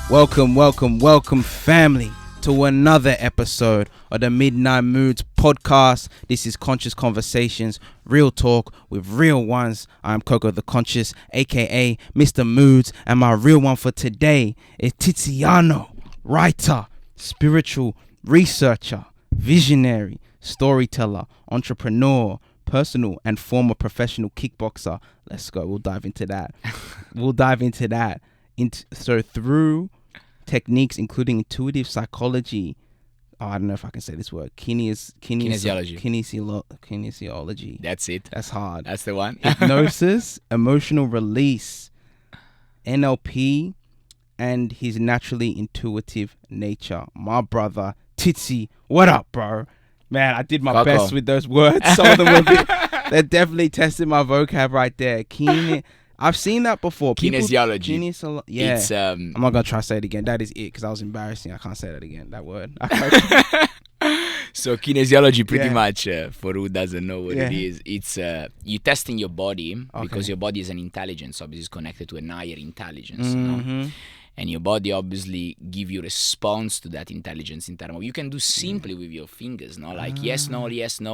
Welcome, family, to another episode of the Midnight Moods podcast. This is Conscious Conversations, real talk with real ones. I'm Coco the Conscious, aka Mr. Moods, and my real one for today is Tiziano, writer, spiritual researcher, visionary, storyteller, entrepreneur, personal and former professional kickboxer. Let's go. We'll dive into that. So through techniques including intuitive psychology, I don't know if I can say this word, kinesiology. That's it. That's hard. That's the one. Hypnosis, emotional release, NLP, and his naturally intuitive nature. My brother Tizi, what up, bro? Man, I did my best with those words. Some of them were they're definitely testing my vocab right there. I've seen that before. Kinesiology. Yeah. It's, I'm not going to try to say it again. That is it, because I was embarrassing. I can't say that again, that word. So kinesiology, pretty much, for who doesn't know what it is, it's you testing your body, because your body is an intelligence, obviously it's connected to a higher intelligence. Mm-hmm. No? And your body obviously give you response to that intelligence in terms of, you can do simply with your fingers, no? Like yes, no.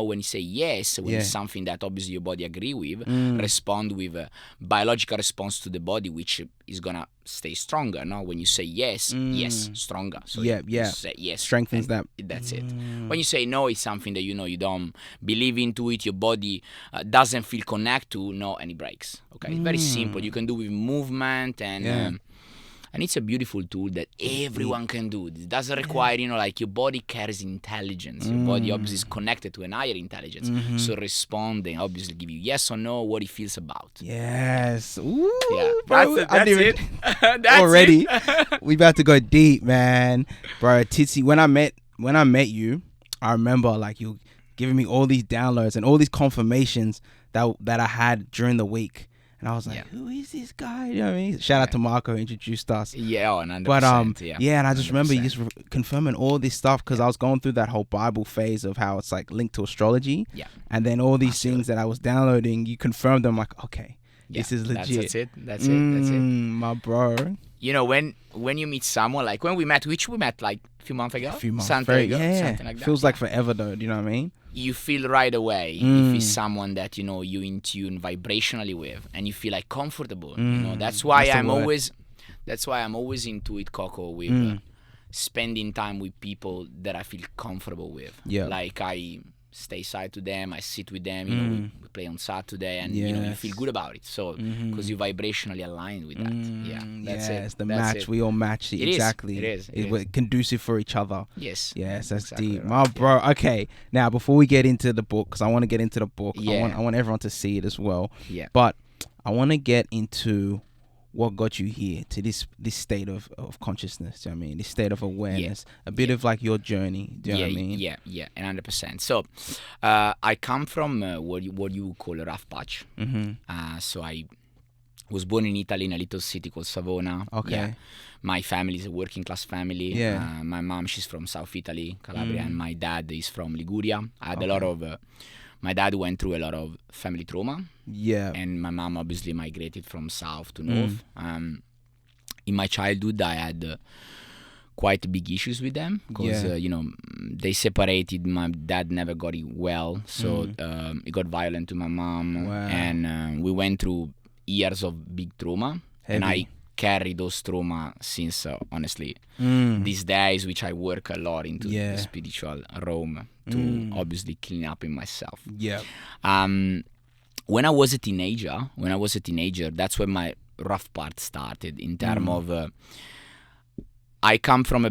When you say yes, when it's something that obviously your body agree with, respond with a biological response to the body, which is gonna stay stronger, no? When you say yes, yes, stronger. So you say yes, strengthens that. That's it. When you say no, it's something that you don't believe into it, your body doesn't feel connect to, no, and it breaks. Okay, it's very simple. You can do with movement and it's a beautiful tool that everyone can do. It doesn't require, like your body carries intelligence. Your body obviously is connected to an higher intelligence. So responding, obviously give you yes or no what it feels about. Yes. Ooh, yeah. Bro, that's it. That's already. It. We about to go deep, man. Bro, Tizi, when I met you, I remember like you giving me all these downloads and all these confirmations that I had during the week. And I was like, who is this guy? You know what I mean? Shout out to Marco who introduced us. Yeah, 100%. But and I just 100%. remember you just confirming all this stuff, because I was going through that whole Bible phase of how it's like linked to astrology. Yeah. And then all these things that I was downloading, you confirmed them, like, okay, this is legit. That's it. My bro. When you meet someone, like when we met like a few months ago? Something like that. Feels like forever though, do you know what I mean? You feel right away if it's someone that you in tune vibrationally with, and you feel like comfortable. That's why I'm always into it, Coco, with spending time with people that I feel comfortable with. Yeah. Like I stay side to them, I sit with them, we play on Saturday, and you feel good about it. So because you vibrationally aligned with that. That's it. It's the match. It. We all match it. Exactly. We're conducive for each other. Yes, that's exactly deep. Right. My bro. Okay, now before we get into the book, because I want to get into the book, I want everyone to see it as well. Yeah. But I want to get into what got you here to this state of consciousness. Do you know what I mean? This state of awareness. A bit of like your journey. Do you know what I mean? Yeah, 100%. So I come from what you call a rough patch. So I was born in Italy, in a little city called Savona. Okay. Yeah. My family is a working class family. Yeah. My mom, she's from South Italy, Calabria, and my dad is from Liguria. I had a lot of my dad went through a lot of family trauma. Yeah. And my mom obviously migrated from south to north. In my childhood, I had quite big issues with them because, they separated. My dad never got it well. So it got violent to my mom. Wow. And we went through years of big trauma. Heavy. And I carry those trauma since, honestly, these days, which I work a lot into the spiritual realm to obviously clean up in myself. Yeah. When I was a teenager, that's when my rough part started in terms of, I come from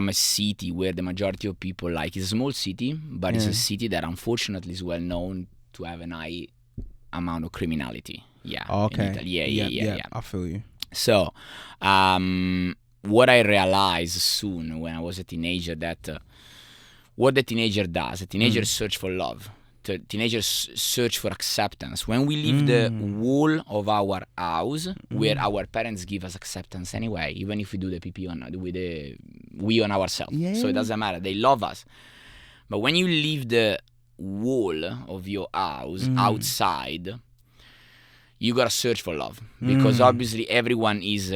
a city where the majority of people, like, it's a small city, but it's a city that unfortunately is well known to have an high amount of criminality. Yeah. Okay. Yeah. I feel you. So, what I realized soon when I was a teenager, that what the teenager does, a teenager search for love. Teenagers search for acceptance. When we leave the wall of our house, where our parents give us acceptance anyway, even if we do the PP on ourselves. Yeah. So it doesn't matter. They love us. But when you leave the wall of your house outside, you gotta search for love, because obviously everyone is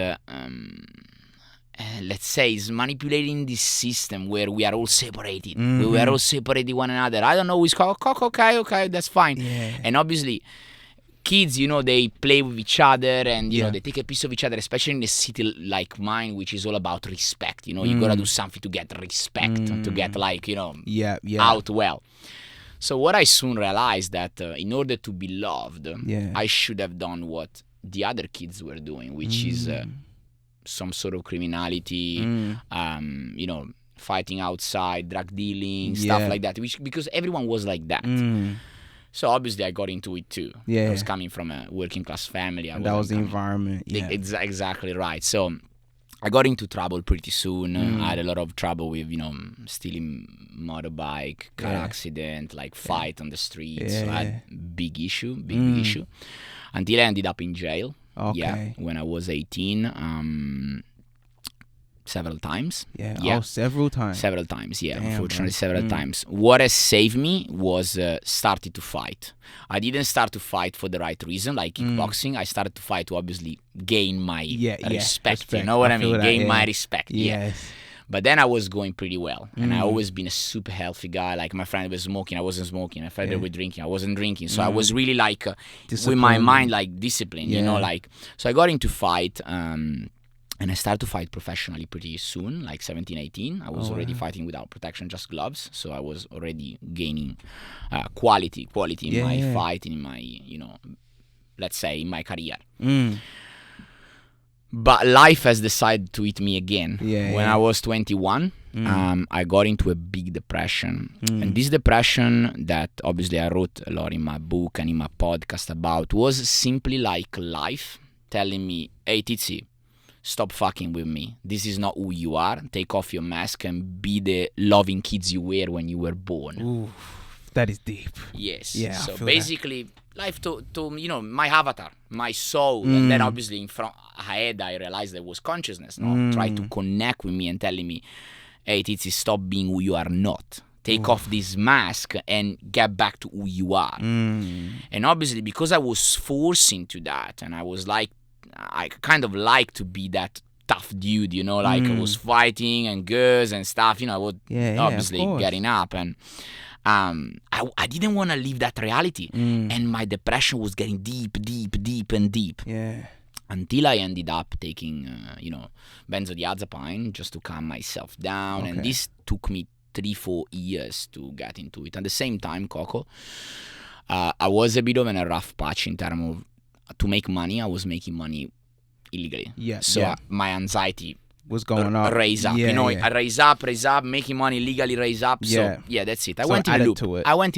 let's say, is manipulating this system where we are all separated. We are all separated one another. I don't know who's okay, that's fine. And obviously, kids, they play with each other, and they take a piece of each other, especially in a city like mine, which is all about respect. You gotta do something to get respect, to get out well. So what I soon realized that in order to be loved, I should have done what the other kids were doing, which is some sort of criminality, fighting outside, drug dealing, stuff like that, because everyone was like that. So obviously I got into it too. I was coming from a working class family. That was the environment. Exactly right. So I got into trouble pretty soon. I had a lot of trouble with, stealing motorbike, car accident, like fight on the streets. So I had big issue, big issue. Until I ended up in jail. When I was 18. Several times. Several times. Several times, unfortunately, several times. What has saved me was starting to fight. I didn't start to fight for the right reason, like kickboxing. I started to fight to obviously gain my respect. You know what I mean? Gain my respect. But then I was going pretty well. And I always been a super healthy guy. Like my friend was smoking, I wasn't smoking. My friend was drinking, I wasn't drinking. So I was really like, with my mind, like disciplined, So I got into fight. And I started to fight professionally pretty soon, like 17, 18. I was already fighting without protection, just gloves. So I was already gaining quality in my fighting, in my, let's say, in my career. But life has decided to hit me again. When I was 21, I got into a big depression. And this depression that obviously I wrote a lot in my book and in my podcast about was simply like life telling me, hey, Tizi, stop fucking with me. This is not who you are. Take off your mask and be the loving kids you were when you were born. Ooh, that is deep. Yes. So basically, life to my avatar, my soul, and then obviously in front ahead I realized there was consciousness, try to connect with me and telling me, hey, Tizi, stop being who you are not. Take off this mask and get back to who you are. And obviously, because I was forced into that, and I was like, I kind of like to be that tough dude, like I was fighting and girls and stuff, I would obviously getting up, and I didn't want to leave that reality, and my depression was getting deep until I ended up taking benzodiazepine just to calm myself down, and this took me 3-4 years to get into it. At the same time, Coco, I was a bit of in a rough patch in terms of to make money. I was making money illegally. So my anxiety was going up. Raise up. I raise up, making money illegally, raise up. So that's it. I went in a loop. I went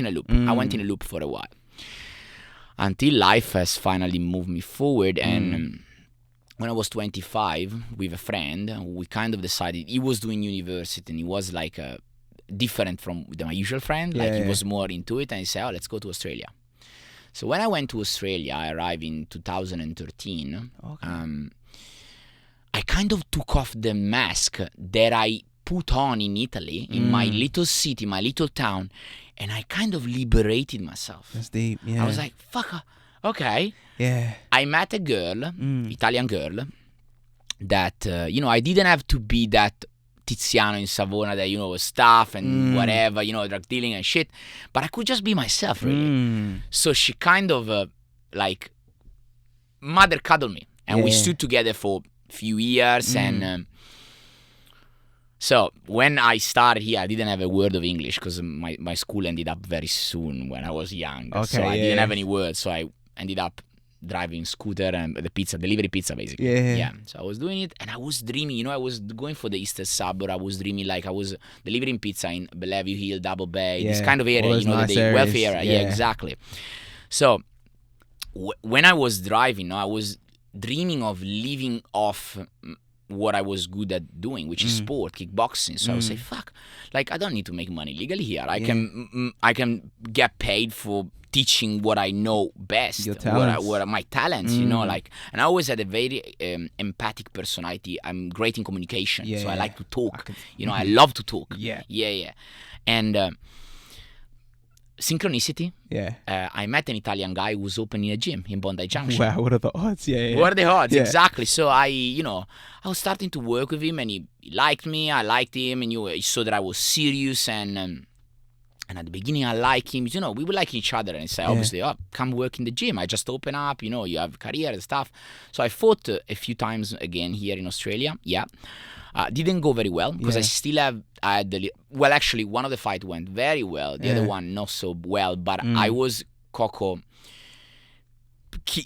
in a loop for a while. Until life has finally moved me forward. And when I was 25 with a friend, we kind of decided, he was doing university and he was like different from my usual friend. He was more into it, and he said, let's go to Australia. So when I went to Australia, I arrived in 2013. I kind of took off the mask that I put on in Italy, in my little city, my little town, and I kind of liberated myself. That's deep, I was like, fuck, okay. I met a girl, Italian girl, that, I didn't have to be that Tiziano in Savona that, stuff and whatever, drug dealing and shit. But I could just be myself, really. So she kind of, mother cuddled me. And we stood together for a few years. And so when I started here, I didn't have a word of English because my school ended up very soon when I was young. So I didn't have any words. So I ended up driving scooter and delivery pizza basically. So I was doing it and I was dreaming, I was going for the eastern suburb. I was dreaming like I was delivering pizza in Bellevue Hill, Double Bay, this kind of area, nice the wealthy area. Exactly. So when I was driving, I was dreaming of living off what I was good at doing, which is sport, kickboxing. So I would say, fuck, like I don't need to make money legally here. I can get paid for teaching what I know best, what are my talents, and I always had a very empathic personality. I'm great in communication, so I like to talk. I love to talk. And synchronicity. Yeah. I met an Italian guy who was opening a gym in Bondi Junction. Wow, what are the odds? Yeah. What are the odds? Yeah. Exactly. So I was starting to work with him, and he liked me. I liked him, and he saw that I was serious. And at the beginning, I liked him. We were liking each other. And he said, obviously, come work in the gym. I just open up. You have a career and stuff. So I fought a few times again here in Australia. Yeah. Didn't go very well because actually one of the fight went very well. The other one not so well, but I was Coco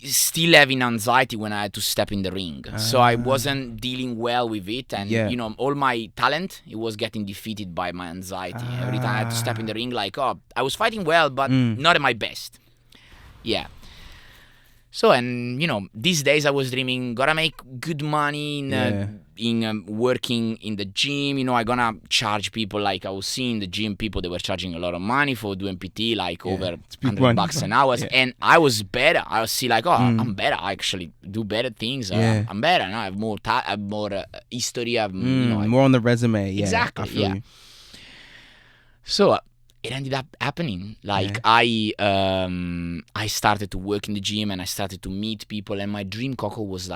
still having anxiety when I had to step in the ring. So I wasn't dealing well with it, and all my talent, it was getting defeated by my anxiety. Every time I had to step in the ring, I was fighting well, but not at my best. Yeah. So, and these days I was dreaming, gotta make good money in working in the gym. I gonna charge people. Like I was seeing the gym people, they were charging a lot of money for doing PT, over $100 an hour. And I was better. I was see I'm better. I actually do better things. I'm better. And I have more history. More on the resume. Yeah, exactly. Yeah. So it ended up happening. I started to work in the gym, and I started to meet people, and my dream, Coco, was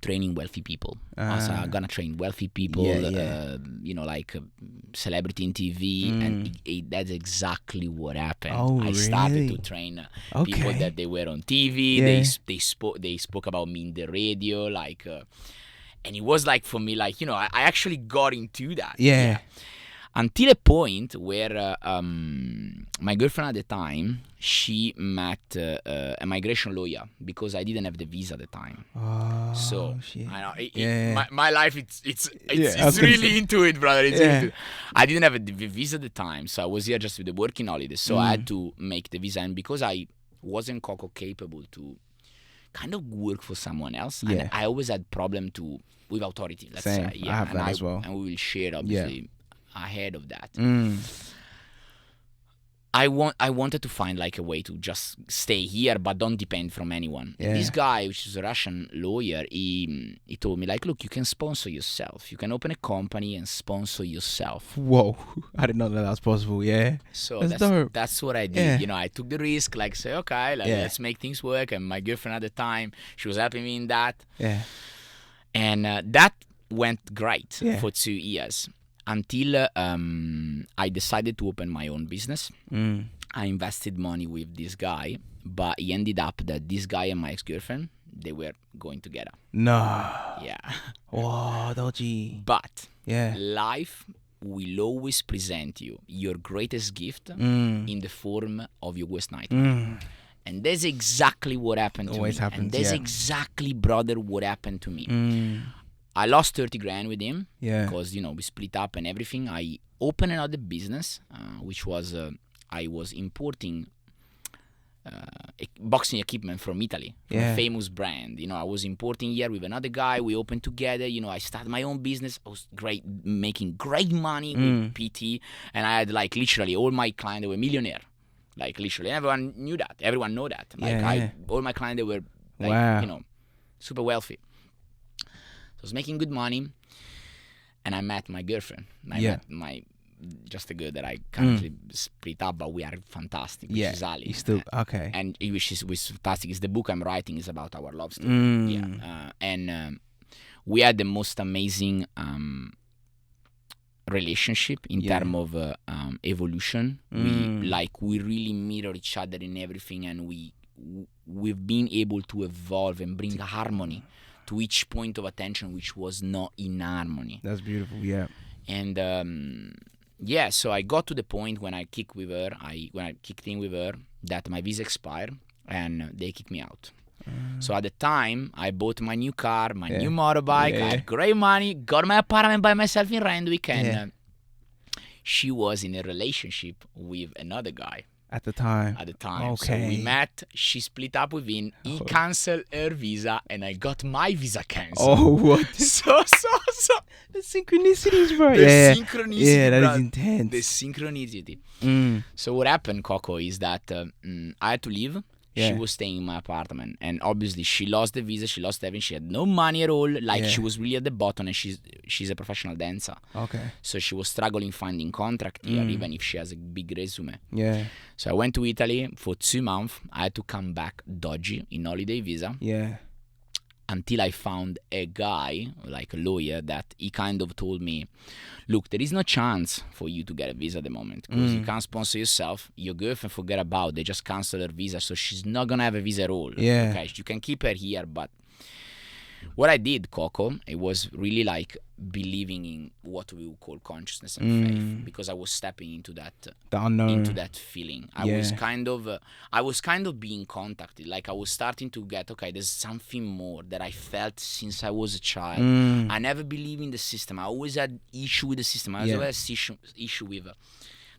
training wealthy people. I was gonna train wealthy people, celebrity in TV, and that's exactly what happened. I started to train people that they were on TV. Yeah. They spoke about me in the radio, and it was for me, I actually got into that. Yeah. Until a point where my girlfriend at the time, she met a migration lawyer because I didn't have the visa at the time. Oh, so shit. I know my life it's really into it, brother. It's into it. I didn't have a visa at the time, so I was here just with the working holiday. So I had to make the visa, and because I wasn't Coco capable to kind of work for someone else, and I always had problem with authority. Let's say, I have that as well, and we will share obviously. Yeah. Ahead of that, I wanted to find a way to just stay here but don't depend from anyone. Yeah. This guy, which is a Russian lawyer, he told me look, you can sponsor yourself. You can open a company and sponsor yourself. Whoa, I didn't know that was possible. Yeah, so that's what I did. I took the risk, say okay, let's make things work. And my girlfriend at the time, she was helping me in that. Yeah, and that went great for 2 years. Until I decided to open my own business. I invested money with this guy, but it ended up that this guy and my ex-girlfriend, they were going together. No. Yeah. Wow, dodgy. But life will always present you your greatest gift in the form of your worst nightmare. And that's exactly what happened to me. Always happens, and that's exactly, brother, what happened to me. I lost 30 grand with him because, we split up and everything. I opened another business, which was, I was importing boxing equipment from Italy, from a famous brand. I was importing here with another guy. We opened together. I started my own business. I was making great money with PT. And I had literally all my clients, they were millionaire. Literally. And everyone knew that. Everyone know that. All my clients, they were super wealthy. I was making good money, and I met my girlfriend. I met just a girl that I currently split up, but we are fantastic. Which is Ali. Still okay. And which is fantastic. Is the book I'm writing is about our love story. And we had the most amazing relationship in terms of evolution. We really mirror each other in everything, and we've been able to evolve and bring harmony to each point of attention which was not in harmony. That's beautiful. Yeah. And so I got to the point when I kicked in with her that my visa expired and they kicked me out. So at the time I bought my new car, my new motorbike. I had great money, got my apartment by myself in Randwick, and she was in a relationship with another guy. At the time. Okay. So we met, she split up with him, he canceled her visa, and I got my visa canceled. Oh, what? So. The synchronicities, bro. Synchronicity, yeah, that bro. Is intense. The synchronicity. So what happened, Coco, is that I had to leave She was staying in my apartment, and obviously she lost the visa, she lost everything, she had no money at all, like she was really at the bottom, and she's a professional dancer. Okay. So she was struggling finding contract here, even if she has a big resume. Yeah. So I went to Italy for 2 months. I had to come back dodgy in holiday visa. Yeah. Until I found a guy, like a lawyer, that he kind of told me, look, there is no chance for you to get a visa at the moment because you can't sponsor yourself. Your girlfriend, forget about, they just cancel her visa, so she's not gonna have a visa at all. Yeah. Okay, you can keep her here, but what I did, Coco, it was really like believing in what we would call consciousness and faith, because I was stepping into that The unknown. into that feeling. I was kind of being contacted. Like I was starting to get, okay, there's something more that I felt since I was a child. I never believed in the system. I always had issue with the system. I always had issue with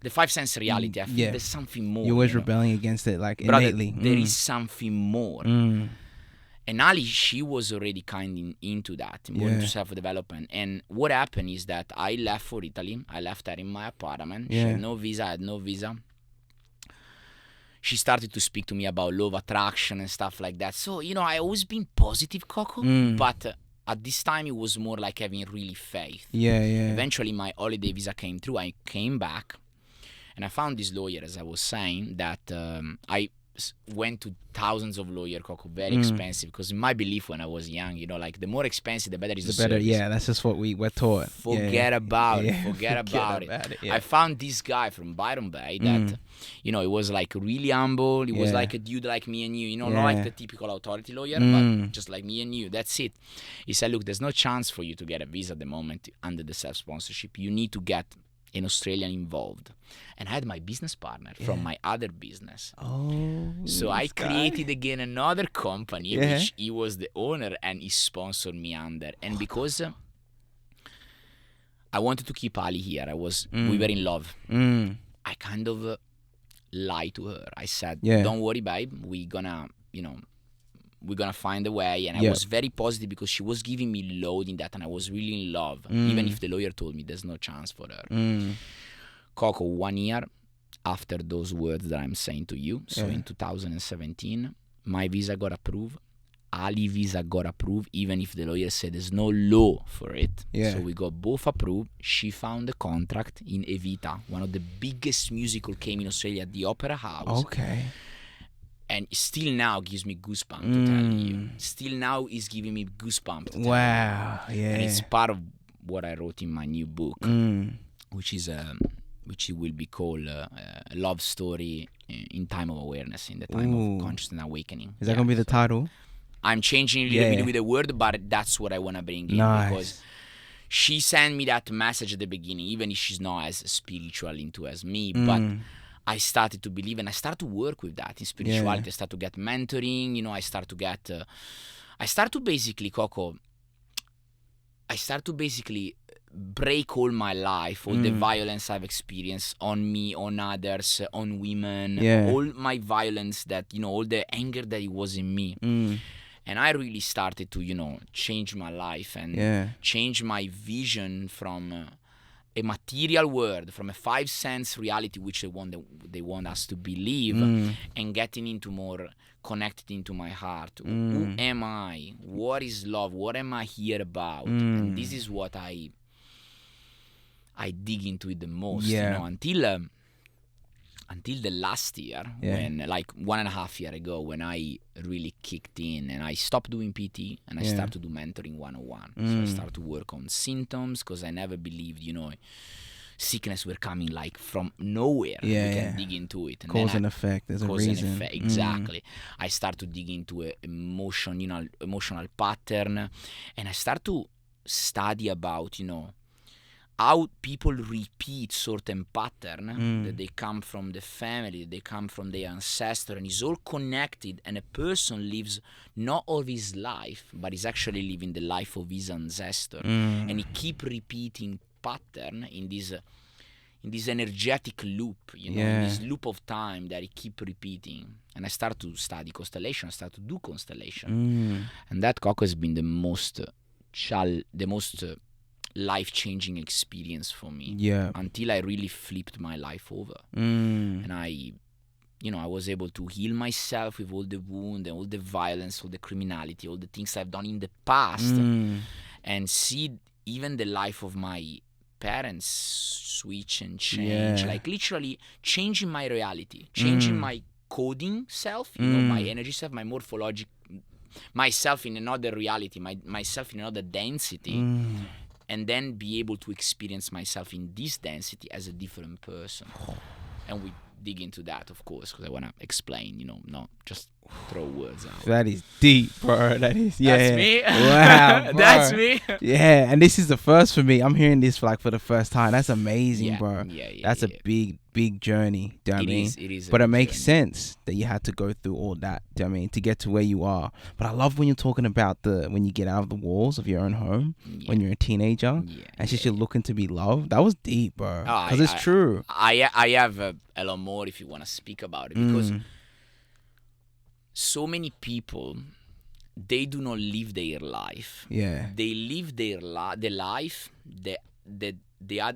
the five sense reality. I feel there's something more. You're always rebelling against it, like innately. Brother, there is something more. And Ali, she was already kind of into that, into self-development. And what happened is that I left for Italy. I left her in my apartment. She had no visa. I had no visa. She started to speak to me about law of attraction and stuff like that. So, I always been positive, Coco. But at this time, it was more like having really faith. Eventually, my holiday visa came through. I came back. And I found this lawyer, as I was saying, that I went to thousands of lawyers, Coco, very expensive, because in my belief when I was young, like the more expensive, the better is the better. service. Yeah, that's just what we're taught. Forget about it. Forget about it. I found this guy from Byron Bay that, he was like really humble. He was like a dude like me and you, not like the typical authority lawyer, but just like me and you. That's it. He said, look, there's no chance for you to get a visa at the moment under the self-sponsorship. You need to get an Australian involved. And I had my business partner from my other business. So I created again another company, which he was the owner and he sponsored me under. And because I wanted to keep Ali here, we were in love. I kind of lied to her. I said, don't worry, babe, we're gonna find a way. And I was very positive because she was giving me load in that, and I was really in love, even if the lawyer told me there's no chance for her. Coco, 1 year after those words that I'm saying to you, so in 2017, my visa got approved. Ali visa got approved, even if the lawyer said there's no law for it. So we got both approved. She found a contract in Evita, one of the biggest musical came in Australia, the Opera House. Okay. And still now gives me goosebumps to tell you. Still now is giving me goosebumps to tell you. Wow, And it's part of what I wrote in my new book, which will be called a love story in time of awareness, in the time of consciousness awakening. Is that going to be the title? I'm changing a little bit with the word, but that's what I want to bring in. Because she sent me that message at the beginning, even if she's not as spiritual into as me, but I started to believe, and I started to work with that in spirituality. I started to get mentoring, I started to basically, Coco, break all my life, all the violence I've experienced on me, on others, on women, all my violence that, all the anger that it was in me. And I really started to, change my life and change my vision from a material world, from a 5 sense reality, which they want us to believe, and getting into more connected into my heart. Who am I? What is love? What am I here about? And this is what I dig into it the most. Until the last year, when like 1.5 years ago, when I really kicked in and I stopped doing PT and I started to do mentoring 101. So I started to work on symptoms, because I never believed, sickness were coming like from nowhere. We can dig into it. And cause and effect. There's a reason. Exactly. I started to dig into emotional pattern, and I started to study about, how people repeat certain pattern, that they come from the family, they come from their ancestor, and it's all connected, and a person lives not all his life, but is actually living the life of his ancestor, and he keep repeating pattern in this energetic loop, in this loop of time that he keep repeating. And I start to study constellation, I start to do constellation, and that, Coco, has been the most life-changing experience for me, until I really flipped my life over. And I I was able to heal myself with all the wound and all the violence, all the criminality, all the things I've done in the past, and see even the life of my parents switch and change, like literally changing my reality, changing my coding self, my energy self, my morphologic, myself in another reality, myself in another density, and then be able to experience myself in this density as a different person. And we dig into that, of course, because I want to explain, not just throw words out. That is deep, bro. That is, yeah. That's me. Wow, bro. That's me. Yeah, and this is the first for me. I'm hearing this for the first time. That's amazing, bro. That's a big journey. Do you know what I mean? It is. But it makes sense that you had to go through all that. Do you know what I mean? To get to where you are. But I love when you're talking about when you get out of the walls of your own home when you're a teenager, and you're looking to be loved. That was deep, bro. Because it's true. I have a lot more if you want to speak about it, because so many people, they do not live their life. Yeah. They live the life that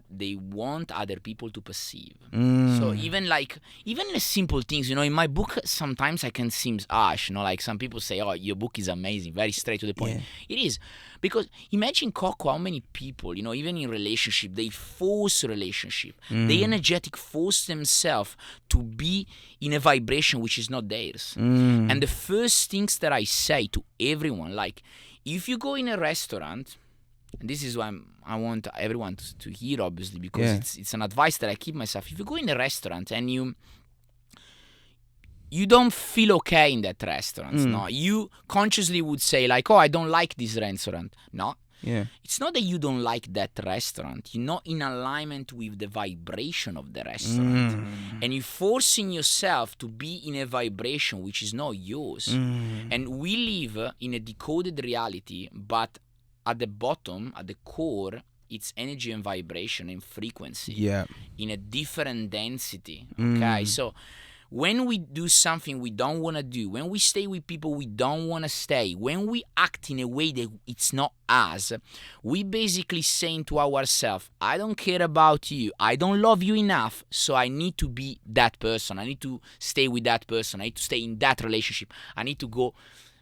they want other people to perceive. So even the simple things, in my book, sometimes I can seem harsh, like some people say, oh, your book is amazing, very straight to the point. It is, because imagine, Coco, how many people, even in relationship, they force relationship. They energetic force themselves to be in a vibration which is not theirs. And the first things that I say to everyone, like, if you go in a restaurant, and this is why I want everyone to hear, obviously, because it's an advice that I keep myself. If you go in a restaurant and you don't feel okay in that restaurant, no, you consciously would say like, oh, I don't like this restaurant. No, it's not that you don't like that restaurant. You're not in alignment with the vibration of the restaurant, and you're forcing yourself to be in a vibration which is not yours. And we live in a decoded reality, but at the bottom, at the core, it's energy and vibration and frequency in a different density. Okay, so when we do something we don't want to do, when we stay with people we don't want to stay, when we act in a way that it's not us, we basically saying to ourselves, I don't care about you, I don't love you enough, so I need to be that person, I need to stay with that person, I need to stay in that relationship, I need to go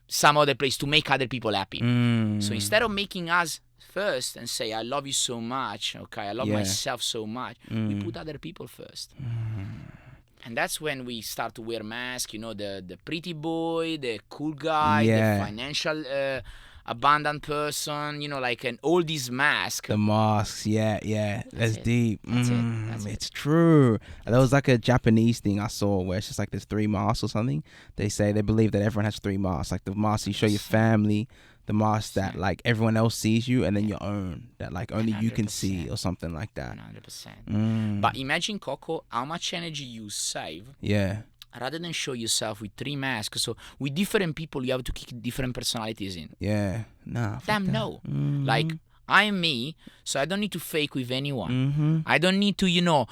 some other place to make other people happy. So instead of making us first and say, I love you so much, okay, I love myself so much, we put other people first. And that's when we start to wear masks, the pretty boy, the cool guy, the financial abundant person, and all these masks. The masks, that's deep. That's it's true. There was like a Japanese thing I saw where it's just like there's 3 masks or something. They believe that everyone has 3 masks. Like the mask you show your family, the mask that like everyone else sees you, and then your own that like only 100%. You can see, or something like that. 100%. But imagine, Coco, how much energy you save. Rather than show yourself with 3 masks. So with different people, you have to kick different personalities in. Damn no. Like, I'm me, so I don't need to fake with anyone. I don't need to,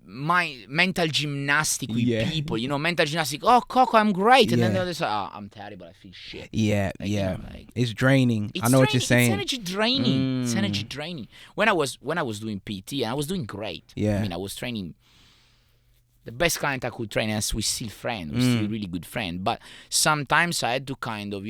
my mental gymnastic with people, mental gymnastic. Oh, Coco, I'm great, and then the other side, oh, I'm terrible. I feel shit. It's draining. I know what you're saying. It's energy draining. It's energy draining. When I was doing PT, and I was doing great. I mean, I was training the best client I could train, as we still friends. We're still a really good friend. But sometimes I had to kind of,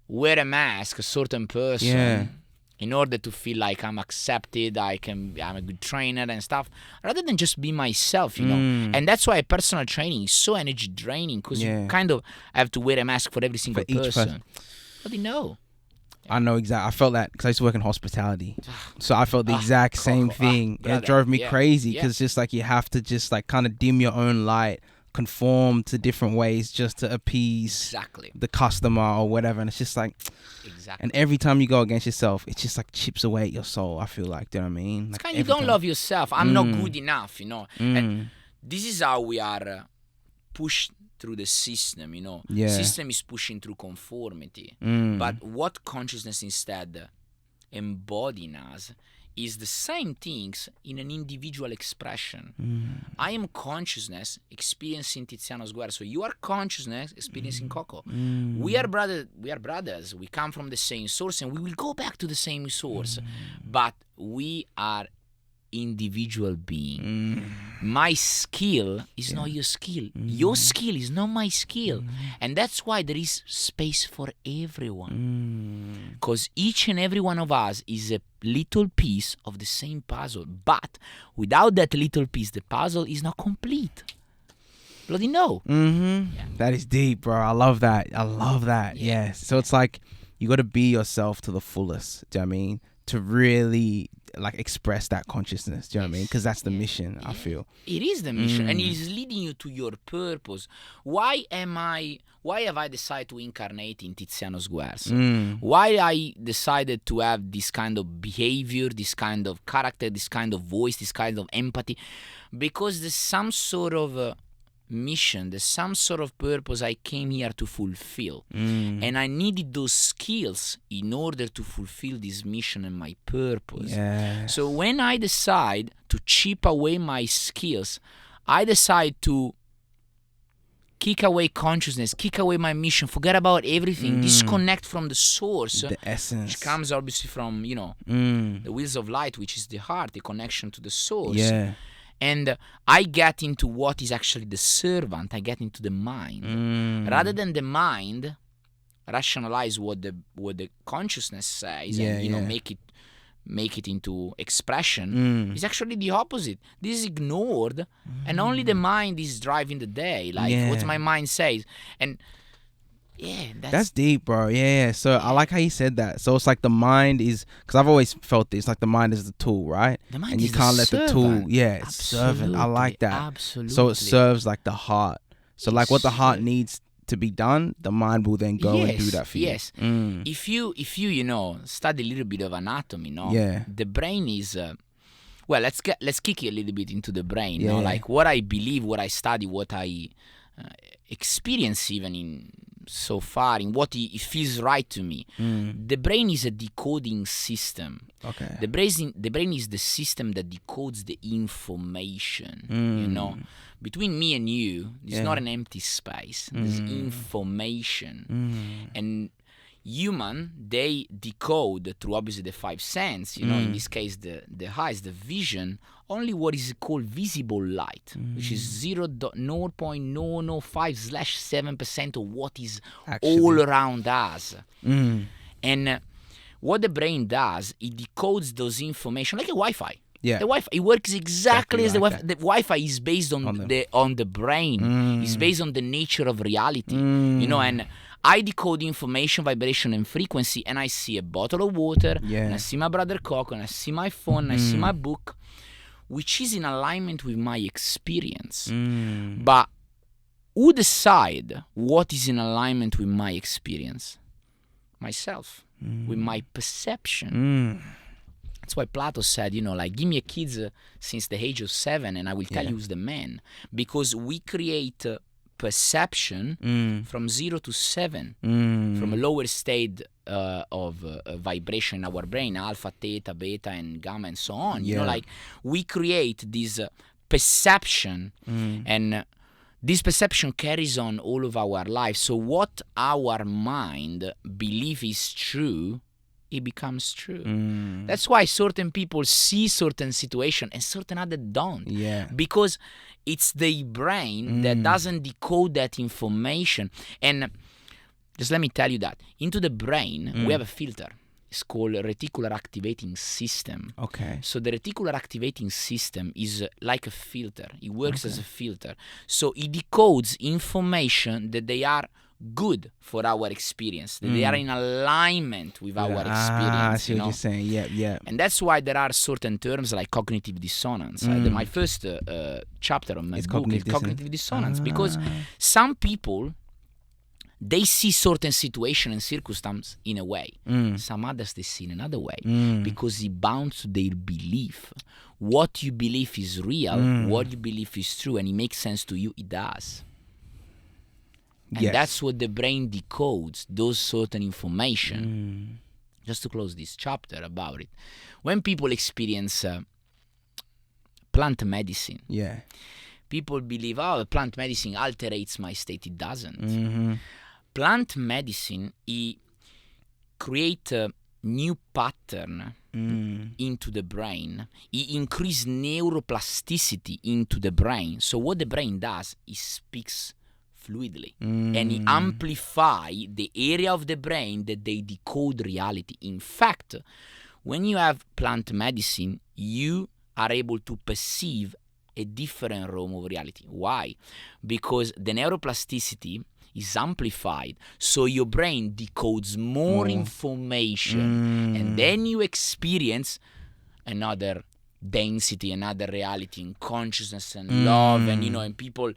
wear a mask, a certain person. In order to feel like I'm accepted, I'm a good trainer and stuff, rather than just be myself, And that's why personal training is so energy draining, because you kind of have to wear a mask for every single person. But I know exactly. I felt that because I used to work in hospitality, so I felt the exact same thing. It drove me crazy because just like you have to just like kind of dim your own light, conform to different ways just to appease the customer or whatever, and it's just like and every time you go against yourself, it just like chips away at your soul. I feel like, do you know what I mean? Like you don't love yourself. I'm not good enough, and this is how we are pushed through the system, System is pushing through conformity, but what consciousness instead embodying us is the same things in an individual expression. I am consciousness experiencing Tiziano Sguerso. You are consciousness experiencing Coco. We are brothers. We come from the same source, and we will go back to the same source. But we are individual being. My skill is not your skill. Your skill is not my skill. And that's why there is space for everyone. Because each and every one of us is a little piece of the same puzzle. But without that little piece, the puzzle is not complete. Bloody no. Yeah. That is deep, bro. I love that. Yes. So it's like you got to be yourself to the fullest. Do you know what I mean? To really like express that consciousness. Do you know what I mean? Because that's the mission, I feel. It is the mission, and it is leading you to your purpose. Why have I decided to incarnate in Tiziano Sguerso? Why I decided to have this kind of behavior, this kind of character, this kind of voice, this kind of empathy? Because there's some sort of mission, there's some sort of purpose I came here to fulfill, and I needed those skills in order to fulfill this mission and my purpose. So when I decide to chip away my skills, I decide to kick away consciousness, kick away my mission, forget about everything, disconnect from the source, the essence, which comes obviously from the wheels of light, which is the heart, the connection to the source. And I get into what is actually the servant. I get into the mind. Rather than the mind rationalize what the consciousness says and make it into expression, it's actually the opposite. This is ignored, and only the mind is driving the day, like what my mind says. And that's deep, bro. So I like how you said that. So it's like the mind is, because I've always felt this, like the mind is the tool, right? The mind and is you can't let servant. the tool, it's servant. I like that. Absolutely. So it serves like the heart. So like what the heart needs to be done, the mind will then go and do that for you. If you study a little bit of anatomy, the brain is well, let's kick it a little bit into the brain. Like what I believe, what I study, what I experience even in so far, in what it feels right to me. The brain is a decoding system. The brain is the system that decodes the information. Between me and you, there's not an empty space. There's information. And human, they decode through obviously the five senses, in this case the eyes, the vision, only what is called visible light, which is 0.005/7% of what is actually all around us. And what the brain does, it decodes those information like a Wi-Fi. The Wi-Fi, it works exactly as the Wi-Fi. The Wi-Fi is based on the brain. It's based on the nature of reality. And I decode information, vibration, and frequency, and I see a bottle of water, and I see my brother Coco, and I see my phone, and I see my book, which is in alignment with my experience. But who decide what is in alignment with my experience? Myself, with my perception. That's why Plato said, give me a kid since the age of 7 and I will tell you who's the man. Because we create perception from 0 to 7, from a lower state of vibration in our brain, alpha, theta, beta, and gamma, and so on. We create this perception, and this perception carries on all of our life. So what our mind believes is true, it becomes true. That's why certain people see certain situation and certain other don't. Because it's the brain that doesn't decode that information. And just let me tell you that into the brain we have a filter. It's called reticular activating system. So the reticular activating system is like a filter. It works as a filter. So it decodes information that they are good for our experience, that they are in alignment with our experience. I see what you're saying. And that's why there are certain terms like cognitive dissonance. My first chapter of my book is cognitive dissonance, because some people, they see certain situation and circumstance in a way. Some others, they see in another way, because it bound to their belief. What you believe is real, what you believe is true, and it makes sense to you, it does. And that's what the brain decodes, those certain information. Just to close this chapter about it. When people experience plant medicine, people believe, plant medicine alterates my state. It doesn't. Plant medicine, it creates a new pattern into the brain, it increases neuroplasticity into the brain. So what the brain does, it speaks fluidly, and it amplifies the area of the brain that they decode reality. In fact, when you have plant medicine, you are able to perceive a different realm of reality. Why? Because the neuroplasticity is amplified, so your brain decodes more information, and then you experience another density, another reality, and consciousness, and love, and and people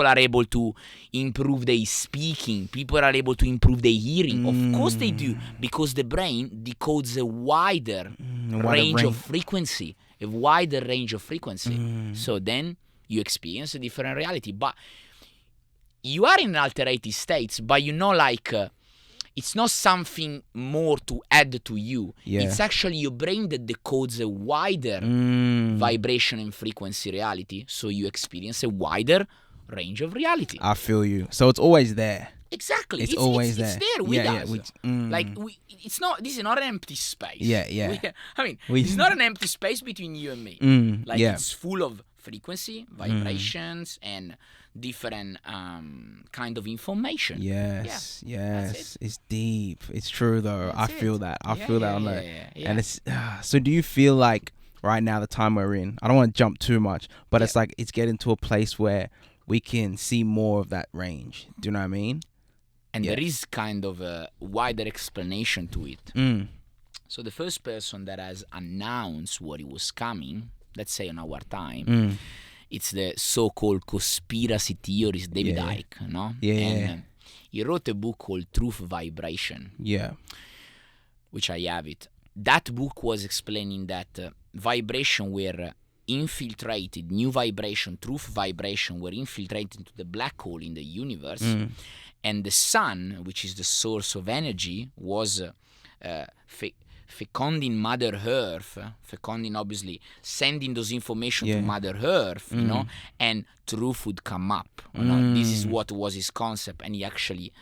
are able to improve their speaking, people are able to improve their hearing. Of course they do, because the brain decodes a wider range of frequency, so then you experience a different reality. But you are in alternative states, but it's not something more to add to you. It's actually your brain that decodes a wider vibration and frequency reality, so you experience a wider range of reality. I feel you. So it's always there. Exactly. It's always there. It's there with us. It's not. This is not an empty space. It's not an empty space between you and me. It's full of frequency, vibrations, and different kind of information. Yes. It's deep. It's true though. I feel that. I feel that on that. And it's so. Do you feel like right now, the time we're in? I don't want to jump too much, but it's like it's getting to a place where we can see more of that range. Do you know what I mean? And there is kind of a wider explanation to it. So the first person that has announced what it was coming, let's say on our time, it's the so-called conspiracy theorist David Icke, no? And he wrote a book called Truth Vibration. Which I have it. That book was explaining that vibration were infiltrated, new vibration, truth vibration were infiltrated into the black hole in the universe, and the sun, which is the source of energy, was fecunding Mother Earth, obviously sending those information to Mother Earth, and truth would come up. This is what was his concept, and he actually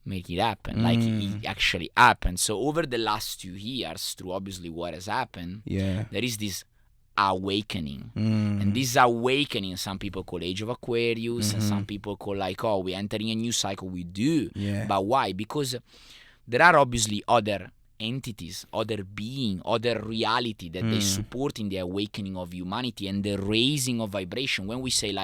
made it happen. It actually happened. So over the last 2 years, through obviously what has happened, there is this awakening, and this awakening some people call Age of Aquarius, and some people call we're entering a new cycle. We do, but why? Because there are obviously other entities, other being, other reality that they support in the awakening of humanity and the raising of vibration. When we say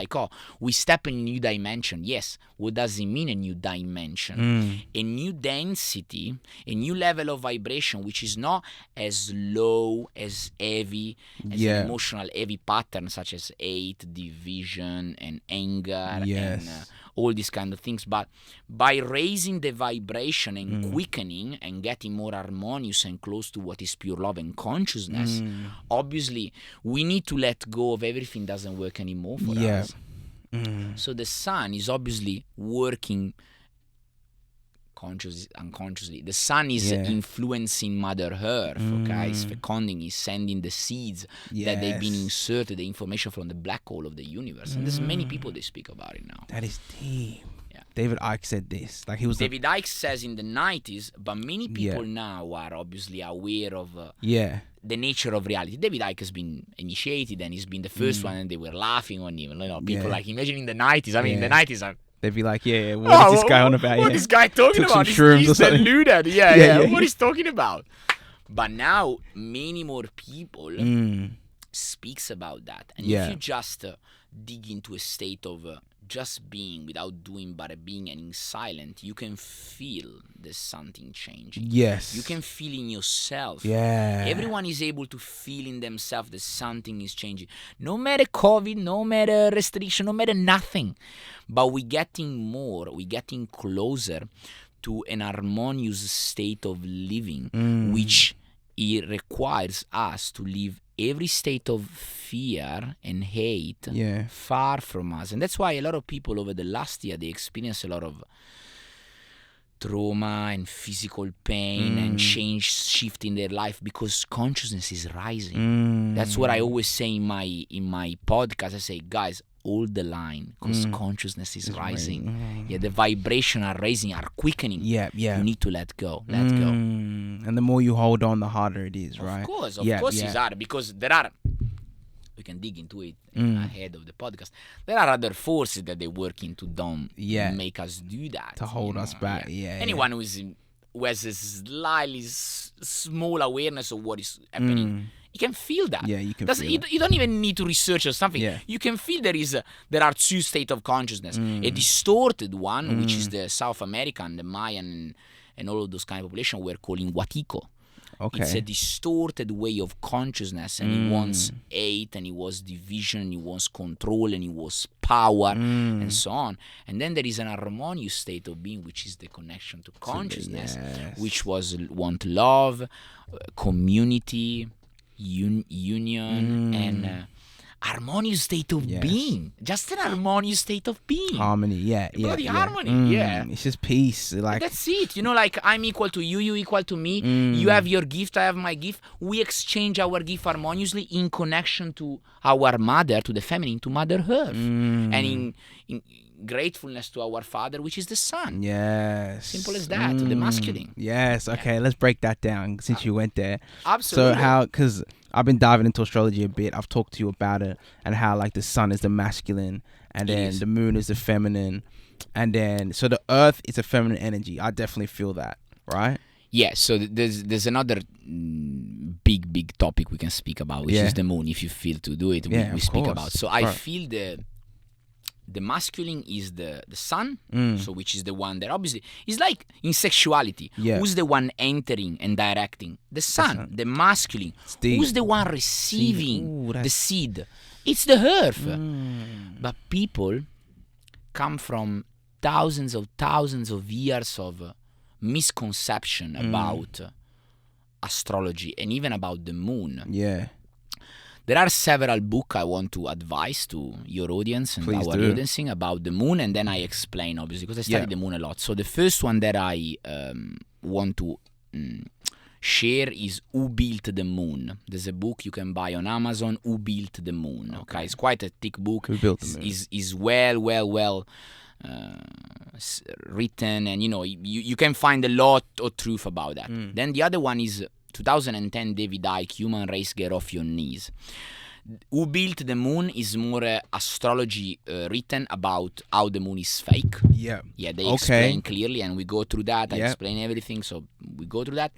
we step in a new dimension, yes, what does it mean, a new dimension? A new density, a new level of vibration, which is not as low, as heavy, as an emotional heavy pattern such as hate, division, and anger, and all these kind of things. But by raising the vibration and quickening and getting more harmonious and close to what is pure love and consciousness, obviously we need to let go of everything doesn't work anymore for us. So the sun is obviously working consciously, unconsciously. The sun is influencing Mother Earth, it's fecunding, is sending the seeds that they've been inserted, the information from the black hole of the universe. And there's many people they speak about it now. That is deep. David Icke said this. David Icke says in the 90s, but many people now are obviously aware of the nature of reality. David Icke has been initiated, and he's been the first one, and they were laughing on him. People imagine in the 90s. I mean, the 90s are... They'd be like, what is this guy on about? What is this guy talking about? He's deluded. What he's talking about. But now, many more people speaks about that. And if you just dig into a state of just being without doing but being and in silent, you can feel there's something changing. You can feel in yourself. Everyone is able to feel in themselves that something is changing. No matter COVID, no matter restriction, no matter nothing. But we're getting closer to an harmonious state of living, which it requires us to live every state of fear and hate far from us. And that's why a lot of people over the last year, they experience a lot of trauma and physical pain and shift in their life, because consciousness is rising. That's what I always say in my podcast. I say, guys, hold the line, because consciousness is rising. The vibration are raising, are quickening. You need to let go. And the more you hold on, the harder it is, right? Of course, it's hard because there are. We can dig into it ahead of the podcast. There are other forces that they work into don't make us do that. To hold us back, Anyone who has a slightly small awareness of what is happening, you can feel that. Yeah, you can feel it. You don't even need to research or something. Yeah. You can feel there are two states of consciousness. A distorted one, which is the South American, the Mayan, and all of those kind of population were calling Huatico. Okay. It's a distorted way of consciousness, and it wants hate, and it wants division, and it wants control, and it wants power, and so on. And then there is an harmonious state of being, which is the connection to consciousness, which want love, community, union, and harmonious state of being. Just an harmonious state of being. Harmony, Bloody harmony, It's just peace. Like that's it. Like I'm equal to you, you equal to me. You have your gift, I have my gift. We exchange our gift harmoniously in connection to our mother, to the feminine, to Mother Earth. And in gratefulness to our father, which is the sun. Yes. Simple as that, the masculine. Yes, okay, let's break that down since you went there. Absolutely. So because I've been diving into astrology a bit. I've talked to you about it and how like the sun is the masculine and then the moon is the feminine. And then, so the earth is a feminine energy. I definitely feel that, right? Yeah, so there's another big topic we can speak about, which is the moon. If you feel to do it, we speak about. So I feel the masculine is the sun, so which is the one that obviously is like in sexuality. Who's the one entering and directing? The sun, the masculine. Who's the one receiving the seed? It's the earth. But people come from thousands of years of misconception about astrology and even about the moon. Yeah. There are several books I want to advise to your audience and Please our do. audience about the moon, and then I explain, obviously, because I study the moon a lot. So the first one that I want to share is Who Built the Moon. There's a book you can buy on Amazon, Who Built the Moon. Okay, it's quite a thick book. Who Built the Moon? Is well written, and you can find a lot of truth about that. Then the other one is 2010 David Icke, Human Race Get Off Your Knees. Who Built the Moon is more astrology written about how the moon is fake. Yeah. Yeah, they explain clearly, and we go through that. I explain everything, so we go through that.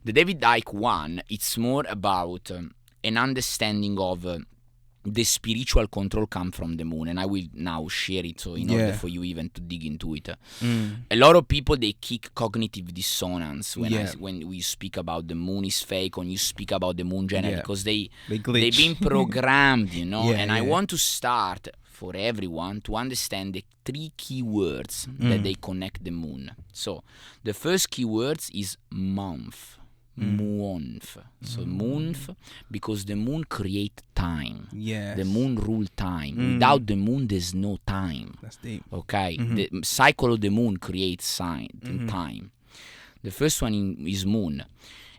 The David Icke one, it's more about an understanding of the spiritual control come from the moon, and I will now share it, so in order for you even to dig into it. A lot of people, they kick cognitive dissonance when we speak about the moon is fake, when you speak about the moon generally, because they've been programmed, and I want to start for everyone to understand the 3 key words that they connect the moon. So the first key words is month. Month. So month, because the moon create time. Yes. The moon rule time. Without the moon, there's no time. That's deep. Okay. The cycle of the moon creates time. The first one is moon,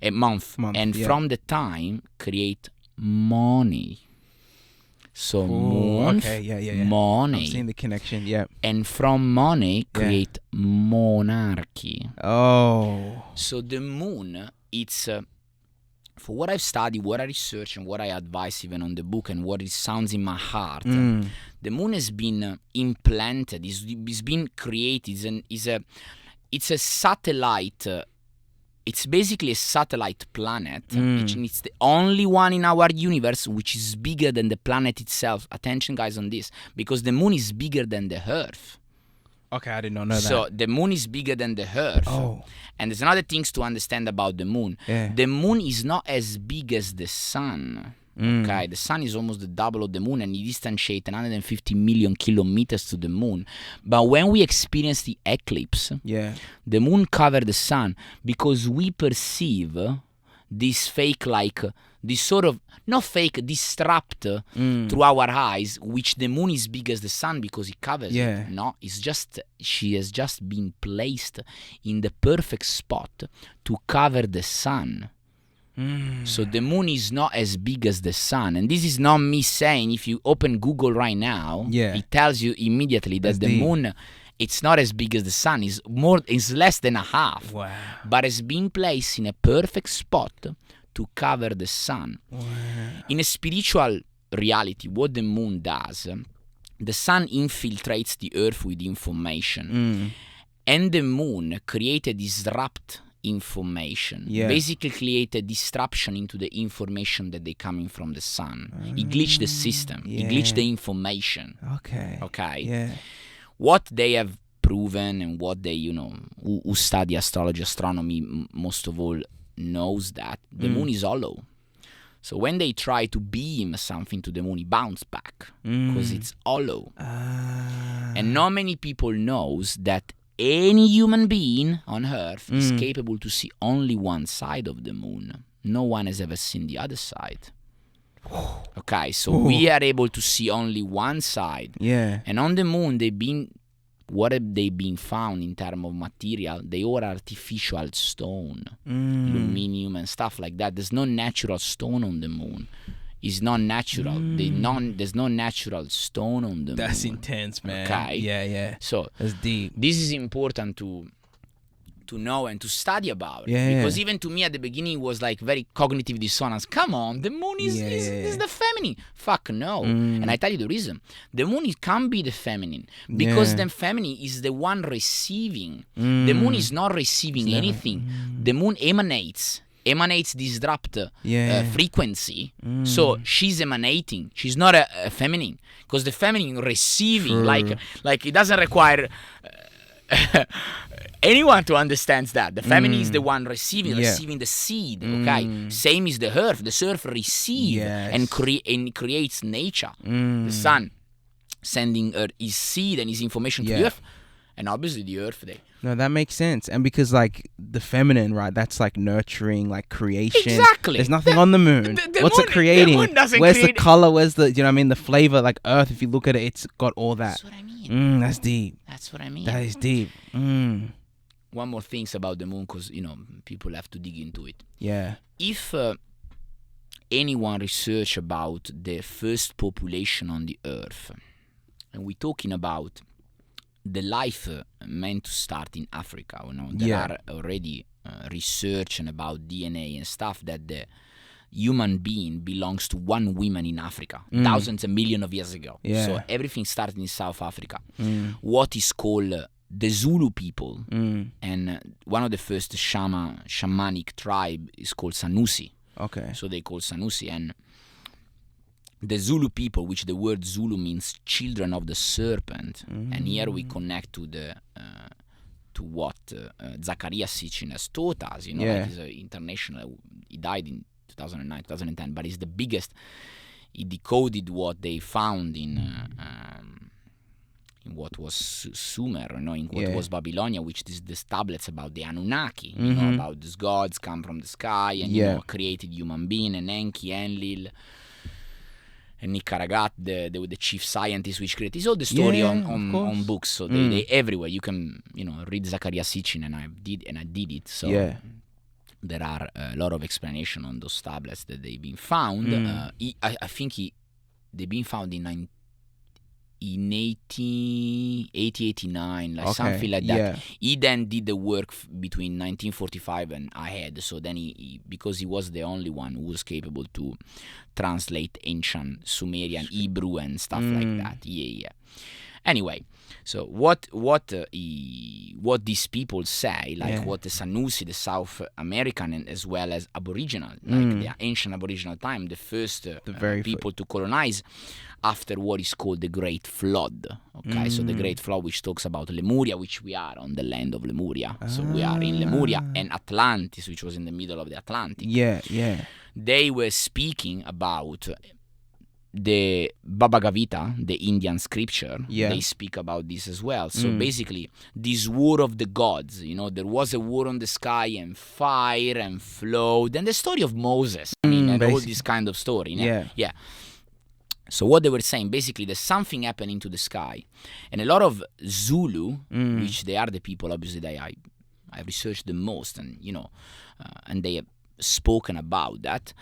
a month. And from the time create money. So month, money. I'm seeing the connection. Yeah. And from money create monarchy. Oh. So the moon, it's for what I've studied, what I research, and what I advise even on the book, and what it sounds in my heart. The moon has been implanted. It's been created. It's a satellite. It's basically a satellite planet. It's the only one in our universe which is bigger than the planet itself. Attention, guys, on this, because the moon is bigger than the Earth. Okay, I did not know that. So the moon is bigger than the Earth. Oh. And there's another things to understand about the moon. The moon is not as big as the sun. Okay, the sun is almost the double of the moon, and it distantiates 150 million kilometers to the moon. But when we experience the eclipse, the moon covers the sun, because we perceive this fake, like this sort of, not fake, disrupt through our eyes, which the moon is big as the sun because it covers it. No, it's just, she has just been placed in the perfect spot to cover the sun. So the moon is not as big as the sun, and this is not me saying. If you open Google right now, it tells you immediately that the moon it's not as big as the sun. It's less than a half. Wow. But it's been placed in a perfect spot to cover the sun. Wow. In a spiritual reality, what the moon does, the sun infiltrates the earth with information. And the moon creates a disrupt information. Basically create a disruption into the information that they coming from the sun. It glitch the system. It glitch the information. Okay. Yeah. What they have proven and what they, who study astrology, astronomy, most of all, knows that the moon is hollow. So when they try to beam something to the moon, it bounces back because it's hollow. And not many people knows that any human being on Earth is capable to see only one side of the moon. No one has ever seen the other side. Okay, so we are able to see only one side. Yeah. And on the moon, what have they been found in terms of material? They are artificial stone, aluminium and stuff like that. There's no natural stone on the moon. It's not natural. There's no natural stone on the moon. That's intense, man. Okay. Yeah. So that's deep. This is important to know and to study about. Yeah. Because even to me at the beginning it was like very cognitive dissonance. Come on, the moon is the feminine. Fuck no. And I tell you the reason. The moon can't be the feminine because the feminine is the one receiving. The moon is not receiving anything. The moon emanates disrupt frequency. So she's emanating. She's not a feminine because the feminine receiving like it doesn't require anyone to understand that the feminine is the one receiving the seed. Okay, same is the earth. The earth receives and creates nature. The sun sending his seed and his information to the earth, and obviously the earth No, that makes sense. And because like the feminine, right, that's like nurturing, like creation. Exactly. There's nothing on the moon. What's moon, it creating? The moon doesn't Where's create the color? Where's the, the flavor? Like Earth, if you look at it, it's got all that. That's what I mean. That's deep. That's what I mean. That is deep. One more thing about the moon, because, people have to dig into it. Yeah. If anyone research about the first population on the Earth, and we're talking about the life meant to start in Africa, there are already research and about DNA and stuff that the human being belongs to one woman in Africa, thousands and millions of years ago. Yeah. So everything started in South Africa. What is called the Zulu people, and one of the first shamanic tribe is called Sanusi. Okay. So they call Sanusi, and the Zulu people, which the word Zulu means children of the serpent, and here we connect to the to what Zakaria Sitchin has taught us. Like he's an international. He died in 2009, 2010, but he's the biggest. He decoded what they found in what was Sumer, in what was Babylonia, which is these tablets about the Anunnaki, about these gods come from the sky and created human being, and Enki, Enlil. And Nikaragat, the chief scientist which created. It's all the story on books, so they everywhere. You can read Zakaria Sitchin, and I did it. So there are a lot of explanation on those tablets that they've been found. I think they've been found in 89, like something like that. He then did the work between 1945 and ahead. So then because he was the only one who was capable to translate ancient Sumerian, Hebrew, and stuff like that. Anyway, so what these people say, like what the Sanusi, the South American, and as well as Aboriginal, like the ancient Aboriginal time, the first people to colonize after what is called the Great Flood. Okay, so the Great Flood, which talks about Lemuria, which we are on the land of Lemuria. So we are in Lemuria, and Atlantis, which was in the middle of the Atlantic. They were speaking about the Bhagavad Gita, the Indian scripture. They speak about this as well. So basically, this war of the gods, there was a war on the sky and fire and flood, and the story of Moses, and all this kind of story. Yeah. So what they were saying, basically, there's something happening to the sky, and a lot of Zulu, which they are the people, obviously, I researched the most, and and they have spoken about that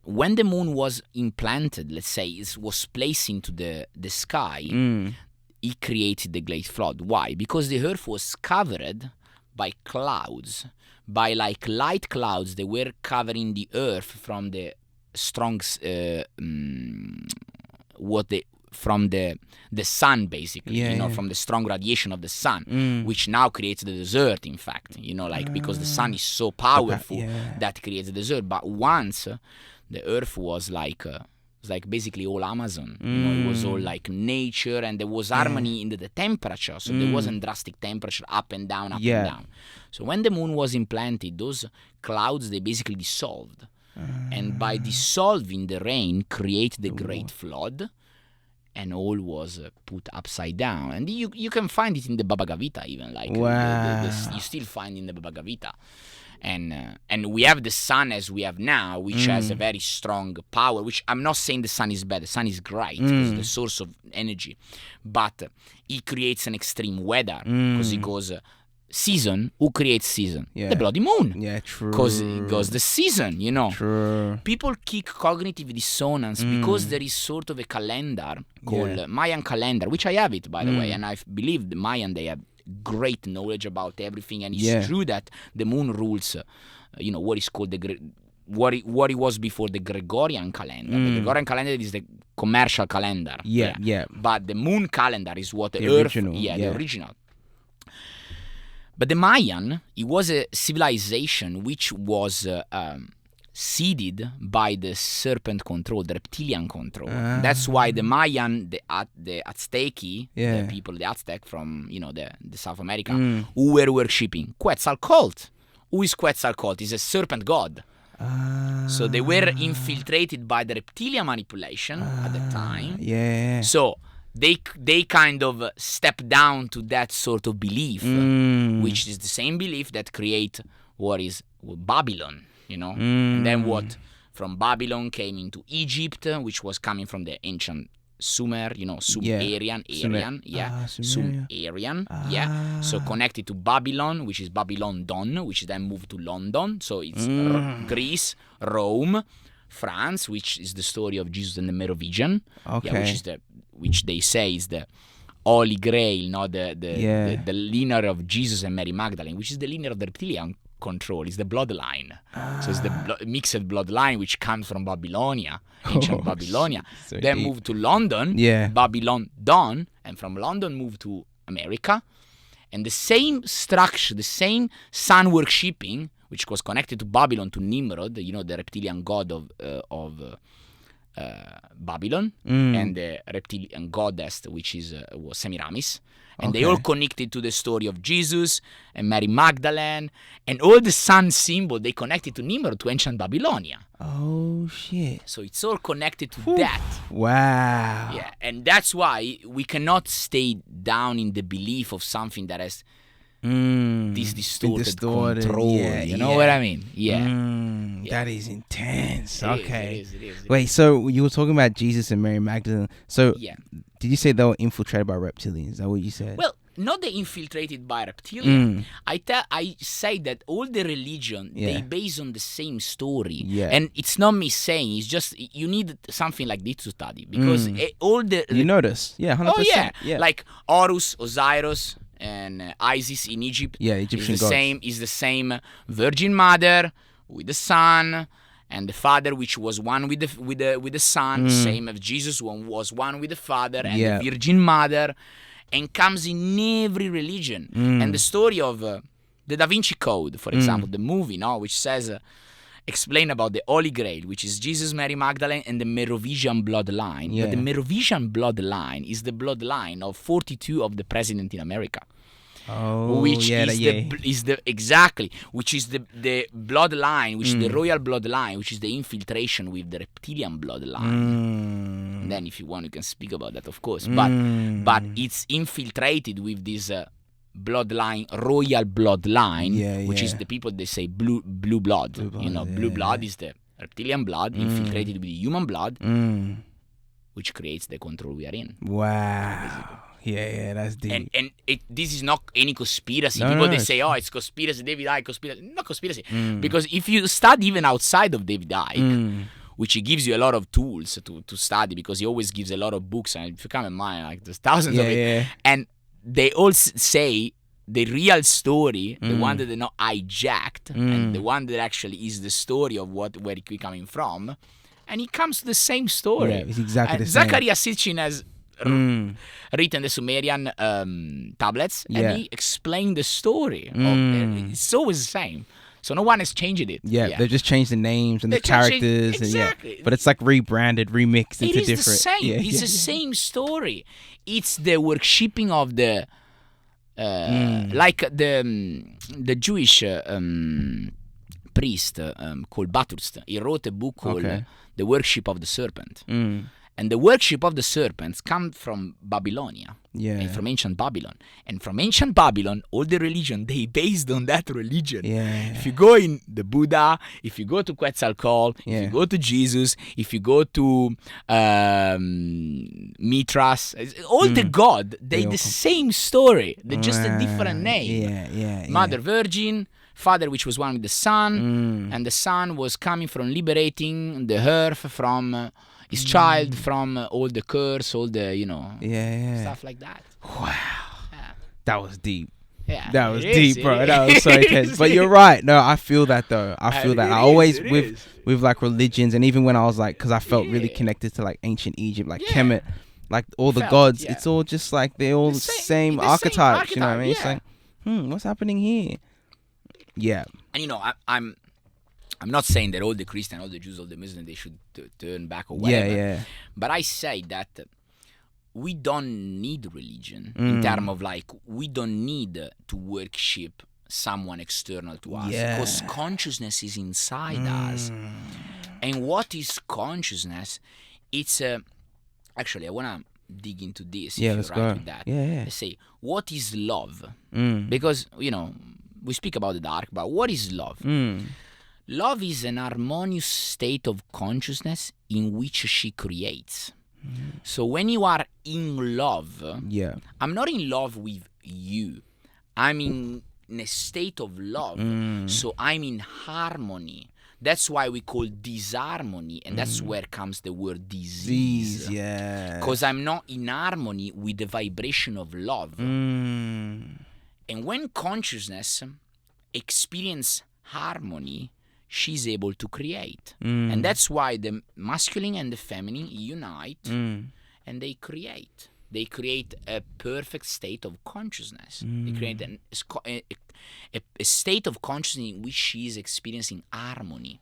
when the moon was implanted, let's say, it was placed into the sky, he created the Great Flood. Why? Because the earth was covered by clouds, by like light clouds. They were covering the earth from the strong from the sun, basically, from the strong radiation of the sun, which now creates the desert, in fact, because the sun is so powerful that creates the desert. But once the earth was like basically all Amazon, it was all like nature, and there was harmony in the temperature, so there wasn't drastic temperature up and down, and down. So when the moon was implanted, those clouds, they basically dissolved, and by dissolving, the rain created the Great Flood, and all was put upside down. And you can find it in the Bhagavad Gita, even, like you still find in the Bhagavad Gita. And we have the sun as we have now, which has a very strong power, which I'm not saying the sun is bad. The sun is great. It's the source of energy. But it creates an extreme weather, because it goes season. Who creates season? The bloody moon. Yeah, true. Because it goes the season, True. People kick cognitive dissonance because there is sort of a calendar called Mayan calendar, which I have it, by the way, and I believe the Mayan, they have great knowledge about everything, and it's true that the moon rules what is called what it was before the Gregorian calendar. The Gregorian calendar is the commercial calendar, but the moon calendar is what the earth, the original. But the Mayan, it was a civilization which was seeded by the serpent control, the reptilian control. That's why the Mayan, the Azteci, the people, the Aztec from the South America, who were worshipping Quetzalcoatl. Who is Quetzalcoatl? He's a serpent god. So they were infiltrated by the reptilian manipulation at the time. So they kind of step down to that sort of belief, which is the same belief that create what is Babylon. And then what from Babylon came into Egypt, which was coming from the ancient Sumer, Sumerian, Sumerian, So connected to Babylon, which is Babylon Don, which then moved to London. So it's Greece, Rome, France, which is the story of Jesus and the Merovingian, which they say is the Holy Grail, the lineage of Jesus and Mary Magdalene, which is the lineage of the reptilian control, is the bloodline. So it's the mixed bloodline which comes from Babylonia, ancient Babylonia. So then moved to London, Babylon Dawn, and from London moved to America. And the same structure, the same sun worshipping, which was connected to Babylon, to Nimrod, the reptilian god of Babylon, and the reptilian goddess, which was Semiramis. And they all connected to the story of Jesus and Mary Magdalene, and all the sun symbol, they connected to Nimrod, to ancient Babylonia. Oh, shit. So it's all connected to that. Wow. Yeah, and that's why we cannot stay down in the belief of something that has this distorted control. You know what I mean? That is intense. It is. Wait, so you were talking about Jesus and Mary Magdalene. So did you say they were infiltrated by reptilians? Is that what you said? Well, not they infiltrated by reptilian. I say that all the religion, they based on the same story. And it's not me saying, it's just you need something like this to study, because all the... You notice? Yeah, 100%. Oh, yeah. Like Horus, Osiris, and Isis in Egypt. Yeah, Egyptian gods. Is the same Virgin Mother with the Son, and the Father, which was one with the Son, same as Jesus was one with the Father, and the Virgin Mother, and comes in every religion. And the story of the Da Vinci Code, for example, the movie, which says explain about the Holy Grail, which is Jesus, Mary Magdalene, and the Merovingian bloodline. But the Merovingian bloodline is the bloodline of 42 of the president in America. Which is the bloodline, which is the royal bloodline, which is the infiltration with the reptilian bloodline. And then, if you want, you can speak about that, of course. But it's infiltrated with this bloodline, royal bloodline, which is the people they say blue blood. Blue blood is the reptilian blood infiltrated with the human blood, which creates the control we are in. Wow. Basically. Yeah, that's deep. And this is not any conspiracy. People they say, it's conspiracy, David Icke, conspiracy. Not conspiracy. Because if you study even outside of David Icke, which he gives you a lot of tools to study, because he always gives a lot of books, and if you come in mind, like there's thousands of it. Yeah. And they all say the real story, the one that they're not hijacked, and the one that actually is the story of where we're coming from, and it comes to the same story. Yeah, it's exactly the same. same. Zachariah Sitchin has written the Sumerian tablets, and he explained the story. It's always the same. So no one has changed it. Yeah, they've just changed the names and the characters. Exactly. But it's like rebranded, remixed into different. It is the same. It's the same story. It's the worshipping of the, like the Jewish priest called Baturst. He wrote a book called The Worship of the Serpent. And the worship of the serpents come from Babylonia, and from ancient Babylon. And from ancient Babylon, all the religion, they based on that religion. If you go in the Buddha, if you go to Quetzalcoatl, if you go to Jesus, if you go to Mithras, all the god, they the same story. They're just a different name. Mother Virgin, Father, which was one with the Son, and the Son was coming from liberating the earth from his child, from all the curse, all the, stuff like that. Wow. That was deep. Yeah. That was deep, bro. That was so intense. But you're right. No, I feel that though. I feel that. I always, with like religions, and even when I was like, because I felt really connected to like ancient Egypt, like Kemet, like all the gods, it's all just like, they're all the same archetypes, you know what I mean? It's like, what's happening here? Yeah. And I'm not saying that all the Christians, all the Jews, all the Muslims, they should turn back or whatever. But I say that we don't need religion in terms of like, we don't need to worship someone external to us, because consciousness is inside us. And what is consciousness? It's actually, I want to dig into this. Yeah, if let's you're right go. with that. Let's say, what is love? Because we speak about the dark, but what is love? Love is an harmonious state of consciousness in which she creates. So when you are in love, I'm not in love with you. I'm in a state of love. So I'm in harmony. That's why we call disharmony, and that's where comes the word disease. Because I'm not in harmony with the vibration of love. And when consciousness experiences harmony, she's able to create. And that's why the masculine and the feminine unite, and they create. They create a perfect state of consciousness. They create a state of consciousness in which she is experiencing harmony.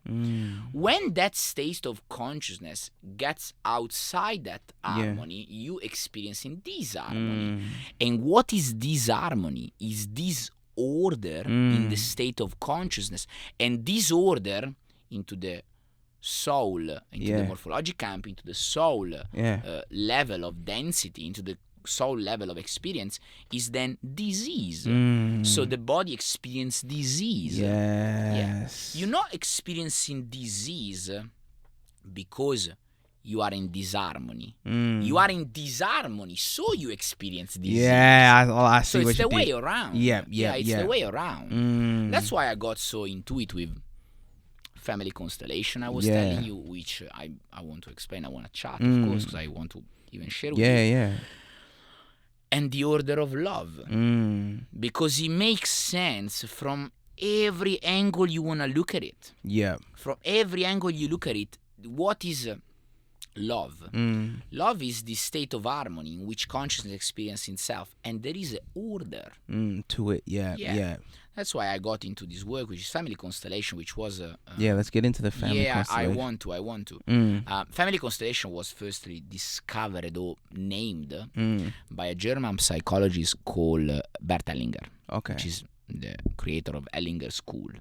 When that state of consciousness gets outside that harmony, you experiencing disharmony. And what is disharmony? Is disorder in the state of consciousness, and disorder into the soul, into the morphologic camp, into the soul level of density, into the soul level of experience, is then disease. So the body experiences disease. You're not experiencing disease because you are in disharmony. You are in disharmony, so you experience disease. I see. So what it's you the did. way around. It's the way around. That's why I got so into it with family constellation. I was telling you, which I want to explain. I want to chat, of course, because I want to even share with you. And the order of love, because it makes sense from every angle you want to look at it. From every angle you look at it, what is love? Love is the state of harmony in which consciousness experiences itself, and there is an order to it. That's why I got into this work, which is family constellation, which was let's get into the family constellation. I want to. Family constellation was firstly discovered or named by a German psychologist called Bert Hellinger, which is the creator of Hellinger School.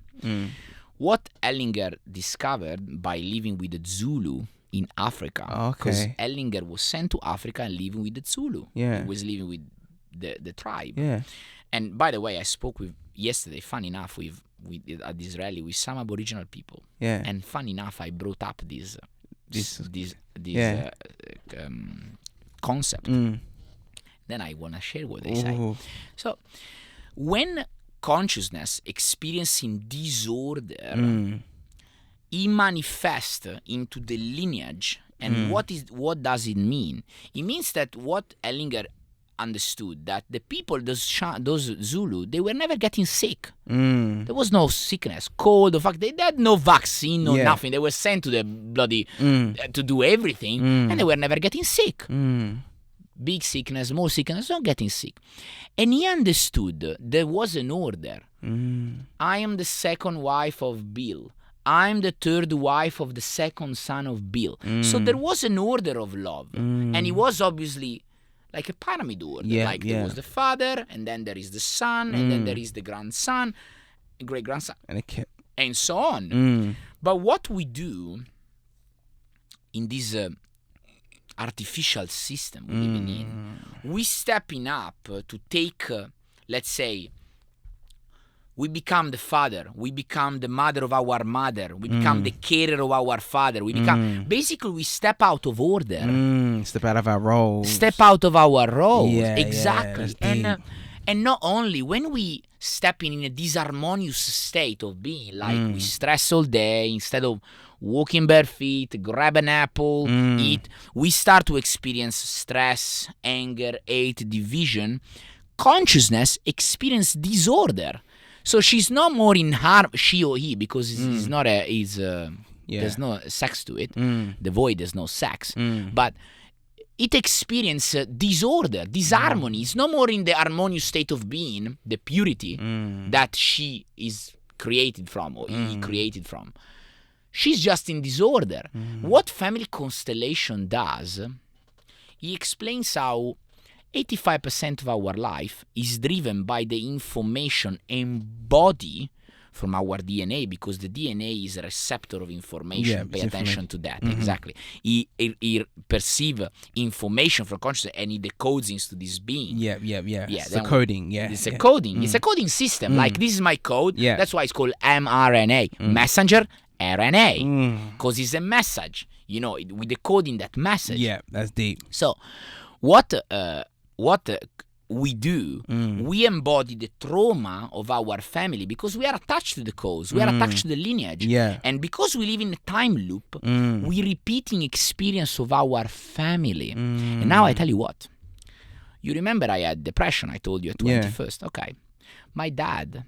What Hellinger discovered by living with the Zulu in Africa, because Hellinger was sent to Africa and living with the Zulu. He was living with the tribe. And by the way, I spoke with yesterday, fun enough, with at Israeli, with some Aboriginal people. And fun enough, I brought up this concept. Then I want to share what they say. So when consciousness experiencing disorder, he manifests into the lineage. And what does it mean? It means that what Ellinger understood, that the people, those Zulu, they were never getting sick. There was no sickness, cold, the fact they had no vaccine, no nothing. They were sent to the bloody to do everything, and they were never getting sick. Big sickness, small sickness, not getting sick. And he understood there was an order. I am the second wife of Bill. I'm the third wife of the second son of Bill. So there was an order of love. And it was obviously like a pyramid order. There was the father, and then there is the son, and then there is the grandson, great-grandson, and so on. But what we do in this artificial system we're living in, we stepping up to take, let's say, we become the father, we become the mother of our mother, we become the carer of our father, we become, basically we step out of order. Step out of our roles. Exactly. And not only, when we step in a disharmonious state of being, like we stress all day, instead of walking bare feet, grab an apple, eat, we start to experience stress, anger, hate, division. Consciousness experience disorder. So she's no more in harm, she or he, because it's not there's no sex to it. The void, there's no sex. But it experiences disorder, disharmony. It's no more in the harmonious state of being, the purity that she is created from, or he created from. She's just in disorder. What family constellation does, he explains how 85% of our life is driven by the information embodied from our DNA, because the DNA is a receptor of information. Pay attention to that. Exactly. He perceives information from consciousness and he decodes into this being. It's a coding. It's a coding. It's a coding system. Like, this is my code. That's why it's called mRNA. Messenger RNA. Because it's a message. We decoding that message. Yeah, that's deep. So, what we do, we embody the trauma of our family, because we are attached to the cause, we are attached to the lineage. And because we live in a time loop, we repeating experience of our family. And now I tell you what. You remember I had depression, I told you at 21st. Okay. My dad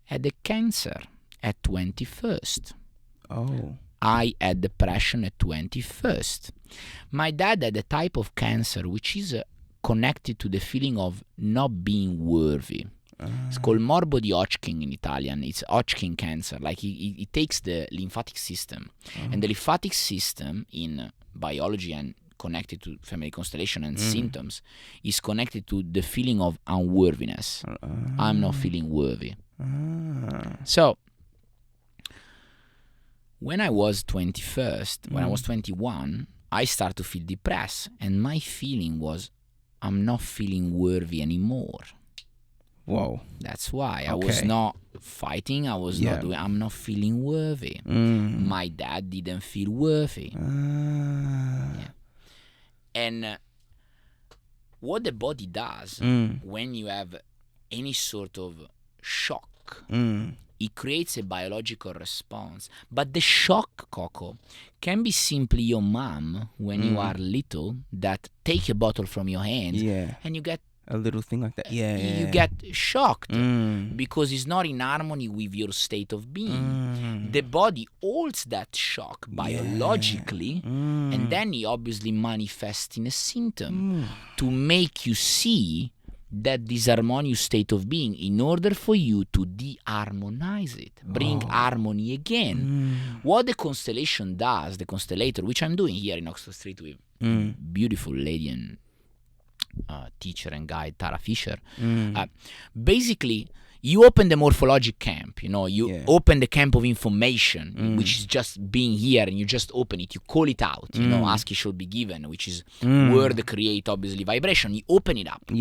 had a cancer at 21st. Oh. I had depression at 21st. My dad had a type of cancer which is connected to the feeling of not being worthy. It's called morbo di Hodgkin in Italian. It's Hodgkin cancer. Like, it takes the lymphatic system. And the lymphatic system in biology and connected to family constellation and symptoms is connected to the feeling of unworthiness. I'm not feeling worthy. So, when I was 21st, when I was 21, I started to feel depressed. And my feeling was, I'm not feeling worthy anymore. Whoa. That's why I was not fighting. I was not doing. I'm not feeling worthy. My dad didn't feel worthy. And what the body does when you have any sort of shock, it creates a biological response. But the shock, Coco, can be simply your mom when you are little that take a bottle from your hand and you get a little thing like that. You get shocked because it's not in harmony with your state of being. The body holds that shock biologically, and then it obviously manifests in a symptom to make you see that disharmonious state of being in order for you to de-harmonize it, bring harmony again. What the constellation does, the constellator, which I'm doing here in Oxford Street with beautiful lady and teacher and guide Tara Fisher, basically you open the morphologic camp, you open the camp of information, which is just being here, and you just open it, you call it out, ask it shall be given, which is word create obviously vibration, you open it up.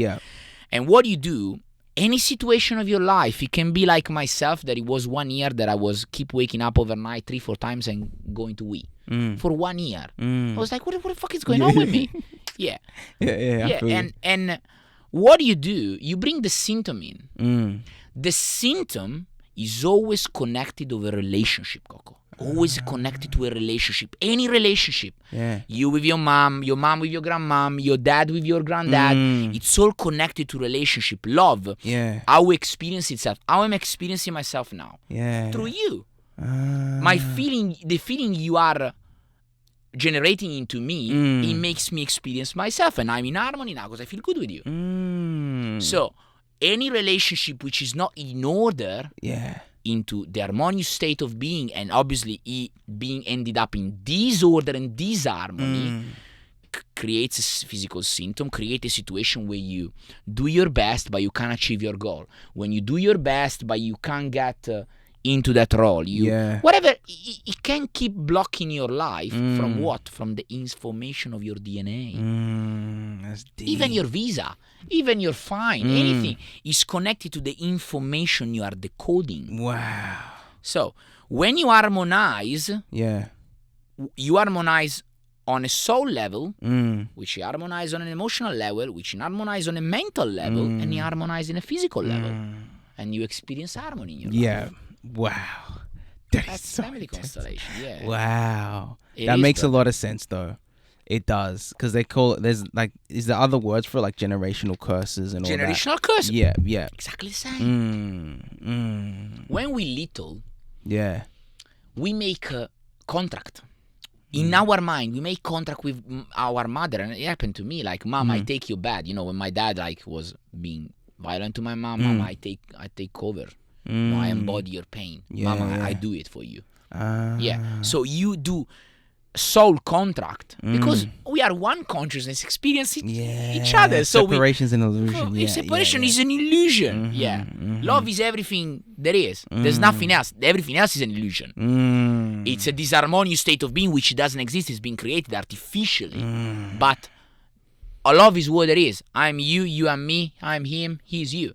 And what you do, any situation of your life, it can be like myself, that it was 1 year that I was keep waking up overnight 3-4 times and going to wee. For 1 year. I was like, what the fuck is going on with me? And what do? You bring the symptom in. The symptom is always connected to a relationship, Coco. Always connected to a relationship. Any relationship. Yeah. You with your mom with your grandmom, your dad with your granddad. It's all connected to relationship. Love. Yeah. How we experience itself. How I'm experiencing myself now. Yeah. Through you. My feeling, the feeling you are generating into me, it makes me experience myself, and I'm in harmony now because I feel good with you. So any relationship which is not in order, into the harmonious state of being, and obviously being ended up in disorder and disharmony, creates a physical symptom, create a situation where you do your best but you can't achieve your goal. When you do your best but you can't get into that role, whatever, it can keep blocking your life from what? From the information of your DNA. That's deep. Even your visa, even your fine, anything is connected to the information you are decoding. Wow. So when you harmonize, you harmonize on a soul level, which you harmonize on an emotional level, which you harmonize on a mental level, and you harmonize in a physical level, and you experience harmony in your life. Wow. That's so family constellation. Yeah. Wow. That makes a lot of sense, though. It does, because they call it. There's like, is there other words for like generational curses and all that? Generational curse. Yeah. Exactly the same. When we little, we make a contract. In our mind, we make contract with our mother, and it happened to me. Like, Mom, I take you bad. You know, when my dad like was being violent to my mom, Mom, I take over. No, I embody your pain. Mama, I do it for you. So you do soul contract because we are one consciousness experiencing each other. So separation's an illusion. Separation is an illusion. Love is everything there is. There's nothing else. Everything else is an illusion. It's a disharmonious state of being which doesn't exist. It's been created artificially. But love is what it is. I'm you, you are me, I'm him, he's you.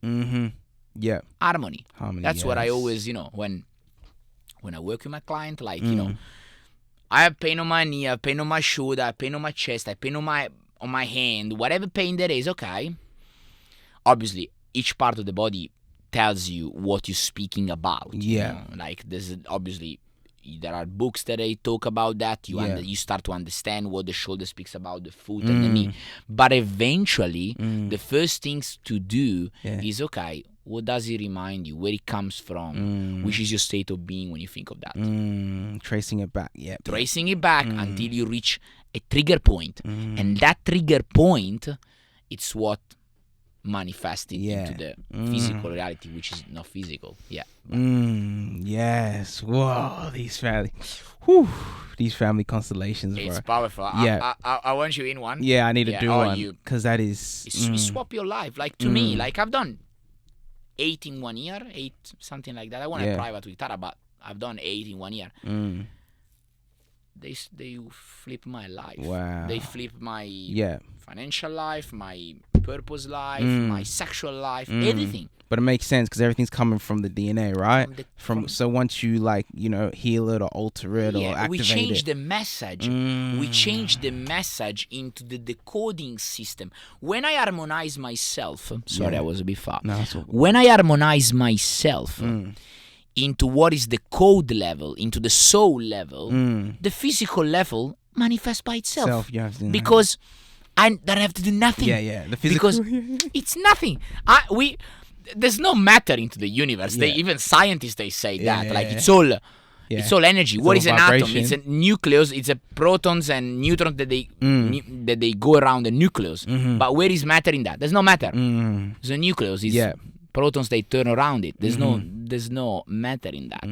Harmony. That's what I always, when I work with my client, like, I have pain on my knee, I have pain on my shoulder, I have pain on my chest, I have pain on my hand, whatever pain there is, okay. Obviously, each part of the body tells you what you're speaking about. Like, there's obviously, there are books that they talk about that. You start to understand what the shoulder speaks about, the foot and the knee. But eventually, the first things to do is, okay, what does it remind you? Where it comes from? Which is your state of being when you think of that? Tracing it back, Tracing it back until you reach a trigger point. And that trigger point, it's what manifested into the physical reality, which is not physical. Yes. Whoa, these family constellations, bro. It's powerful. I want you in one. I need to do one, because that is you swap your life. Like, to me, like, I've done 8 in 1 year, 8 something like that. I want a private with Tara, but I've done 8 in 1 year. They flip my life. Wow. They flip my financial life, my purpose life, my sexual life, everything. But it makes sense because everything's coming from the DNA, right? So once you heal it or alter it or activate we change the message. We change the message into the decoding system. When I harmonize myself, sorry, I was a bit far. No, when I harmonize myself into what is the code level, into the soul level, the physical level manifests by itself. Because I don't have to do nothing. The physical. Because it's nothing. There's no matter into the universe. Even scientists, they say that. It's all energy. What is an atom? It's a nucleus. It's a protons and neutrons that they go around the nucleus. But where is matter in that? There's no matter. There's a nucleus. It's protons, they turn around it. There's no matter in that.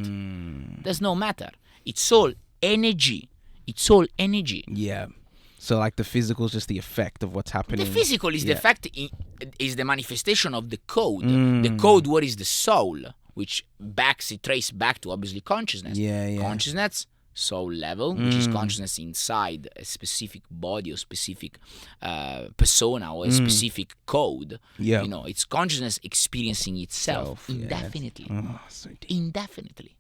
There's no matter. It's all energy. So like the physical is just the effect of what's happening. The physical is the effect, is the manifestation of the code. The code, what is the soul, which trace back to obviously consciousness. Consciousness, soul level, which is consciousness inside a specific body or specific persona or a specific code. It's consciousness experiencing itself indefinitely. Indefinitely.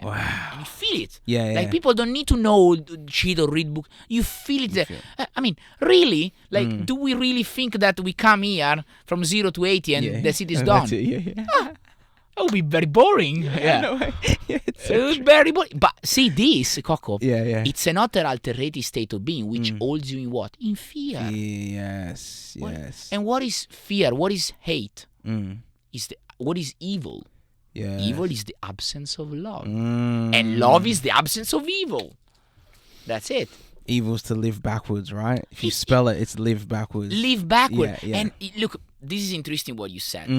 Wow. And you feel it. Like, people don't need to know, cheat or read books. You feel it. I mean, really? Like, do we really think that we come here from 0 to 80 and the city's done? That would be very boring. No way. It was very boring. But see this, Coco. Yeah. It's another alternative state of being which holds you in what? In fear. Yes. And what is fear? What is hate? Mm. What is evil? Yeah. Evil is the absence of love. And love is the absence of evil. That's it. Evil's to live backwards, right? If you spell it, it's live backwards. Live backward. Yeah. And look, this is interesting what you said.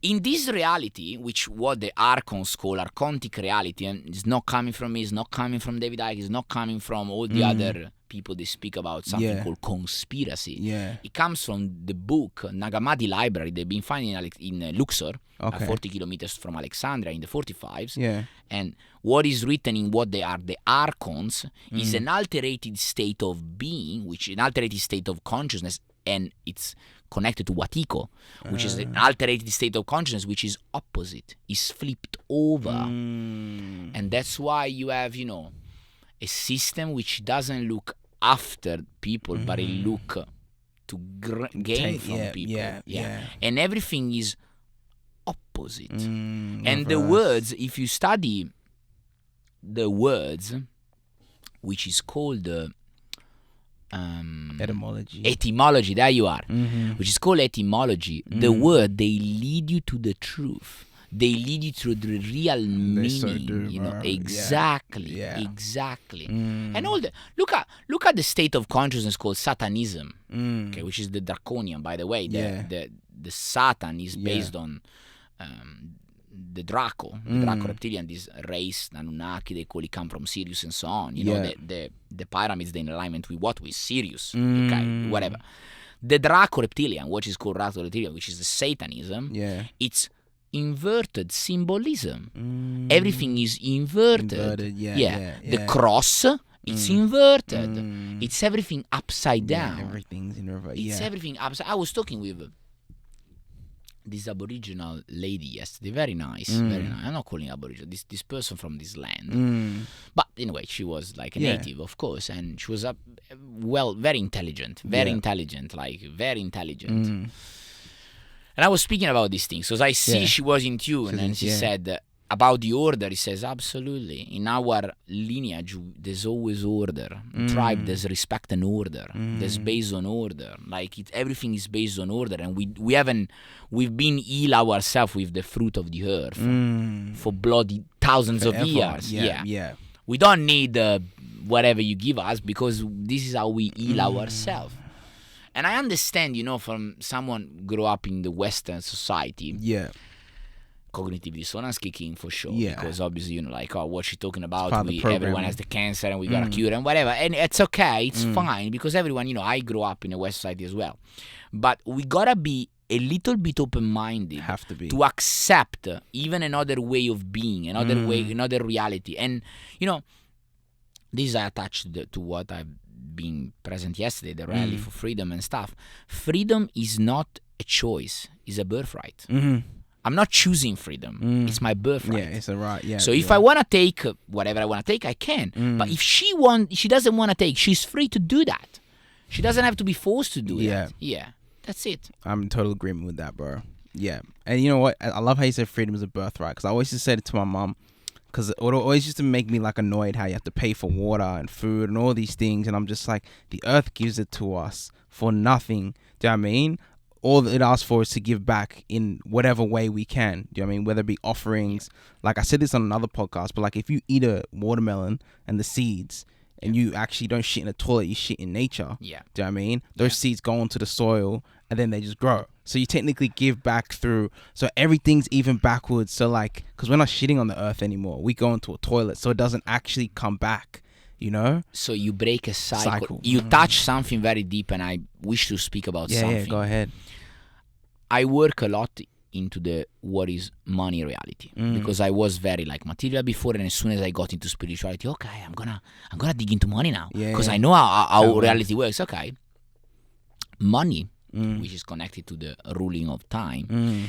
In this reality, which what the archons call archontic reality, and it's not coming from me, it's not coming from David Icke, it's not coming from all the other people they speak about something called conspiracy. Yeah. It comes from the book Nagamadi Library they've been finding in Luxor, 40 kilometers from Alexandria in the 45s. Yeah. And what is written in what they are the archons is an alterated state of being, which is an alterated state of consciousness, and it's connected to Watiko, which is an alterated state of consciousness, which is opposite, is flipped over. And that's why you have, a system which doesn't look after people, but it look to gain from people. Yeah. And everything is opposite. And the words, if you study the words, which is called etymology, there you are, which is called etymology. The word, they lead you to the truth. They lead you to the real meaning. So do, exactly. And all the look at the state of consciousness called Satanism, okay, which is the draconian, by the way. The Satan is based on the Draco reptilian, this race, Anunnaki, they call it, come from Sirius and so on. The pyramids, they're in alignment with what? With Sirius, okay, whatever. The Draco reptilian, what is called Draco reptilian, which is the Satanism, it's inverted symbolism. Everything is inverted. The cross, it's inverted. It's everything upside down. Everything's in reverse. It's everything upside. I was talking with this Aboriginal lady yesterday, very nice. I'm not calling Aboriginal, this person from this land. But anyway, she was like a native, of course, and she was very intelligent, very intelligent. And I was speaking about these things because I see she was in tune, and she said about the order. He says, absolutely, in our lineage there's always order. Tribe, there's respect and order. There's based on order. Like everything is based on order, and we've been heal ourselves with the fruit of the earth for bloody thousands of years. We don't need whatever you give us, because this is how we heal ourselves. And I understand, from someone grow up in the Western society. Cognitive dissonance kicking for sure. Because obviously, what's she talking about? Everyone has the cancer and we gotta cure and whatever. And it's okay, it's fine, because everyone, I grew up in the West Society as well. But we gotta be a little bit open-minded. Have to be. To accept even another way of being, another way, another reality. And, this is attached to what I've been present yesterday, the rally for freedom and stuff. Freedom is not a choice, it's a birthright. I'm not choosing freedom. It's my birthright. It's a right. So if I want to take whatever I want to take, I can. But if she doesn't want to take, she's free to do that. She doesn't have to be forced to do that. Yeah, that's it. I'm in total agreement with that, bro. Yeah. And you know what? I love how you said freedom is a birthright, because I always just said it to my mom, because it always used to make me annoyed how you have to pay for water and food and all these things. And I'm just like, the earth gives it to us for nothing. Do you know what I mean? All it asks for is to give back in whatever way we can. Do you know what I mean? Whether it be offerings. Like I said this on another podcast, but if you eat a watermelon and the seeds, and you actually don't shit in a toilet, you shit in nature. Do you know what I mean? Those seeds go into the soil and then they just grow. So you technically give back through. So everything's even backwards. So because we're not shitting on the earth anymore. We go into a toilet, so it doesn't actually come back. So you break a cycle. You touch something very deep, and I wish to speak about something. Yeah, go ahead. I work a lot into the what is money reality, because I was very material before, and as soon as I got into spirituality, okay, I'm gonna dig into money now, because I know how reality works. Okay, money, which is connected to the ruling of time,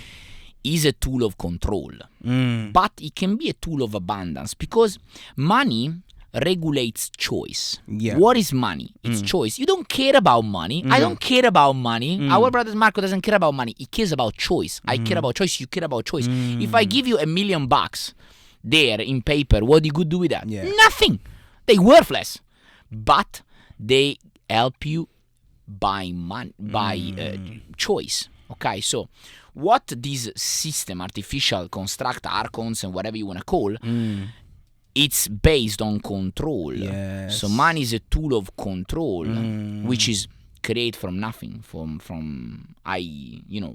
is a tool of control, but it can be a tool of abundance, because money regulates choice. Yeah. What is money? It's choice. You don't care about money. I don't care about money. Our brother Marco doesn't care about money. He cares about choice. I care about choice. You care about choice. If I give you $1 million there in paper, what you could do with that? Nothing. They're worthless. But they help you by choice. Okay, so what this system, artificial construct, archons, and whatever you want to call, it's based on control. Yes. So money is a tool of control, which is created from nothing.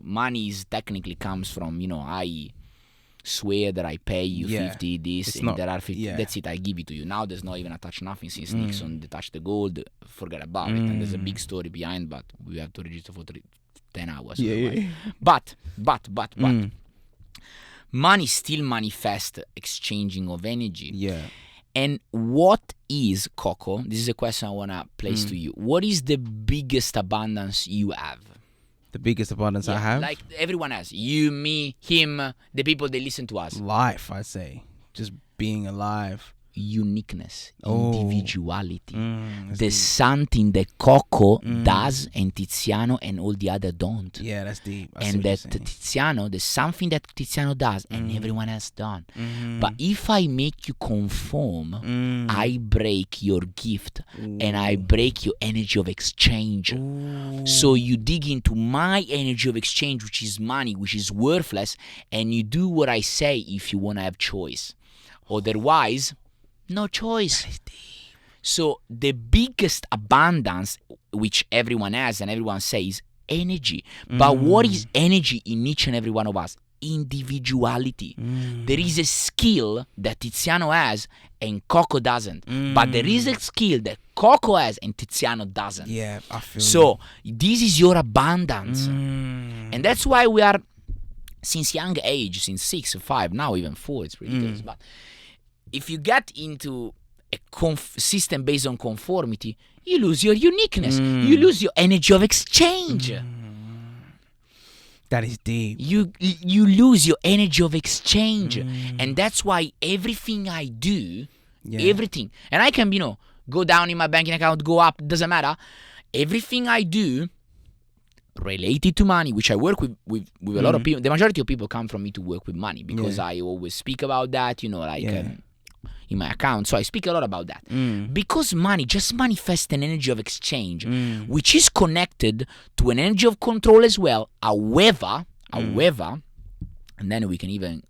Money is technically comes from, I swear that I pay you 50 this, it's and not, there are 50. That's it, I give it to you. Now there's not even a touch nothing since Nixon they touched the gold. Forget about it. And there's a big story behind, but we have to register for 10 hours. But money still manifests exchanging of energy. Yeah. And what is, Coco, this is a question I want to place to you. What is the biggest abundance you have? The biggest abundance I have? Like everyone has. You, me, him, the people that listen to us. Life, I say. Just being alive. Uniqueness, individuality. There's something that Coco does and Tiziano and all the other don't. Yeah, that's deep. And that Tiziano, there's something that Tiziano does and everyone else done. But if I make you conform, I break your gift and I break your energy of exchange. So you dig into my energy of exchange, which is money, which is worthless, and you do what I say if you want to have choice. Otherwise, no choice. So the biggest abundance which everyone has and everyone says energy. But what is energy in each and every one of us? Individuality. There is a skill that Tiziano has and Coco doesn't. But there is a skill that Coco has and Tiziano doesn't. Yeah, I feel so this is your abundance. And that's why we are, since young age, since 6 or 5, now even 4, it's ridiculous. But if you get into a system based on conformity, you lose your uniqueness. You lose your energy of exchange. That is deep. You lose your energy of exchange. And that's why everything I do, everything, and I can, go down in my banking account, go up, doesn't matter. Everything I do related to money, which I work with a lot of people. The majority of people come from me to work with money because I always speak about that, in my account. So I speak a lot about that. Because money just manifests an energy of exchange, which is connected to an energy of control as well. However, and then we can even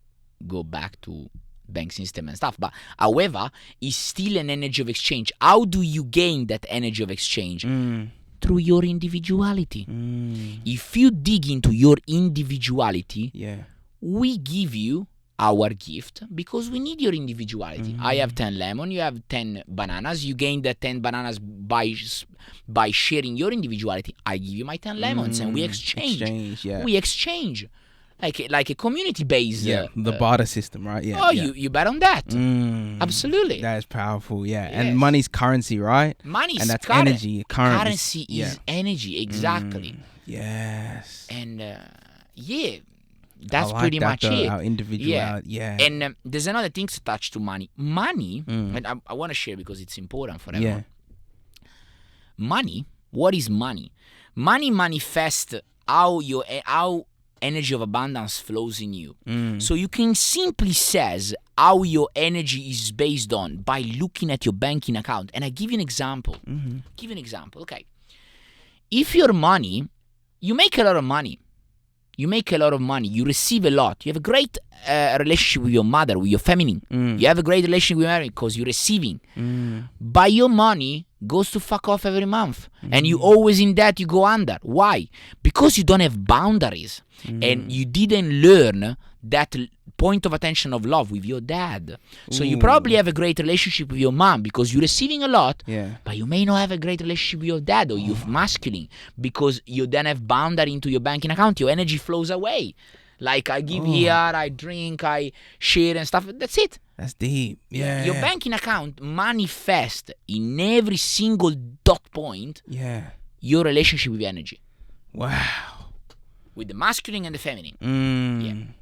go back to bank system and stuff, but however, it's still an energy of exchange. How do you gain that energy of exchange? Through your individuality. If you dig into your individuality, we give you our gift because we need your individuality. I have 10 lemon, you have 10 bananas. You gain the 10 bananas by sharing your individuality. I give you my 10 lemons and we exchange. We exchange. Like a community-based... the barter system, right? You bet on that. Absolutely. That is powerful, And money's currency, right? Money's and that's energy. Currency is energy, exactly. Yes. And, that's like pretty that, much though, it. Our individuality, And there's another thing attached to money. Money, and I want to share because it's important for everyone. Money, what is money? Money manifests how energy of abundance flows in you. So you can simply says how your energy is based on by looking at your banking account. And I give you an example. Okay. If your money, you make a lot of money. You receive a lot. You have a great relationship with your mother, with your feminine. You have a great relationship with your marriage because you're receiving. But your money goes to fuck off every month. And you always in debt, you go under. Why? Because you don't have boundaries. And you didn't learn that point of attention of love with your dad. So you probably have a great relationship with your mom because you're receiving a lot, but you may not have a great relationship with your dad or you're masculine because you then have boundary into your banking account. Your energy flows away. Like I give here, I drink, I share and stuff. That's it. That's deep. Your banking account manifests in every single dot point your relationship with energy. Wow. With the masculine and the feminine.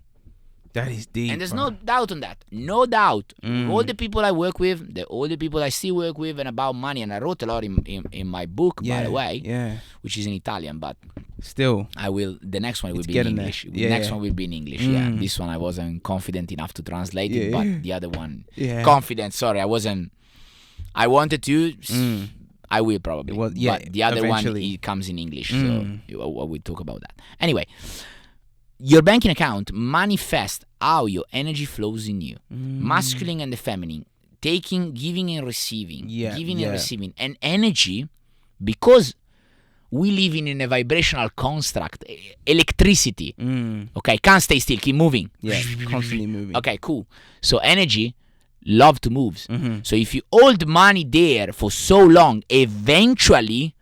That is deep. And there's no doubt on that. No doubt. All the people I work with, all the people I still work with, and about money. And I wrote a lot in my book, by the way, which is in Italian, but still, the next one will be in English. The next one will be in English, This one I wasn't confident enough to translate it, but the other one, confident, sorry, I wanted to, I will probably. But the other one, it comes in English, so we'll talk about that. Anyway, your banking account manifests how your energy flows in you. Masculine and the feminine. Taking, giving and receiving. Giving and receiving. And energy, because we live in a vibrational construct, electricity. Okay, can't stay still, keep moving. Yeah, constantly moving. Okay, cool. So energy love to move. So if you hold money there for so long, eventually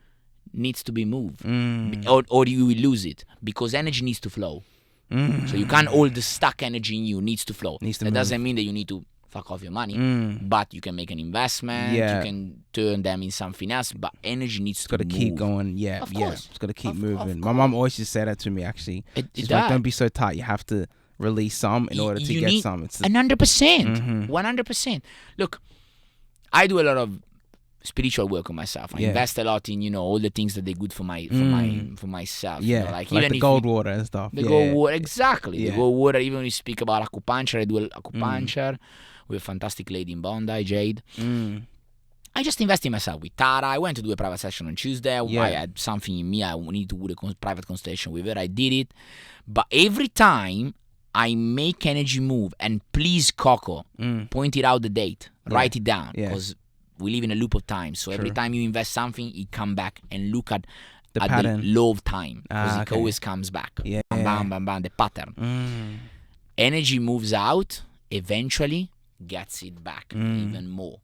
needs to be moved. Or you will lose it, because energy needs to flow. So you can't hold the stuck energy in you, needs to flow. That doesn't mean that you need to fuck off your money, but you can make an investment, you can turn them in something else, but energy needs to move. It's got to keep going, it's got to keep moving. My mom always used to say that to me, actually. She's like, don't be so tight, you have to release some in order to get some. 100%. 100%. Look, I do a lot of spiritual work on myself. I invest a lot in, all the things that they're good for myself. Like even the gold water and stuff. The gold water, exactly. The gold water. Even when we speak about acupuncture, I do acupuncture with a fantastic lady in Bondi, Jade. I just invest in myself with Tara. I went to do a private session on Tuesday. I had something in me. I need to do a private consultation with her. I did it. But every time I make energy move, and please, Coco, point it out the date. Write it down. Because we live in a loop of time. So every time you invest something, it come back, and look at the law of time. Because it always comes back. Bam, bam, bam, the pattern. Energy moves out, eventually gets it back even more.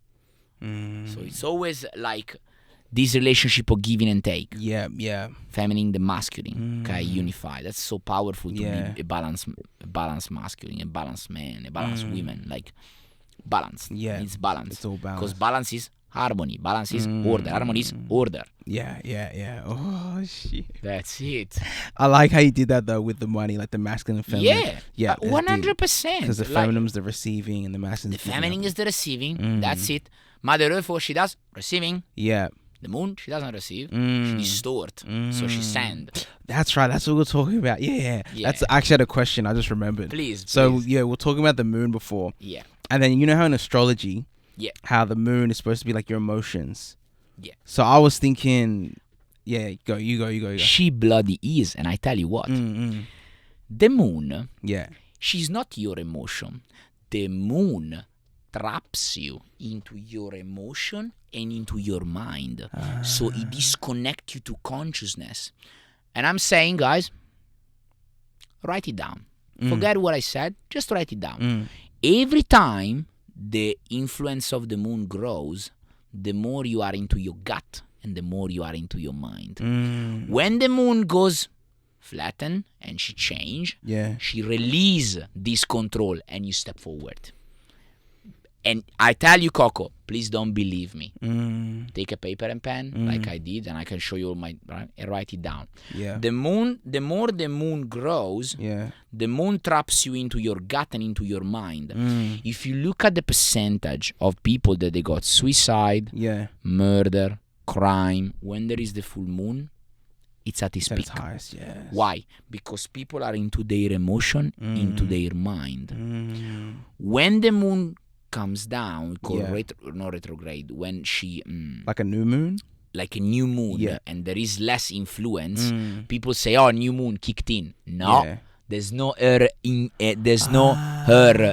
So it's always like this relationship of giving and take. Feminine, the masculine, okay, unified. That's so powerful to be a balanced masculine, a balanced man, a balanced woman, like balance. It's balance. It's all balance. Because balance is harmony. Balance is order. Harmony is order. Oh shit. That's it. I like how you did that though with the money, like the masculine and feminine. 100%. Because the feminine is the receiving and the masculine. The feminine is the receiving. That's it. Mother Earth, what she does, receiving. The moon, she doesn't receive. She distort. So she send. That's right. That's what we're talking about. That's actually a question I just remembered. Please. So we're talking about the moon before. And then you know how in astrology, how the moon is supposed to be like your emotions. So I was thinking, you go. She bloody is, and I tell you what, the moon, she's not your emotion. The moon traps you into your emotion and into your mind. So it disconnects you to consciousness. And I'm saying, guys, write it down. Forget what I said. Just write it down. Every time the influence of the moon grows, the more you are into your gut and the more you are into your mind. When the moon goes flatten and she change, she release this control and you step forward. And I tell you, Coco, please don't believe me. Take a paper and pen like I did, and I can show you and write it down. The more the moon grows, the moon traps you into your gut and into your mind. If you look at the percentage of people that they got suicide, murder, crime, when there is the full moon, it's at its peak. Highest, Why? Because people are into their emotion, into their mind. When the moon comes down, called retrograde, when she like a new moon, and there is less influence, people say, oh, new moon kicked in. No, there's no her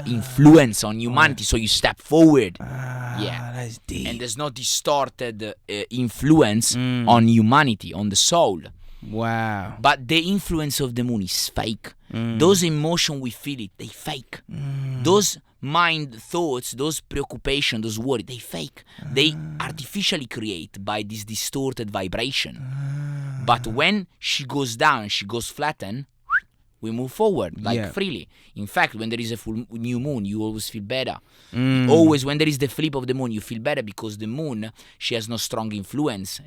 influence on humanity, so you step forward. That's deep. And there's no distorted influence on humanity, on the soul. Wow. But the influence of the moon is fake. Those emotions, we feel it, they fake. Those mind thoughts, those preoccupations, those worries, they fake. They artificially create by this distorted vibration. But when she goes down, she goes flatten, we move forward freely. In fact, when there is a full new moon, you always feel better. Always when there is the flip of the moon, you feel better because the moon, she has no strong influence.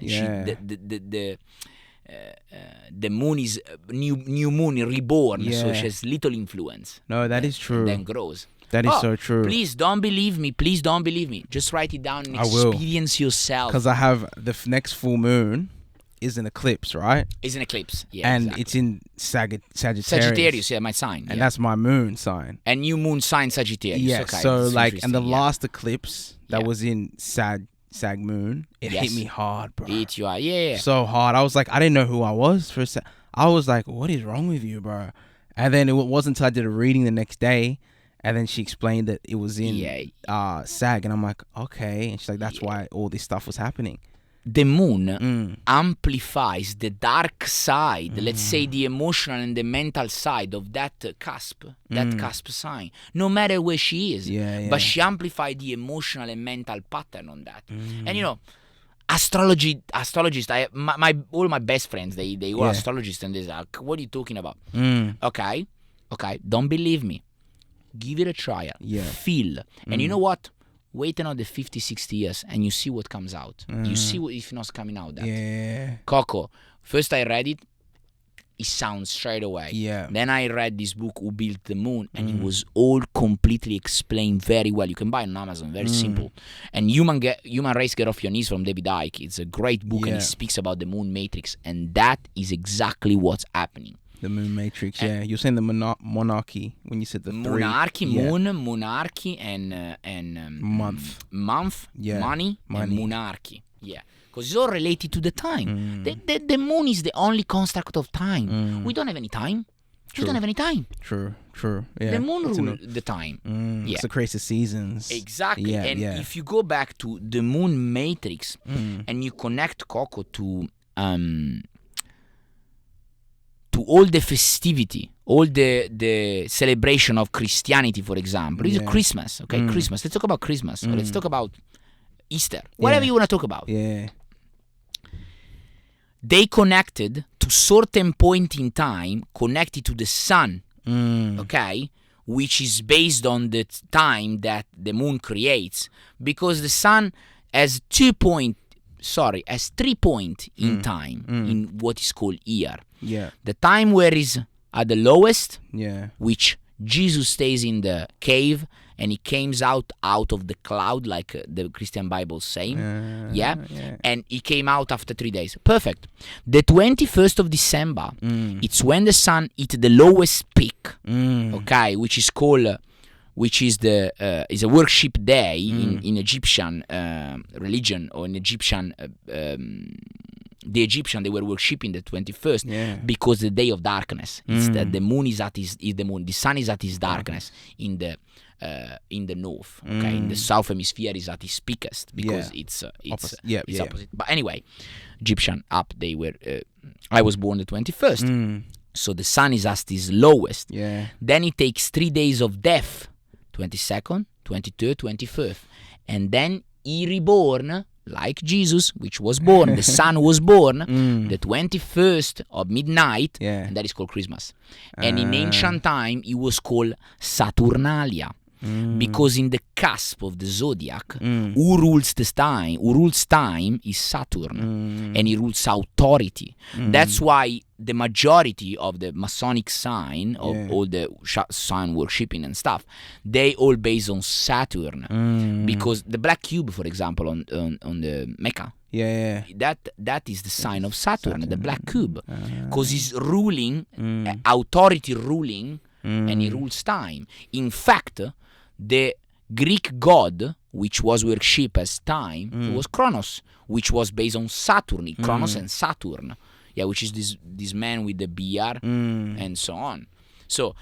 the moon is new moon reborn, so she has little influence. No, that is true. And then grows. That is so true. Please don't believe me. Please don't believe me. Just write it down and experience yourself. Because I have the next full moon is an eclipse, right? It's an eclipse. Yeah, and exactly. it's in Sagittarius. Sagittarius, yeah, my sign. And that's my moon sign. And new moon sign Sagittarius. Yeah, okay, so like, and the last eclipse that Yeah. was in Sag moon, it hit me hard, bro. Hit you are, yeah. So hard. I was like, I didn't know who I was for a sec. I was like, what is wrong with you, bro? And then it wasn't until I did a reading the next day, and then she explained that it was in Sag, and I'm like, okay. And she's like, that's why all this stuff was happening. The moon amplifies the dark side, let's say the emotional and the mental side of that cusp sign, no matter where she is. But she amplified the emotional and mental pattern on that. And you know, astrologists, all my best friends, they were astrologists, and they're like, what are you talking about? Okay, don't believe me. Give it a trial. Feel. And you know what? Wait another 50, 60 years and you see what comes out. You see what if not coming out. That. Coco, first I read it, it sounds straight away. Then I read this book, Who Built the Moon, and it was all completely explained very well. You can buy it on Amazon, very simple. And Human Race Get Off Your Knees from David Icke. It's a great book and it speaks about the moon matrix. And that is exactly what's happening. The moon matrix, You're saying the monarchy when you said the monarchy, three. moon, monarchy, and month, money, and monarchy. Yeah, because it's all related to the time. The moon is the only construct of time. We don't have any time. We don't have any time. True. Yeah. The moon rules the time. It's the crazy seasons. Exactly. If you go back to the moon matrix and you connect Coco to all the festivity, all the celebration of Christianity, for example, is Christmas. Okay, Christmas. Let's talk about Christmas. Or let's talk about Easter. Whatever you want to talk about. Yeah. They connected to certain point in time, connected to the sun. Okay, which is based on the time that the moon creates, because the sun has 3 point in time in what is called year. The time where is at the lowest, which Jesus stays in the cave and he comes out of the cloud, like the Christian Bible saying, and he came out after 3 days. Perfect. The 21st of December, it's when the sun hit the lowest peak, okay, which is called, is a worship day in Egyptian religion, or in Egyptian. The Egyptian, they were worshipping the 21st because the day of darkness. It's that the moon is the sun is at its darkness in the north. Okay, in the south hemisphere is at its peakest because it's opposite. But anyway, Egyptian they were. I was born the 21st, so the sun is at its lowest. Then it takes 3 days of death, 22nd, 23rd, 24th, and then he reborn. Like Jesus, which was born, the sun was born the 21st of midnight, and that is called Christmas. And in ancient time, it was called Saturnalia, because in the cusp of the zodiac, who rules time is Saturn, and he rules authority. That's why the majority of the Masonic sign, of all the sign worshipping and stuff, they all based on Saturn, because the black cube, for example, on the Mecca, that is the sign of Saturn. The black cube, because he's ruling, authority ruling, and he rules time. In fact, the Greek god, which was worshipped as time, was Kronos, which was based on Saturn, Kronos and Saturn. Which is this man with the beard and so on. So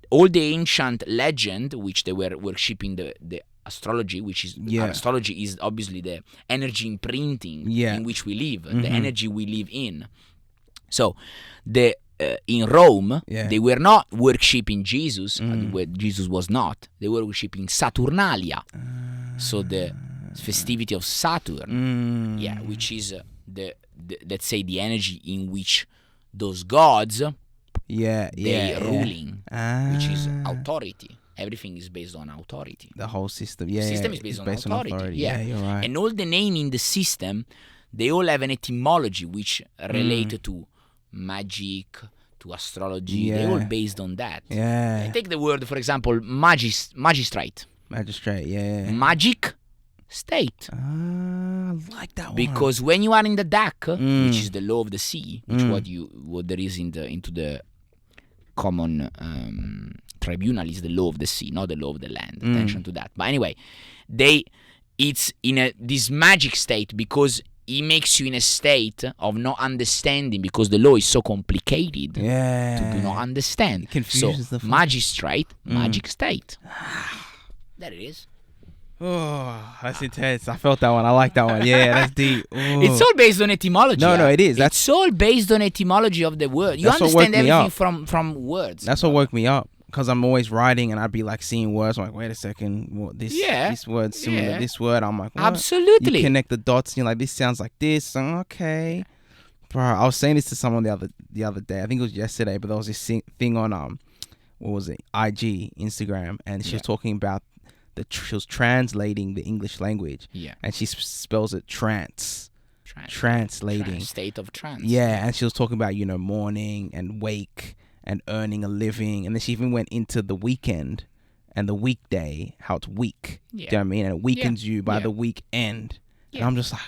all the ancient legend, which they were worshipping the astrology, which is astrology is obviously the energy imprinting in which we live, the energy we live in. So in Rome, they were not worshipping Jesus, where Jesus was not. They were worshipping Saturnalia, so the festivity of Saturn, which is the let's say the energy in which those gods they're ruling, which is authority. Everything is based on authority. The whole system, system is based on authority. Yeah, you're right. And all the name in the system, they all have an etymology which relate to magic, to astrology. They're all based on that. Yeah. Take the word, for example, magistrate. Magistrate, yeah. Magic state. I like that one. Because when you are in the dark, which is the law of the sea, which what there is into the common tribunal is the law of the sea, not the law of the land. Attention to that. But anyway, it's in this magic state because it makes you in a state of not understanding because the law is so complicated to do not understand. It confuses the magistrate, magic state. There it is. Oh, that's intense. I felt that one. I like that one. Yeah, that's deep. Ooh. It's all based on etymology. No, it is. It's all based on etymology of the word. You understand everything from words. That's what woke me up. Because I'm always writing and I'd be like seeing words. I'm like, wait a second. This word's similar to this word. I'm like, what? Absolutely. You connect the dots and you're like, this sounds like this. Okay. Bro, I was saying this to someone the other day. I think it was yesterday. But there was this thing on, what was it? IG, Instagram. And she was talking about she was translating the English language. Yeah. And she spells it translating. State of trance. Yeah. And she was talking about, morning and wake and earning a living. And then she even went into the weekend and the weekday, how it's weak. Yeah. Do you know what I mean? And it weakens you by the weekend. Yeah. And I'm just like,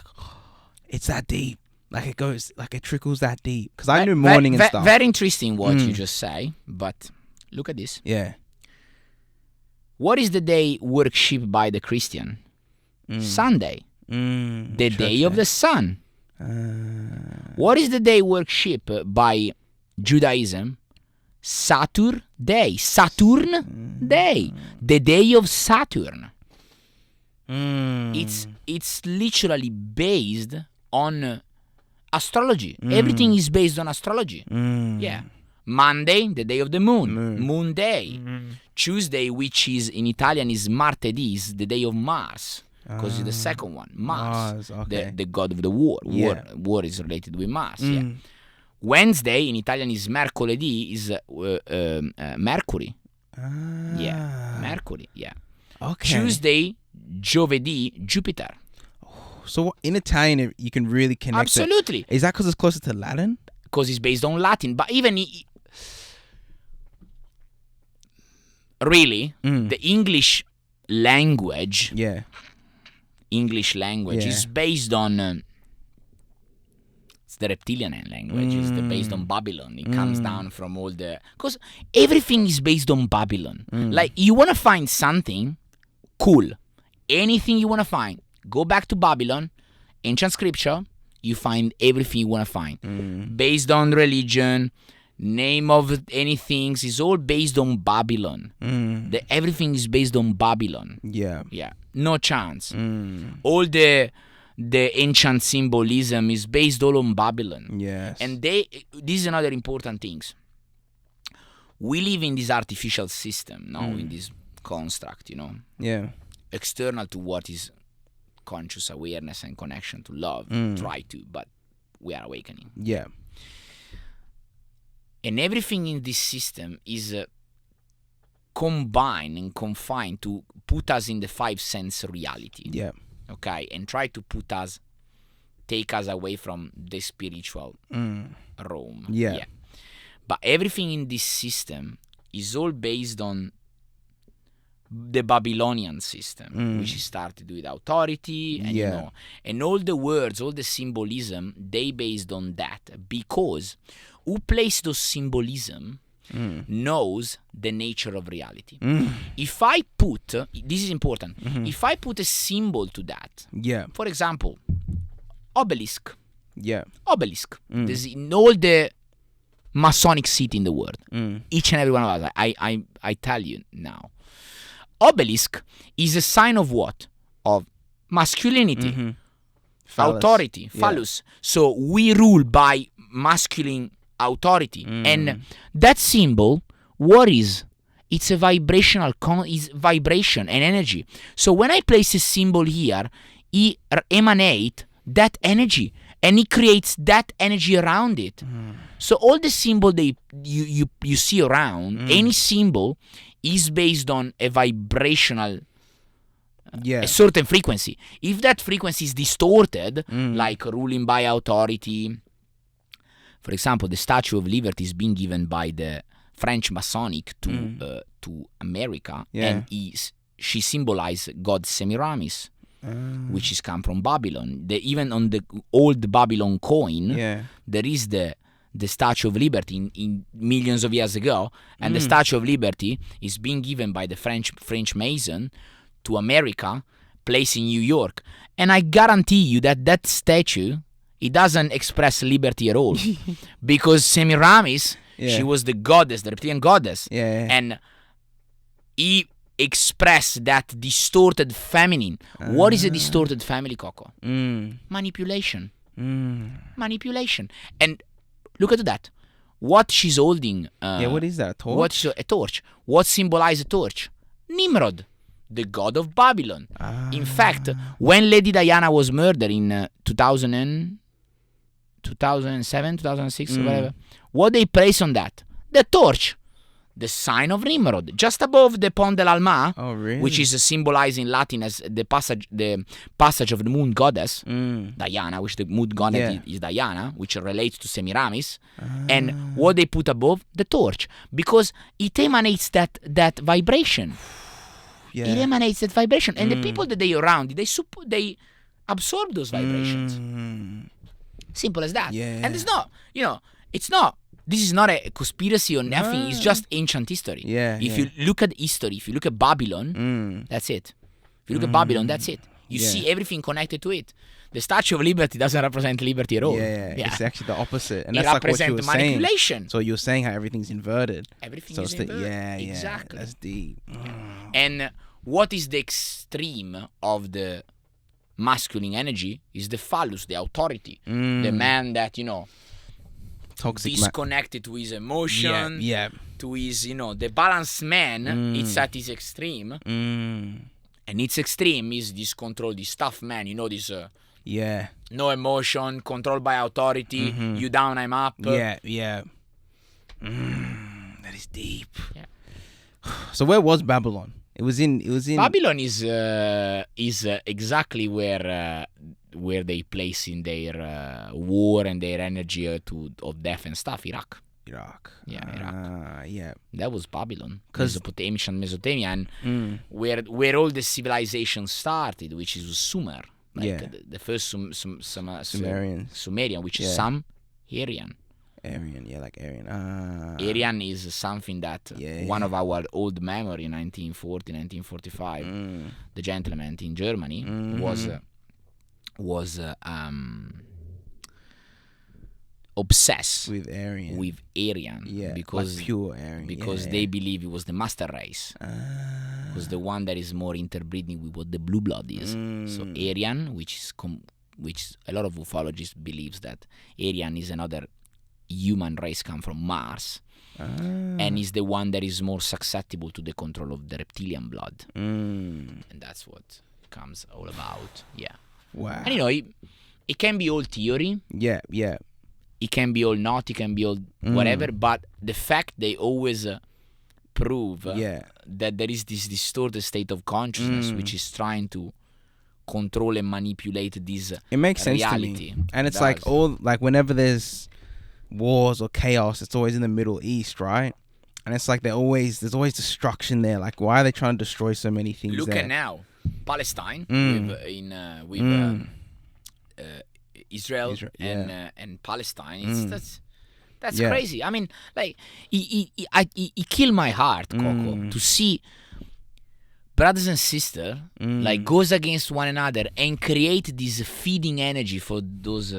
it's that deep. Like it trickles that deep. Because I knew morning and stuff. Very interesting what you just say. But look at this. Yeah. What is the day worshipped by the Christian? Sunday. The day of the sun. What is the day worshipped by Judaism? Saturn Day. The day of Saturn. It's literally based on astrology. Everything is based on astrology. Yeah. Monday, the day of the moon. Moon day. Tuesday, which is in Italian is martedì, is the day of Mars. Because it's the second one. Mars. Okay. The god of the war. War is related with Mars. Yeah. Wednesday in Italian is mercoledì, is Mercury. Mercury. Yeah. Okay. Tuesday, giovedì, Jupiter. So in Italian, you can really connect. Absolutely. Is that because it's closer to Latin? Because it's based on Latin. But even really, the English language. Yeah. English language is based on. It's the reptilian language. It's based on Babylon. It comes down from all the. Because everything is based on Babylon. Like, you want to find something cool. Anything you want to find. Go back to Babylon, ancient scripture, you find everything you want to find. Based on religion, name of anything, is all based on Babylon. Everything is based on Babylon. Yeah. Yeah. No chance. All the ancient symbolism is based all on Babylon. Yes. And this is another important thing. We live in this artificial system, now in this construct, Yeah. External to what is conscious awareness and connection to love. Try to, but we are awakening. Yeah. And everything in this system is combined and confined to put us in the five sense reality. Yeah. Okay, and try to take us away from the spiritual realm. Yeah. But everything in this system is all based on the Babylonian system, which started with authority, and and all the words, all the symbolism, they based on that, because who placed those symbolism knows the nature of reality. If I put, this is important, if I put a symbol to that, for example, obelisk. Yeah. Obelisk. There's in all the Masonic seat in the world. Each and every one of us. I tell you now. Obelisk is a sign of what? Of masculinity. Authority. Phallus. So we rule by masculine authority. And that symbol, what is? It's a vibrational, is vibration and energy. So when I place a symbol here, it emanates that energy. And it creates that energy around it. So all the symbol that you see around, any symbol is based on a vibrational a certain frequency. If that frequency is distorted, like ruling by authority, for example, the Statue of Liberty is being given by the French Masonic to America, and she symbolized God Semiramis, which is come from Babylon. Even on the old Babylon coin, there is the Statue of Liberty in millions of years ago, and the Statue of Liberty is being given by the French Mason to America, placed in New York. And I guarantee you that statue, it doesn't express liberty at all, because Semiramis, she was the goddess, the reptilian goddess, and he expressed that distorted feminine. What is a distorted family, Coco? Manipulation. Manipulation. And look at that. What she's holding. What is that? A torch? What's a torch? What symbolizes a torch? Nimrod, the god of Babylon. In fact, when Lady Diana was murdered in 2007, 2006, or whatever, what they place on that? The torch. The sign of Nimrod, just above the Pont dell'Alma, which is symbolized in Latin as the passage of the moon goddess, Diana, which the moon goddess is Diana, which relates to Semiramis. And what they put above? The torch, because it emanates that vibration. It emanates that vibration, and the people that they around, they absorb those vibrations. Simple as that. And it's not, it's not. This is not a conspiracy or nothing. It's just ancient history. If you look at history, if you look at Babylon, that's it. If you look at Babylon, that's it. You see everything connected to it. The Statue of Liberty doesn't represent liberty at all. It's actually the opposite. And it that's like what you were manipulation. saying. So you're saying how everything's inverted. Everything is inverted. Exactly. That's deep. And what is the extreme of the masculine energy is the phallus, the authority. The man that, toxic disconnected to his emotion, to his, the balanced man, it's at his extreme. And its extreme is this control, this tough man, this no emotion, controlled by authority, you down, I'm up. That is deep. So where was Babylon? It was in Babylon is exactly where they place in their war and their energy of death and stuff. Iraq. Iraq. That was Babylon. Ancient Mesopotamia, and where all the civilization started, which is Sumer. The first Sumerian, which is Aryan. Aryan is something that one of our old memory, 1940, 1945, the gentleman in Germany was obsessed with Aryan, because like pure Aryan, because they believe it was the master race, was the one that is more interbreeding with what the blue blood is. So Aryan, which a lot of ufologists believes that Aryan is another human race come from Mars, and is the one that is more susceptible to the control of the reptilian blood, and that's what comes all about. Wow. And it can be all theory. It can be all not. It can be all whatever. But the fact they always prove that there is this distorted state of consciousness which is trying to control and manipulate this it makes reality. Sense to me. And it's like whenever there's wars or chaos, it's always in the Middle East, right? And it's like there's always destruction there. Like, why are they trying to destroy so many things? Look there? at now, Palestine with Israel and Palestine. That's crazy. I mean, like, it killed my heart, Coco, to see brothers and sisters like goes against one another and create this feeding energy for those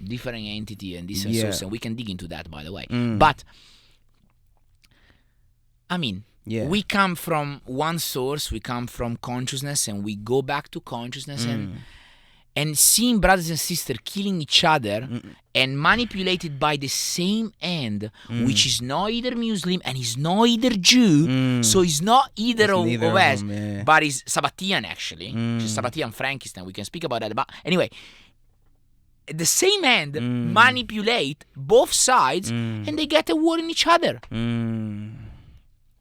different entity and this and source, and we can dig into that, by the way. But I mean, we come from one source, we come from consciousness, and we go back to consciousness, and seeing brothers and sisters killing each other and manipulated by the same end, which is not either Muslim and is not either Jew, so it's not either of us, but is Sabbatean actually, which is Sabbatean Frankenstein. We can speak about that, but anyway, the same end manipulate both sides, and they get a war in each other.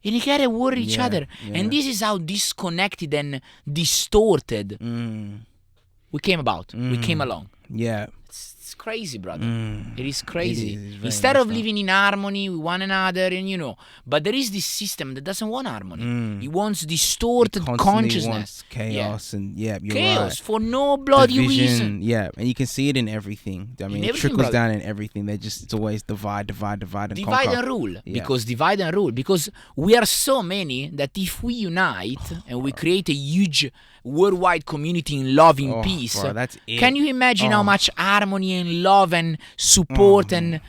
And you gotta worry each other. And this is how disconnected and distorted we came about. We came along. Yeah. It's crazy, brother. It is crazy. It is Instead of living in harmony with one another, and but there is this system that doesn't want harmony. It wants distorted consciousness. Wants chaos and you're chaos right. for no bloody reason. Yeah, and you can see it in everything. I mean, it trickles down in everything. It's always divide and conquer. Divide and rule. Because divide and rule. Because we are so many that if we unite and we create a huge worldwide community in love and peace, bro, that's it. Can you imagine how much harmony and love and support and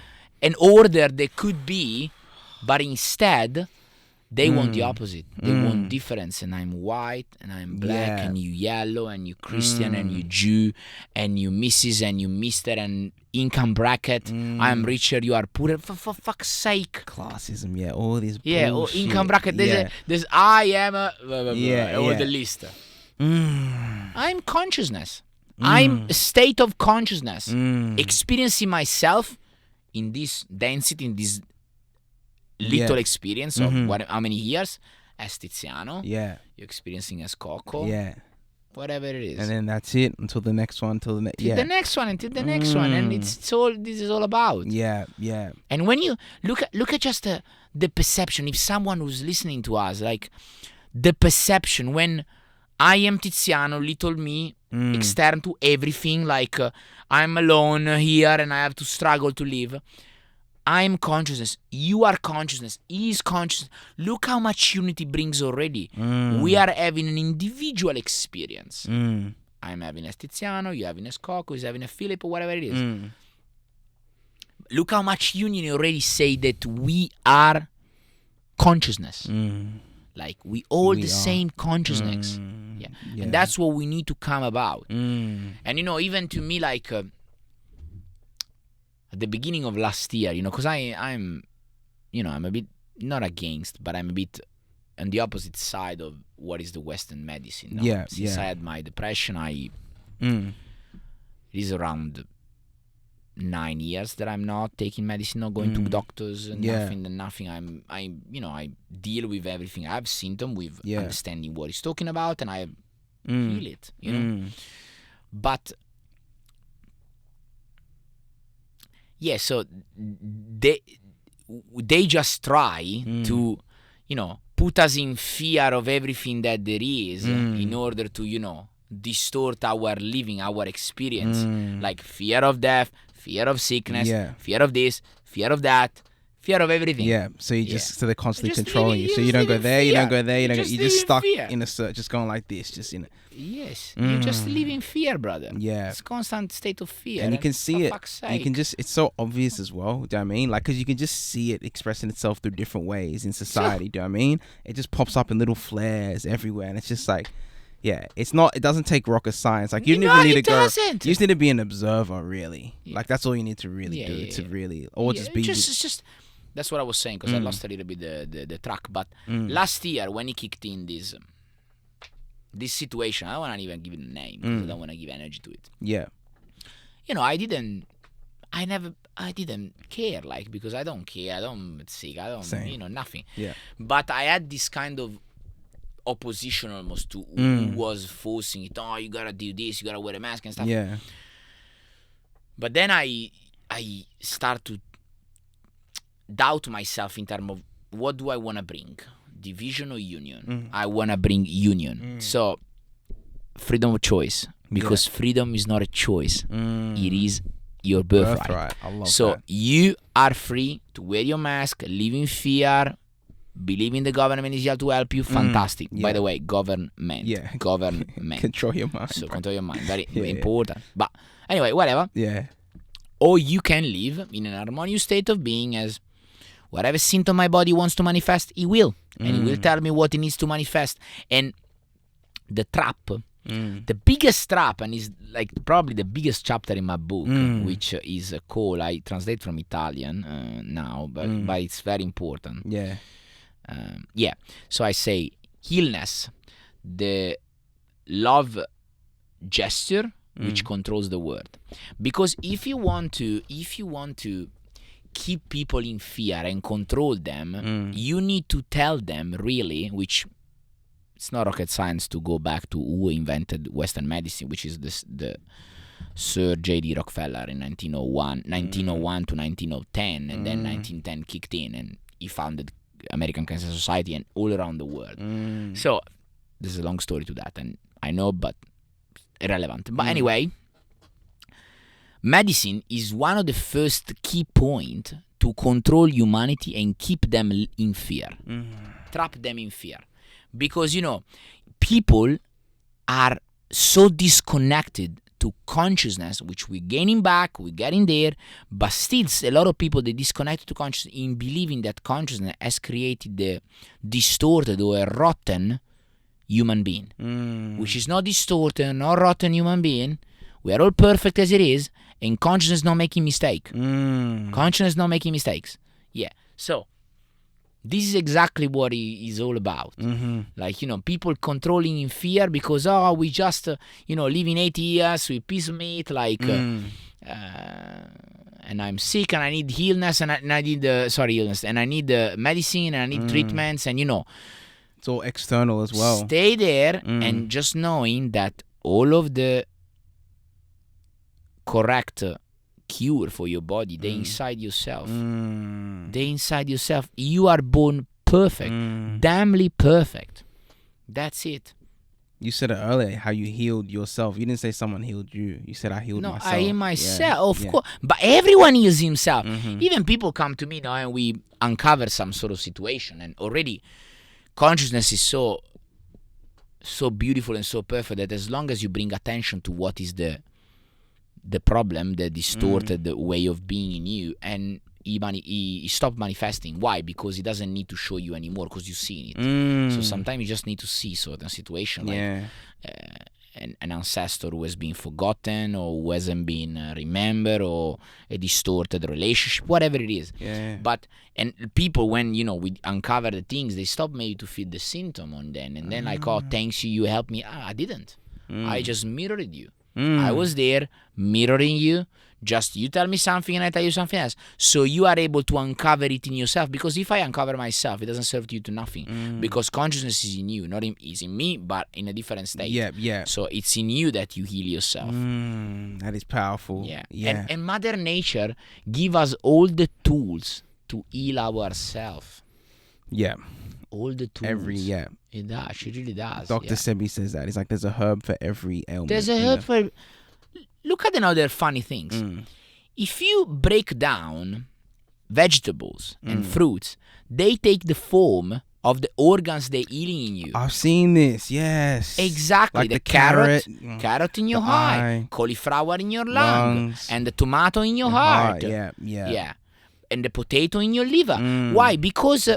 order there could be? But instead, they want the opposite. They want difference. And I'm white and I'm black and you yellow and you Christian and you Jew and you Mrs. and you Mr. and income bracket. I'm richer, you are poorer. For fuck's sake. Classism, all these bullshit. Income bracket. There's I am over the list. I'm consciousness. I'm a state of consciousness. Experiencing myself in this density, in this little experience of how many years? As Tiziano. Yeah. You're experiencing as Coco. Yeah. Whatever it is. And then that's it until the next one. Until the next one. And it's all this is all about. Yeah. And when you look at just the perception, if someone who's listening to us, like the perception when I am Tiziano, little me, extern to everything, like I'm alone here and I have to struggle to live. I'm consciousness. You are consciousness. He is consciousness. Look how much unity brings already. We are having an individual experience. I'm having a Tiziano, you're having a Coco, he's having a Philip, or whatever it is. Look how much union already say that we are consciousness. Like we all the same consciousness. And that's what we need to come about. And even to me, like at the beginning of last year, because I'm a bit not against, but I'm a bit on the opposite side of what is the Western medicine. Since I had my depression, it is around 9 years that I'm not taking medicine, not going to doctors, nothing. I deal with everything. I have symptoms with understanding what he's talking about, and I feel it, But so they just try to, put us in fear of everything that there is in order to, distort our living, our experience, like fear of death, fear of sickness, fear of this, fear of that, fear of everything. So so they're constantly controlling you. So you don't go there, you don't go there, you're just stuck in a just going like this, just in it. Yes, you just live in fear, brother. It's a constant state of fear, and you can see it. You can it's so obvious as well. Do you know what I mean? Like, because you can just see it expressing itself through different ways in society. Do you know what I mean? It just pops up in little flares everywhere, and it's just like. It doesn't take rocket science. Like, you don't even need to go. You just need to be an observer, really. Like, that's all you need to really do. To really, or just be. It's just. That's what I was saying, because I lost a little bit the track. But last year, when he kicked in this situation, I don't want to even give it a name because I don't want to give energy to it. I didn't care, like, because I don't care. I don't sick. I don't, nothing. But I had this kind of opposition almost to who was forcing it. You gotta do this, you gotta wear a mask and stuff. But then I start to doubt myself in terms of what do I want to bring, division or union. I want to bring union. So freedom of choice, because freedom is not a choice, it is your birthright. I love so that. You are free to wear your mask, live in fear, believe in the government is here to help you. Fantastic. By the way, government. Control your mind. So control your mind. Very important. But anyway, whatever. Or you can live in an harmonious state of being as whatever symptom my body wants to manifest, it will. And it will tell me what it needs to manifest. And the trap, the biggest trap, and is like probably the biggest chapter in my book, which is called, I translate from Italian now, but it's very important. So I say illness, the love gesture which controls the world. Because if you want to keep people in fear and control them, you need to tell them really, which it's not rocket science to go back to who invented Western medicine, which is the Sir J.D. Rockefeller in 1901 to 1910, and then 1910 kicked in, and he founded American Cancer Society and all around the world. So there's a long story to that, and I know, but irrelevant. But anyway, medicine is one of the first key points to control humanity and keep them in fear, trap them in fear, because people are so disconnected to consciousness, which we're gaining back, we're getting there, but still a lot of people, they disconnect to consciousness in believing that consciousness has created the distorted or a rotten human being, which is not distorted, not rotten human being. We are all perfect as it is, and consciousness not making mistake. Consciousness not making mistakes. Yeah. So this is exactly what it is all about. Like, people controlling in fear because, we just, living 80 years with piece of meat, like, and I'm sick and I need illness and I need, illness, and I need medicine and I need treatments, and, it's all external as well. Stay there and just knowing that all of the correct cure for your body, they inside yourself. They inside yourself. You are born perfect, damnly perfect. That's it. You said it earlier, how you healed yourself. You didn't say someone healed you. You said I healed myself. I heal myself, of course. But everyone heals himself. Even people come to me now and we uncover some sort of situation, and already consciousness is so beautiful and so perfect that as long as you bring attention to what is the problem, the distorted way of being in you, and he stopped manifesting. Why? Because he doesn't need to show you anymore, because you've seen it. So sometimes you just need to see certain situation, like an ancestor who has been forgotten, or who hasn't been remembered, or a distorted relationship, whatever it is. But and people, when we uncover the things, they stop maybe to feel the symptom on them, and then like, thanks you helped me. I didn't. I just mirrored you. I was there mirroring you. Just you tell me something and I tell you something else. So you are able to uncover it in yourself. Because if I uncover myself, it doesn't serve you to nothing. Because consciousness is in you, not is in me, but in a different state. Yeah. So it's in you that you heal yourself. That is powerful. Yeah. And Mother Nature give us all the tools to heal ourselves. Yeah. All the tools. It does. She really does. Dr. Sebi says that. It's like there's a herb for every ailment. There's a herb for... Look at another funny things. If you break down vegetables and fruits, they take the form of the organs they're healing in you. I've seen this, yes. Exactly. Like the carrot in your eye, cauliflower in your lungs, and the tomato in your heart. Yeah. And the potato in your liver. Why? Because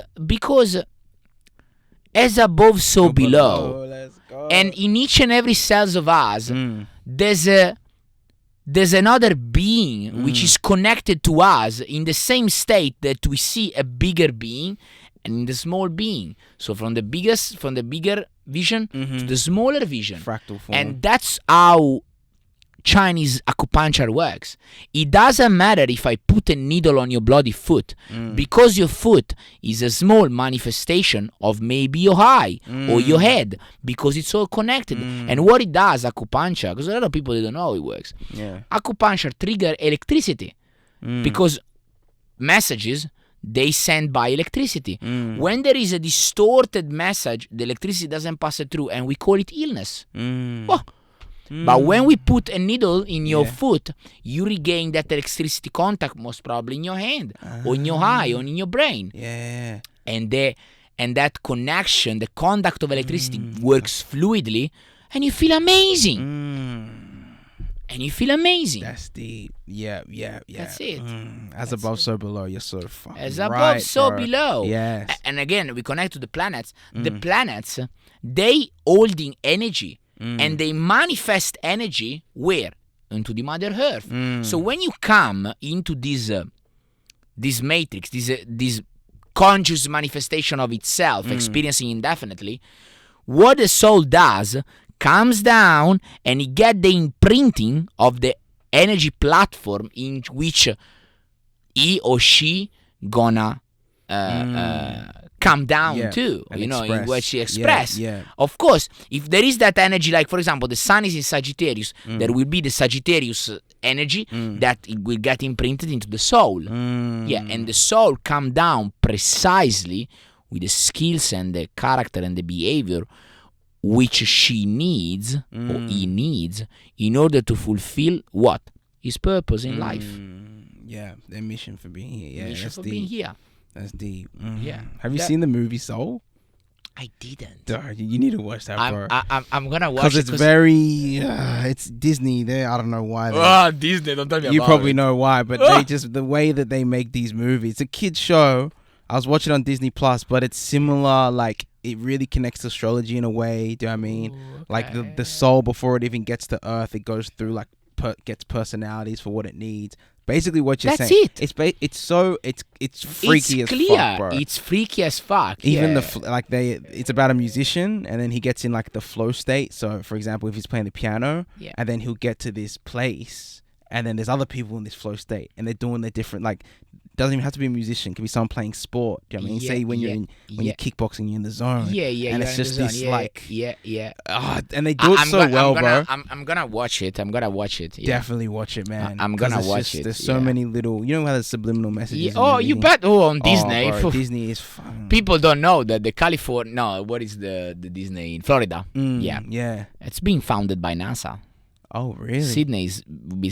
as above, so below. Let's go. And in each and every cells of us, there's another being which is connected to us in the same state that we see a bigger being and the small being. So from the bigger vision to the smaller vision. Fractal form. And that's how Chinese acupuncture works. It doesn't matter if I put a needle on your bloody foot, because your foot is a small manifestation of maybe your eye or your head, because it's all connected. And what it does, acupuncture, because a lot of people, they don't know how it works. Acupuncture trigger electricity because messages, they send by electricity. When there is a distorted message, the electricity doesn't pass it through, and we call it illness. But when we put a needle in your foot, you regain that electricity contact, most probably in your hand, or in your eye, or in your brain. And that connection, the contact of electricity works fluidly, and you feel amazing. That's deep. Yeah. That's it. As above, so below. You're so fucking As above, so bro. below. Yes. And again, we connect to the planets. The planets, they holding energy. And they manifest energy where? Into the Mother Earth. So when you come into this matrix, this conscious manifestation of itself, experiencing indefinitely, what the soul does, comes down and it get the imprinting of the energy platform in which he or she gonna come down too, in what she express. Of course, if there is that energy, like for example, the sun is in Sagittarius, there will be the Sagittarius energy that it will get imprinted into the soul. And the soul come down precisely with the skills and the character and the behavior which she needs or he needs in order to fulfill what? His purpose in life. Their mission for being here. Mission for being here. That's deep. Have you seen the movie Soul? I didn't. Dude, you need to watch that, bro. I'm gonna watch it. Because it's very... it's Disney. I don't know why. Disney, don't tell me about it. You probably know why, but they just... The way that they make these movies. It's a kid's show. I was watching it on Disney Plus, but it's similar, like... It really connects to astrology in a way. Do you know what I mean? Okay. Like the soul, before it even gets to Earth, it goes through like... gets personalities for what it needs. Basically, what you're saying. That's it. It's freaky as fuck, bro. It's freaky as fuck. Even it's about a musician, and then he gets in like the flow state. So, for example, if he's playing the piano, and then he'll get to this place, and then there's other people in this flow state, and they're doing their different like. Doesn't even have to be a musician. It could be someone playing sport. Do you know what I mean? Say when you're kickboxing, you're in the zone. And it's just this and they do it so well, bro. I'm gonna watch it. Definitely watch it, man. I'm gonna watch it. There's so many little. You know how there's subliminal messages. You bet. On Disney. Bro, Disney is fun. People don't know that the California. No, what is the Disney in Florida? It's being founded by NASA. Oh, really? Sydney is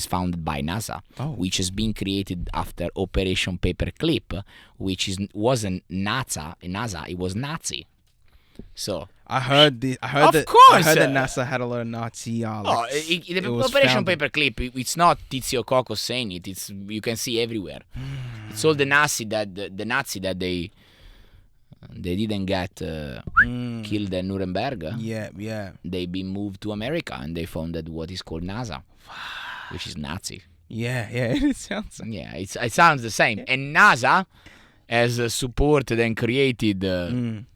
founded by NASA, which has been created after Operation Paperclip, which wasn't NASA, it was Nazi. So I heard that NASA had a lot of Nazi. Operation Paperclip. It's not Tizi saying it. It's you can see everywhere. It's all the Nazi that they didn't get killed at Nuremberg. They been moved to America and they founded what is called NASA, which is Nazi. It sounds. It sounds the same. And NASA has supported and created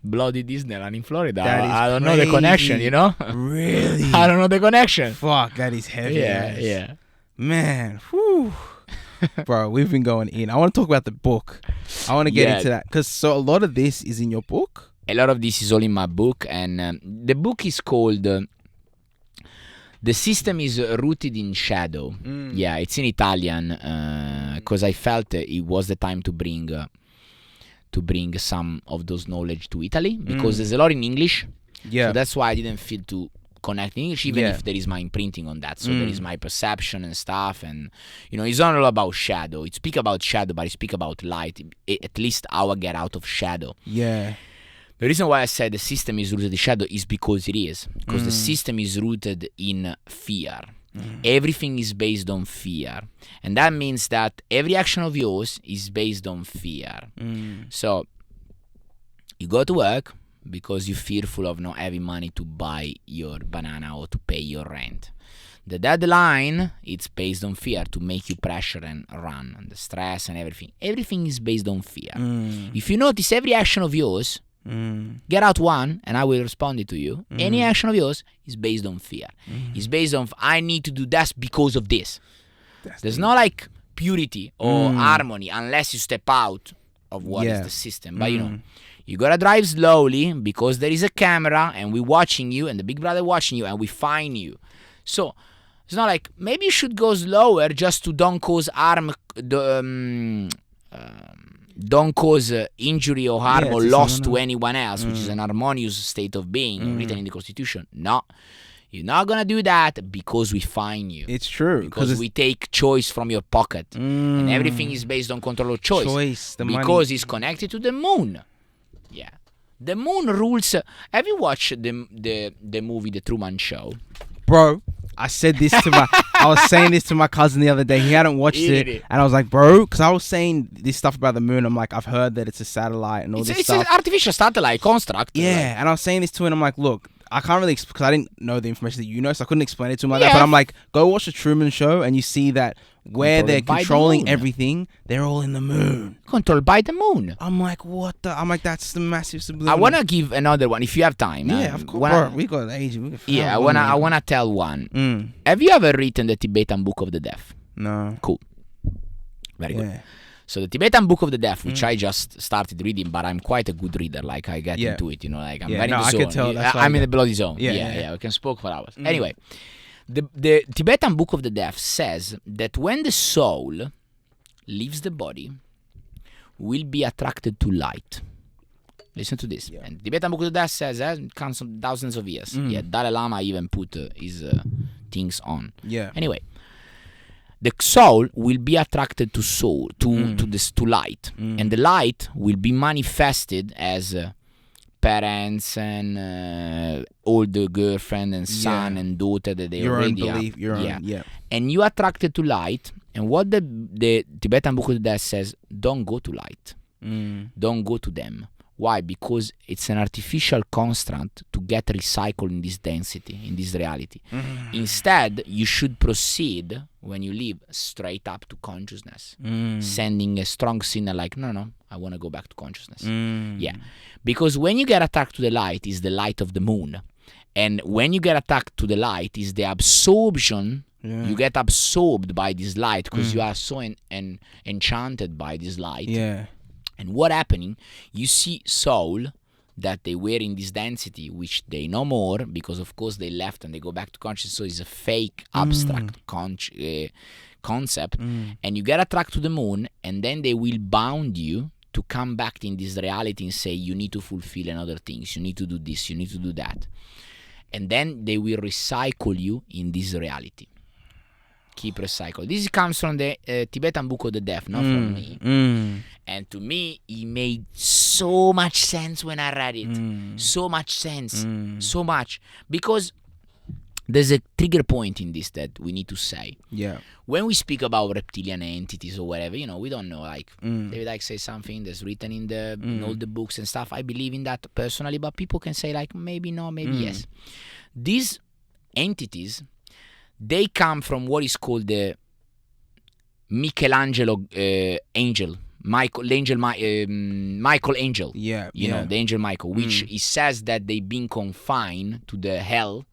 bloody Disneyland in Florida. I don't know the connection, you know. Really? I don't know the connection. Fuck, that is heavy. Yeah. Man, whew. Bro, we've been going in. I want to talk about the book. I want to get into that because a lot of this is in your book. A lot of this is all in my book, and the book is called "The System is Rooted in Shadow." It's in Italian because I felt it was the time to bring some of those knowledge to Italy because there's a lot in English. So that's why I didn't feel to connect in English, even if there is my imprinting on that. So there is my perception and stuff, and it's not all about shadow. It speak about shadow, but it speak about light. At least how I get out of shadow. The reason why I said the system is rooted in shadow is because it is. Because the system is rooted in fear. Everything is based on fear, and that means that every action of yours is based on fear. So you go to work because you're fearful of not having money to buy your banana or to pay your rent. The deadline, it's based on fear to make you pressure and run, and the stress and everything. Everything is based on fear. If you notice every action of yours, get out one and I will respond it to you. Any action of yours is based on fear. It's based on, I need to do that because of this. There's no like purity or harmony unless you step out of what is the system. But you gotta drive slowly because there is a camera and we're watching you and the big brother watching you and we find you. So it's not like maybe you should go slower just to don't cause harm, don't cause injury or harm or loss to anyone else, which is an harmonious state of being written in the Constitution. No, you're not gonna do that because we fine you. It's true. Because we take choice from your pocket, and everything is based on control of choice. Because it's connected to the moon. Yeah, the moon rules. Have you watched the movie The Truman Show? Bro, I said this to I was saying this to my cousin the other day. He hadn't watched it. And I was like, bro, because I was saying this stuff about the moon. I'm like, I've heard that it's a satellite and all this stuff. It's an artificial satellite construct. Yeah, and I was saying this to him. I'm like, look, I can't really, because I didn't know the information that you know, so I couldn't explain it to him like that. But I'm like, go watch the Truman Show and you see that where they're controlling everything, they're all in the moon. Controlled by the moon. I'm like, what the? I'm like, that's the massive subliminal. I want to give another one if you have time. Yeah, of course. Bro, we got age. I wanna tell one. Have you ever written the Tibetan Book of the Deaf? No. Cool. Very good. So the Tibetan Book of the Deaf, which I just started reading, but I'm quite a good reader. Like I get into it, like I'm very in the zone. I can tell. I'm in the bloody zone. Yeah. We can speak for hours. Anyway, the Tibetan Book of the Deaf says that when the soul leaves the body, will be attracted to light. Listen to this. Yeah. And the Tibetan Book of the Deaf says it comes from thousands of years. Dalai Lama even put his things on. Yeah. Anyway. The soul will be attracted to light, and the light will be manifested as parents and older girlfriend and son and daughter that they already have. And you attracted to light, and what the Tibetan Book of the Dead says, don't go to light, don't go to them. Why? Because it's an artificial construct to get recycled in this density, in this reality. Instead, you should proceed, when you leave, straight up to consciousness. Sending a strong signal like, no, I want to go back to consciousness. Yeah. Because when you get attacked to the light, is the light of the moon. And when you get attacked to the light, is the absorption. You get absorbed by this light because you are so enchanted by this light. Yeah. And what happening, you see soul that they were in this density, which they no more, because of course they left and they go back to consciousness, so it's a fake, abstract concept. And you get attracted to the moon, and then they will bound you to come back in this reality and say, you need to fulfill another things, you need to do this, you need to do that. And then they will recycle you in this reality. Keep recycle. This comes from the Tibetan Book of the Deaf, not from me. And to me, it made so much sense when I read it. So much sense. So much. Because there's a trigger point in this that we need to say. Yeah. When we speak about reptilian entities or whatever, we don't know. Like, they would like say something that's written in all the books and stuff. I believe in that personally, but people can say like, maybe no, maybe yes. These entities, they come from what is called the Michelangelo angel. Michael Angel. Yeah. The angel Michael, which it says that they've been confined to the hell,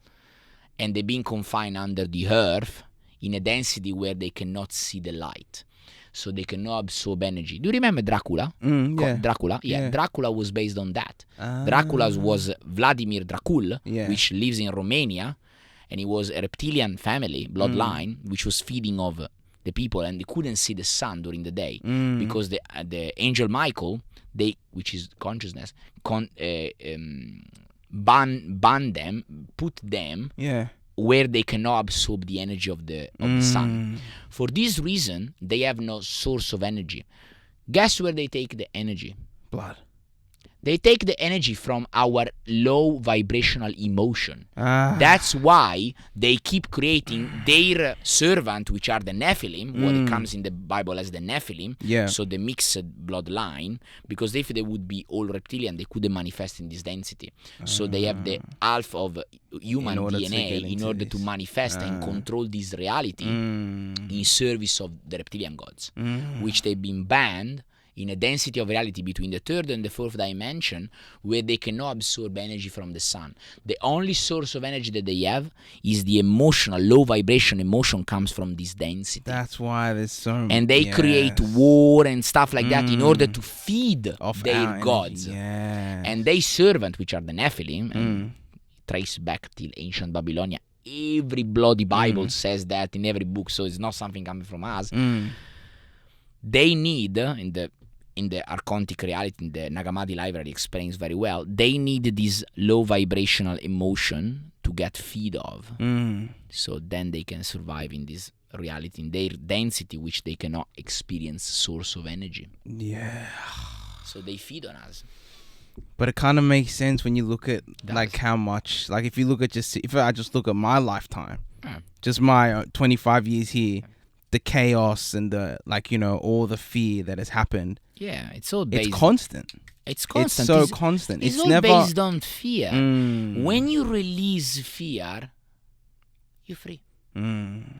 and they've been confined under the earth in a density where they cannot see the light, so they cannot absorb energy. Do you remember Dracula? Dracula? Yeah. Dracula was based on that. Dracula was Vladimir Dracul, which lives in Romania, and he was a reptilian family, bloodline, which was feeding of the people, and they couldn't see the sun during the day because the angel Michael, which is consciousness, ban them, put them where they cannot absorb the energy of the sun. For this reason, they have no source of energy. Guess where they take the energy? Blood. They take the energy from our low vibrational emotion. That's why they keep creating their servant, which are the Nephilim, what it comes in the Bible as the Nephilim, so the mixed bloodline, because if they would be all reptilian, they couldn't manifest in this density. So they have the half of human DNA in order to manifest and control this reality in service of the reptilian gods, which they've been banned in a density of reality between the third and the fourth dimension, where they cannot absorb energy from the sun. The only source of energy that they have is the emotional, low vibration emotion comes from this density. That's why there's so... And they create war and stuff like that in order to feed their gods. And they servant, which are the Nephilim, and trace back till ancient Babylonia. Every bloody Bible says that in every book, so it's not something coming from us. They need, in the Archontic reality, in the Nag Hammadi library explains very well, they need this low vibrational emotion to get feed of. So then they can survive in this reality, in their density, which they cannot experience source of energy. Yeah. So they feed on us. But it kind of makes sense when you look at like how much, like if you look at if I just look at my lifetime, just my 25 years here, the chaos and the all the fear that has happened. Yeah, it's all based. It's constant. It's constant. It's so constant. It's all never based on fear. When you release fear, you're free. And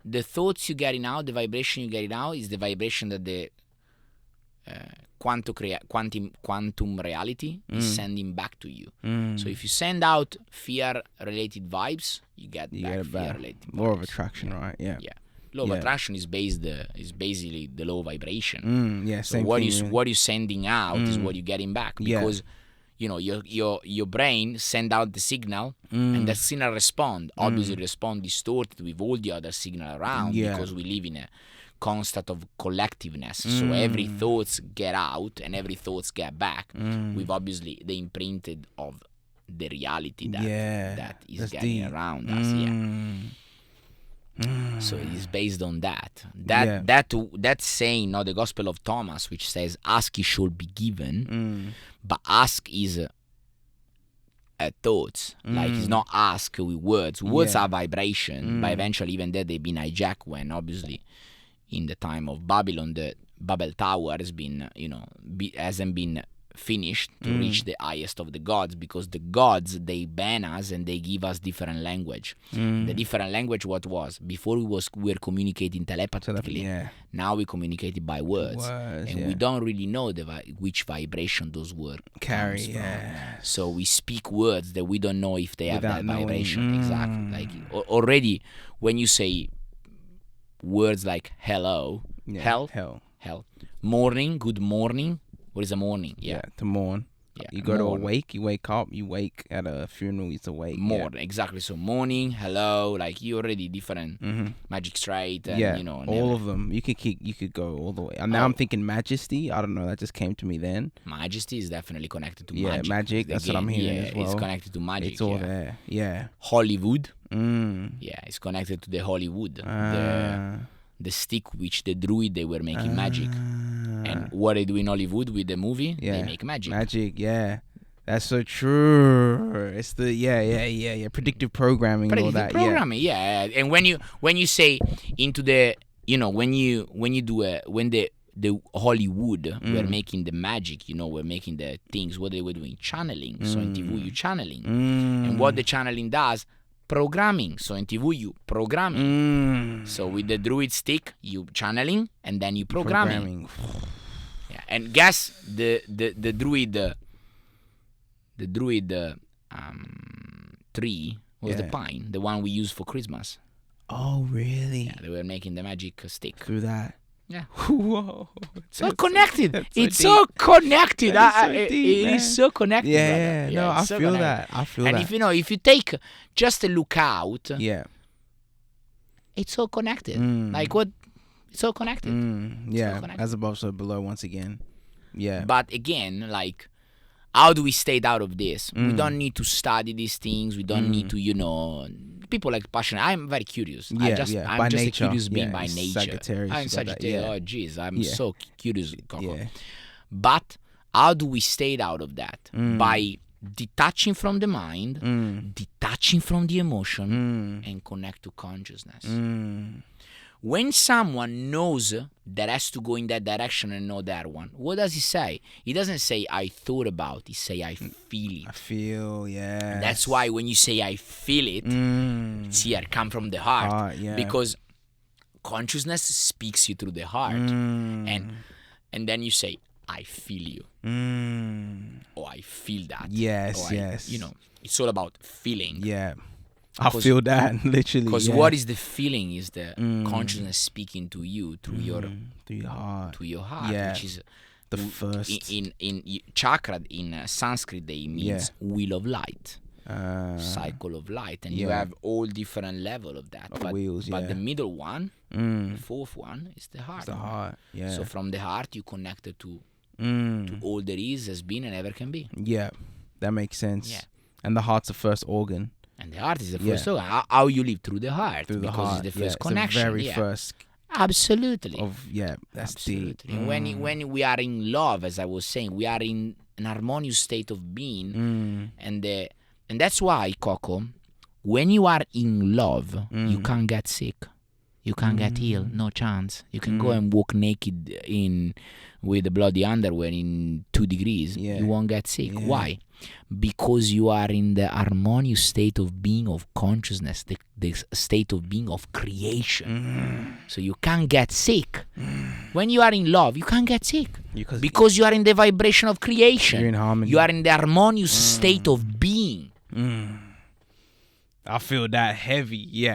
the thoughts you're getting out, the vibration you're getting out, is the vibration that the quantum reality is sending back to you. So if you send out fear-related vibes, you get back fear-related vibes. More of attraction, right? Yeah. Law of attraction is basically the law of vibration. So what you're sending out is what you're getting back, because your brain send out the signal, and the signal respond. Obviously, respond distorted with all the other signal around, because we live in a constant of collectiveness. So every thoughts get out and every thoughts get back with obviously the imprinted of the reality that is getting deep. Around us. So it is based on that saying, not the Gospel of Thomas, which says, ask it shall be given, but ask is thoughts. Like, it's not ask with words. Words are vibration, but eventually even there they've been hijacked, when obviously in the time of Babylon the Babel Tower has been hasn't been finished to reach the highest of the gods, because the gods, they ban us and they give us different language. The different language, what was before, we were communicating telepathically. Now we communicate by words, and we don't really know which vibration those words carry. So we speak words that we don't know if they have that vibration. Exactly. Like already when you say words like hello, hell, morning, good morning. What is a morning? To mourn. You go to awake, you wake up, you wake at a funeral, it's awake. Mourn, exactly. So morning, hello, like you already different. Magic straight, and all of them. You could go all the way. And now I'm thinking majesty. I don't know, that just came to me then. Majesty is definitely connected to magic. Magic. That's what I'm hearing as well. It's connected to magic. It's all there. Hollywood. It's connected to the Hollywood. The stick which the druid, they were making magic. And what they do in Hollywood with the movie, they make magic. That's so true. It's the predictive programming. Predictive programming, And when you say into the, when the Hollywood were making the magic, were making the things, what they were doing, channeling. So in TV you channeling, and what the channeling does, programming. So in TV you programming. So with the druid stick you channeling, and then you programming. And guess the druid tree was the pine, the one we use for Christmas. Oh really? They were making the magic stick through that. Whoa. So connected. It's so connected. It is so connected. I feel that. And if you take just a look out, it's so connected. Like what? It's so connected. So connected. As above, so below once again. But again, like, how do we stay out of this? We don't need to study these things. We don't need to, people like passionate. I'm very curious. I'm just a curious being by nature. I'm Sagittarius. Oh, jeez. I'm so curious, Coco. But how do we stay out of that? By detaching from the mind, detaching from the emotion, and connect to consciousness. When someone knows that has to go in that direction and know that one, what does he say? He doesn't say, I thought about it. He say, I feel it. I feel, And that's why when you say, I feel it, it's here, come from the heart. Because consciousness speaks you through the heart. And then you say, I feel you. Or I feel that. Yes. It's all about feeling. I feel that, literally. Because what is the feeling is the consciousness speaking to you through your heart. Which is the first. In chakra, in Sanskrit, they means wheel of light. Cycle of light. And you have all different level of that. But the middle one, the fourth one, is the heart. It's the heart, So from the heart, you connected to all there is, has been, and ever can be. That makes sense. And the heart's the first organ. And the heart is the first organ. How you live through the heart. Because it's the first connection. It's the very first. Absolutely. That's deep. When we are in love, as I was saying, we are in an harmonious state of being. And that's why, Coco, when you are in love, you can't get sick. You can't get ill. No chance. You can go and walk naked with a bloody underwear in 2 degrees. You won't get sick. Why? Because you are in the harmonious state of being of consciousness, the state of being of creation. So you can't get sick. When you are in love, you can't get sick. Because you are in the vibration of creation. You're in harmony. You are in the harmonious state of being. I feel that heavy.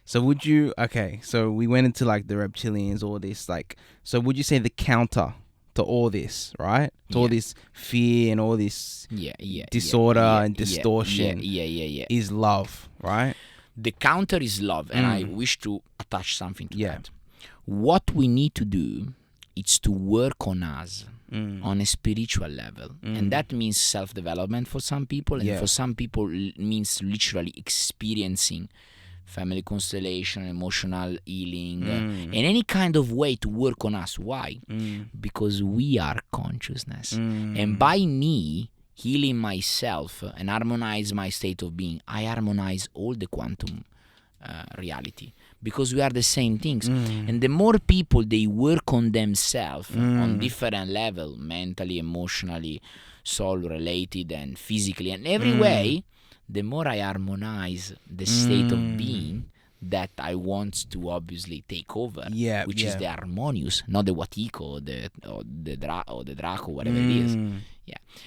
So would you, okay, so we went into like the reptilians, all this, like, so would you say the counter to all this, right? To all this fear and all this disorder and distortion is love, right? The counter is love, and I wish to attach something to that. What we need to do is to work on us on a spiritual level, and that means self-development for some people, and for some people it means literally experiencing family constellation, emotional healing, and any kind of way to work on us. Why? Because we are consciousness, and by me healing myself and harmonize my state of being, I harmonize all the quantum reality, because we are the same things. And the more people they work on themselves on different level, mentally, emotionally, soul related, and physically, and every way, the more I harmonize the state of being that I want to obviously take over, which is the harmonious, not the Watiko or the Draco, whatever it is.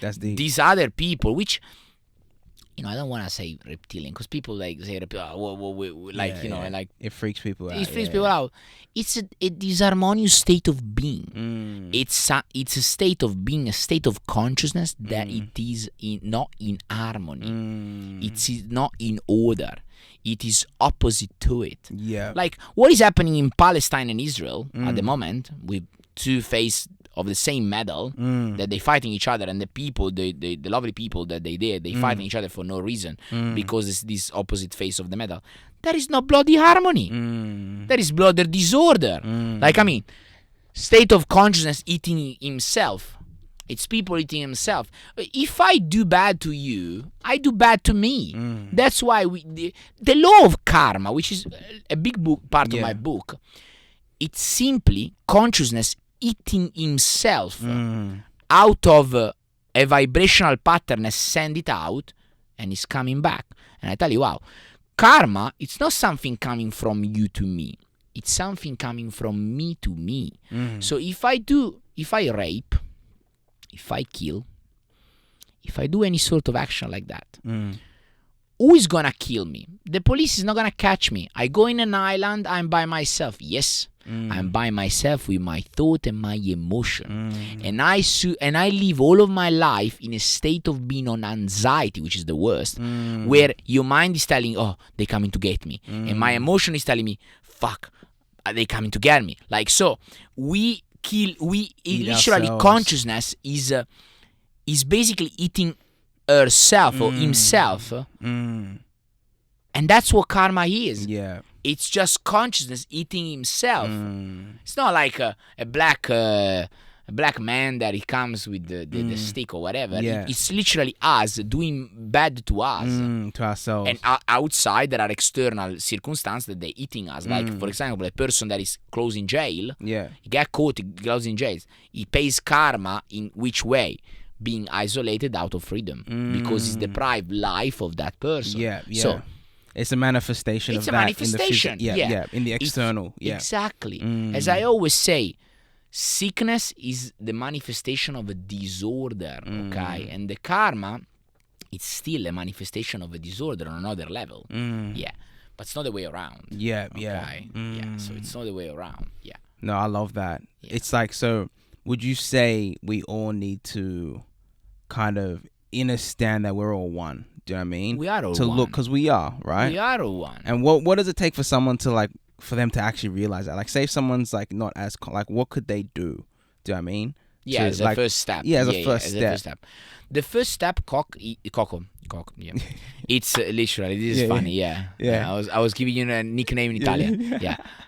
That's the these other people, which I don't want to say reptilian, because people like say like it freaks people out. It freaks people out. It's a disharmonious state of being. It's a state of being, a state of consciousness that it is not in harmony. It is not in order. It is opposite to it. Like what is happening in Palestine and Israel at the moment, with two faces of the same medal, that they fighting each other, and the people, the lovely people that they fighting each other for no reason, because it's this opposite face of the medal. There is no bloody harmony. There is bloody disorder. Like, I mean, state of consciousness eating himself. It's people eating himself. If I do bad to you, I do bad to me. That's why the law of karma, which is a big part of my book, it's simply consciousness eating himself out of a vibrational pattern and send it out, and it's coming back. And I tell you, wow, karma, it's not something coming from you to me. It's something coming from me to me. So if I rape, if I kill, if I do any sort of action like that, who is gonna kill me? The police is not gonna catch me. I go in an island, I'm by myself. Yes, I'm by myself with my thought and my emotion, and I live all of my life in a state of being on anxiety, which is the worst, where your mind is telling, oh, they're coming to get me, and my emotion is telling me, fuck, are they coming to get me? Like, so we literally ourselves. Consciousness is basically eating herself or himself, and that's what karma is. It's just consciousness eating himself. It's not like a black man that he comes with the stick or whatever. It's literally us doing bad to us, to ourselves. And outside there are external circumstances that they're eating us. Like, for example, a person that is closed in jail, he get caught, he goes in jail. He pays karma in which way? Being isolated out of freedom, because he's deprived life of that person. So it's a manifestation of that. Manifestation. In the external. Exactly. As I always say, sickness is the manifestation of a disorder, okay? And the karma, it's still a manifestation of a disorder on another level. But it's not the way around. So it's not the way around. No, I love that. It's like, so would you say we all need to kind of understand that we're all one? Do you know what I mean? We are all to one. Look, because we are, right? We are all one. And what does it take for someone to, like, for them to actually realize that? Like, say if someone's like not as like, what could they do? Do you know what I mean? As a first step. As a first step. The first step, Coco. It's literally, this is funny. I was giving you a nickname in Italian.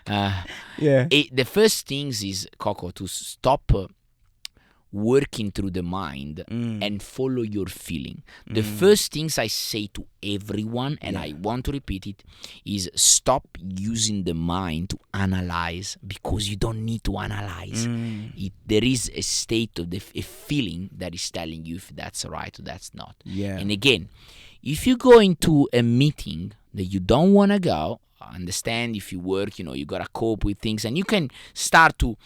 The first things is, Coco, to stop working through the mind and follow your feeling. The first things I say to everyone, and I want to repeat it, is stop using the mind to analyze, because you don't need to analyze. There is a state of a feeling that is telling you if that's right or that's not. And again, if you go into a meeting that you don't want to go, understand if you work, you gotta cope with things, and you can start to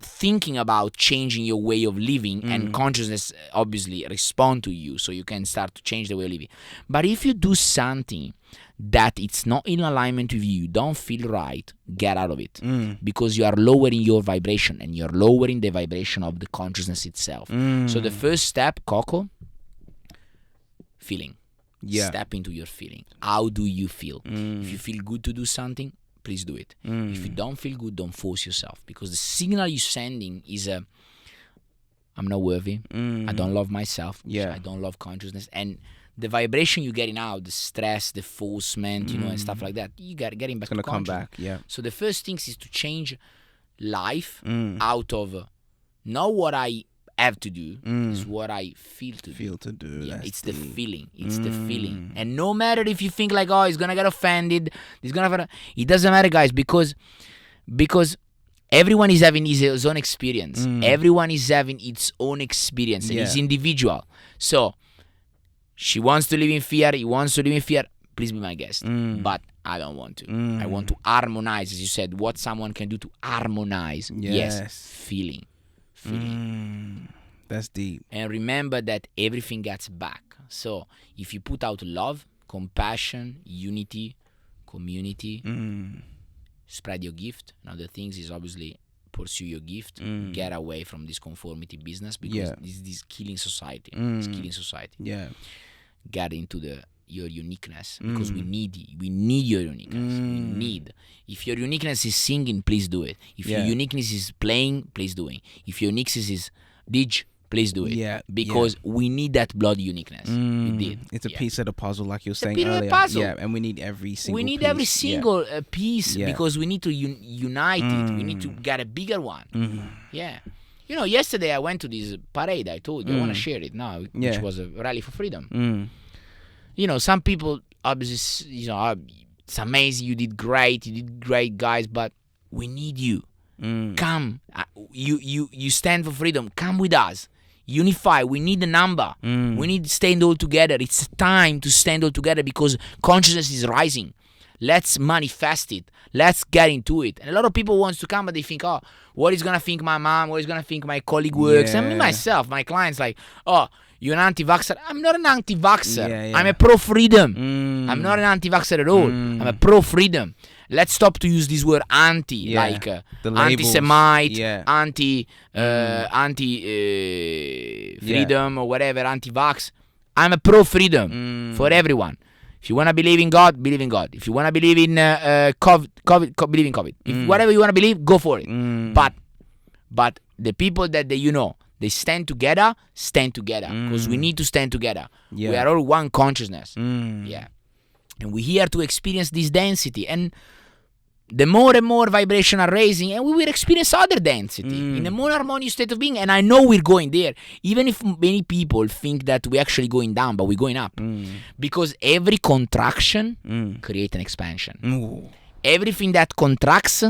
thinking about changing your way of living, and consciousness obviously respond to you, so you can start to change the way of living. But if you do something that it's not in alignment with you don't feel right, get out of it, because you are lowering your vibration, and you're lowering the vibration of the consciousness itself. So the first step, Coco, feeling. Step into your feeling. How do you feel? If you feel good to do something, please do it. If you don't feel good, don't force yourself, because the signal you're sending is I'm not worthy, I don't love myself, I don't love consciousness, and the vibration you're getting out, the stress, the forcement, and stuff like that, you got getting back to consciousness. Come back, So the first thing is to change life out of not what I have to do, is what I feel to do. It's the feeling. It's the feeling. And no matter if you think like, oh, he's gonna get offended, it doesn't matter, guys, because everyone is having his own experience. Everyone is having its own experience, and it's individual. So she wants to live in fear, he wants to live in fear, please be my guest. But I don't want to. I want to harmonize, as you said, what someone can do to harmonize. Feeling. That's deep. And remember that everything gets back. So if you put out love, compassion, unity, community, spread your gift. And other things is obviously pursue your gift. Get away from this conformity business, because this is killing society. It's killing society. Get into your uniqueness, because we need your uniqueness. If your uniqueness is singing, please do it. If your uniqueness is playing, please do it. If your uniqueness is DJ, please do it. Because we need that blood uniqueness. We did. It's a piece of the puzzle, like you were saying earlier. And we need every single piece. We need every single piece, because we need to unite it. We need to get a bigger one. Yesterday I went to this parade, I told you, I want to share it now, which was a rally for freedom. Some people, obviously, it's amazing, you did great, guys, but we need you. Come, you stand for freedom, come with us, unify, we need a number, we need to stand all together. It's time to stand all together, because consciousness is rising. Let's manifest it, let's get into it. And a lot of people wants to come, but they think, oh, what is gonna think my mom, what is gonna think my colleague works, and me myself, my clients, like, oh, you're an anti-vaxxer. I'm not an anti-vaxxer. I'm a pro-freedom. I'm not an anti-vaxxer at all. I'm a pro-freedom. Let's stop to use this word anti, like anti-Semite, anti-freedom or whatever, anti-vax. I'm a pro-freedom for everyone. If you want to believe in God, believe in God. If you want to believe in COVID, believe in COVID. If whatever you want to believe, go for it. But the people that they stand together, because we need to stand together. We are all one consciousness. And we're here to experience this density. And the more and more vibration are raising, and we will experience other density in a more harmonious state of being. And I know we're going there, even if many people think that we're actually going down, but we're going up. Because every contraction creates an expansion. Everything that contracts,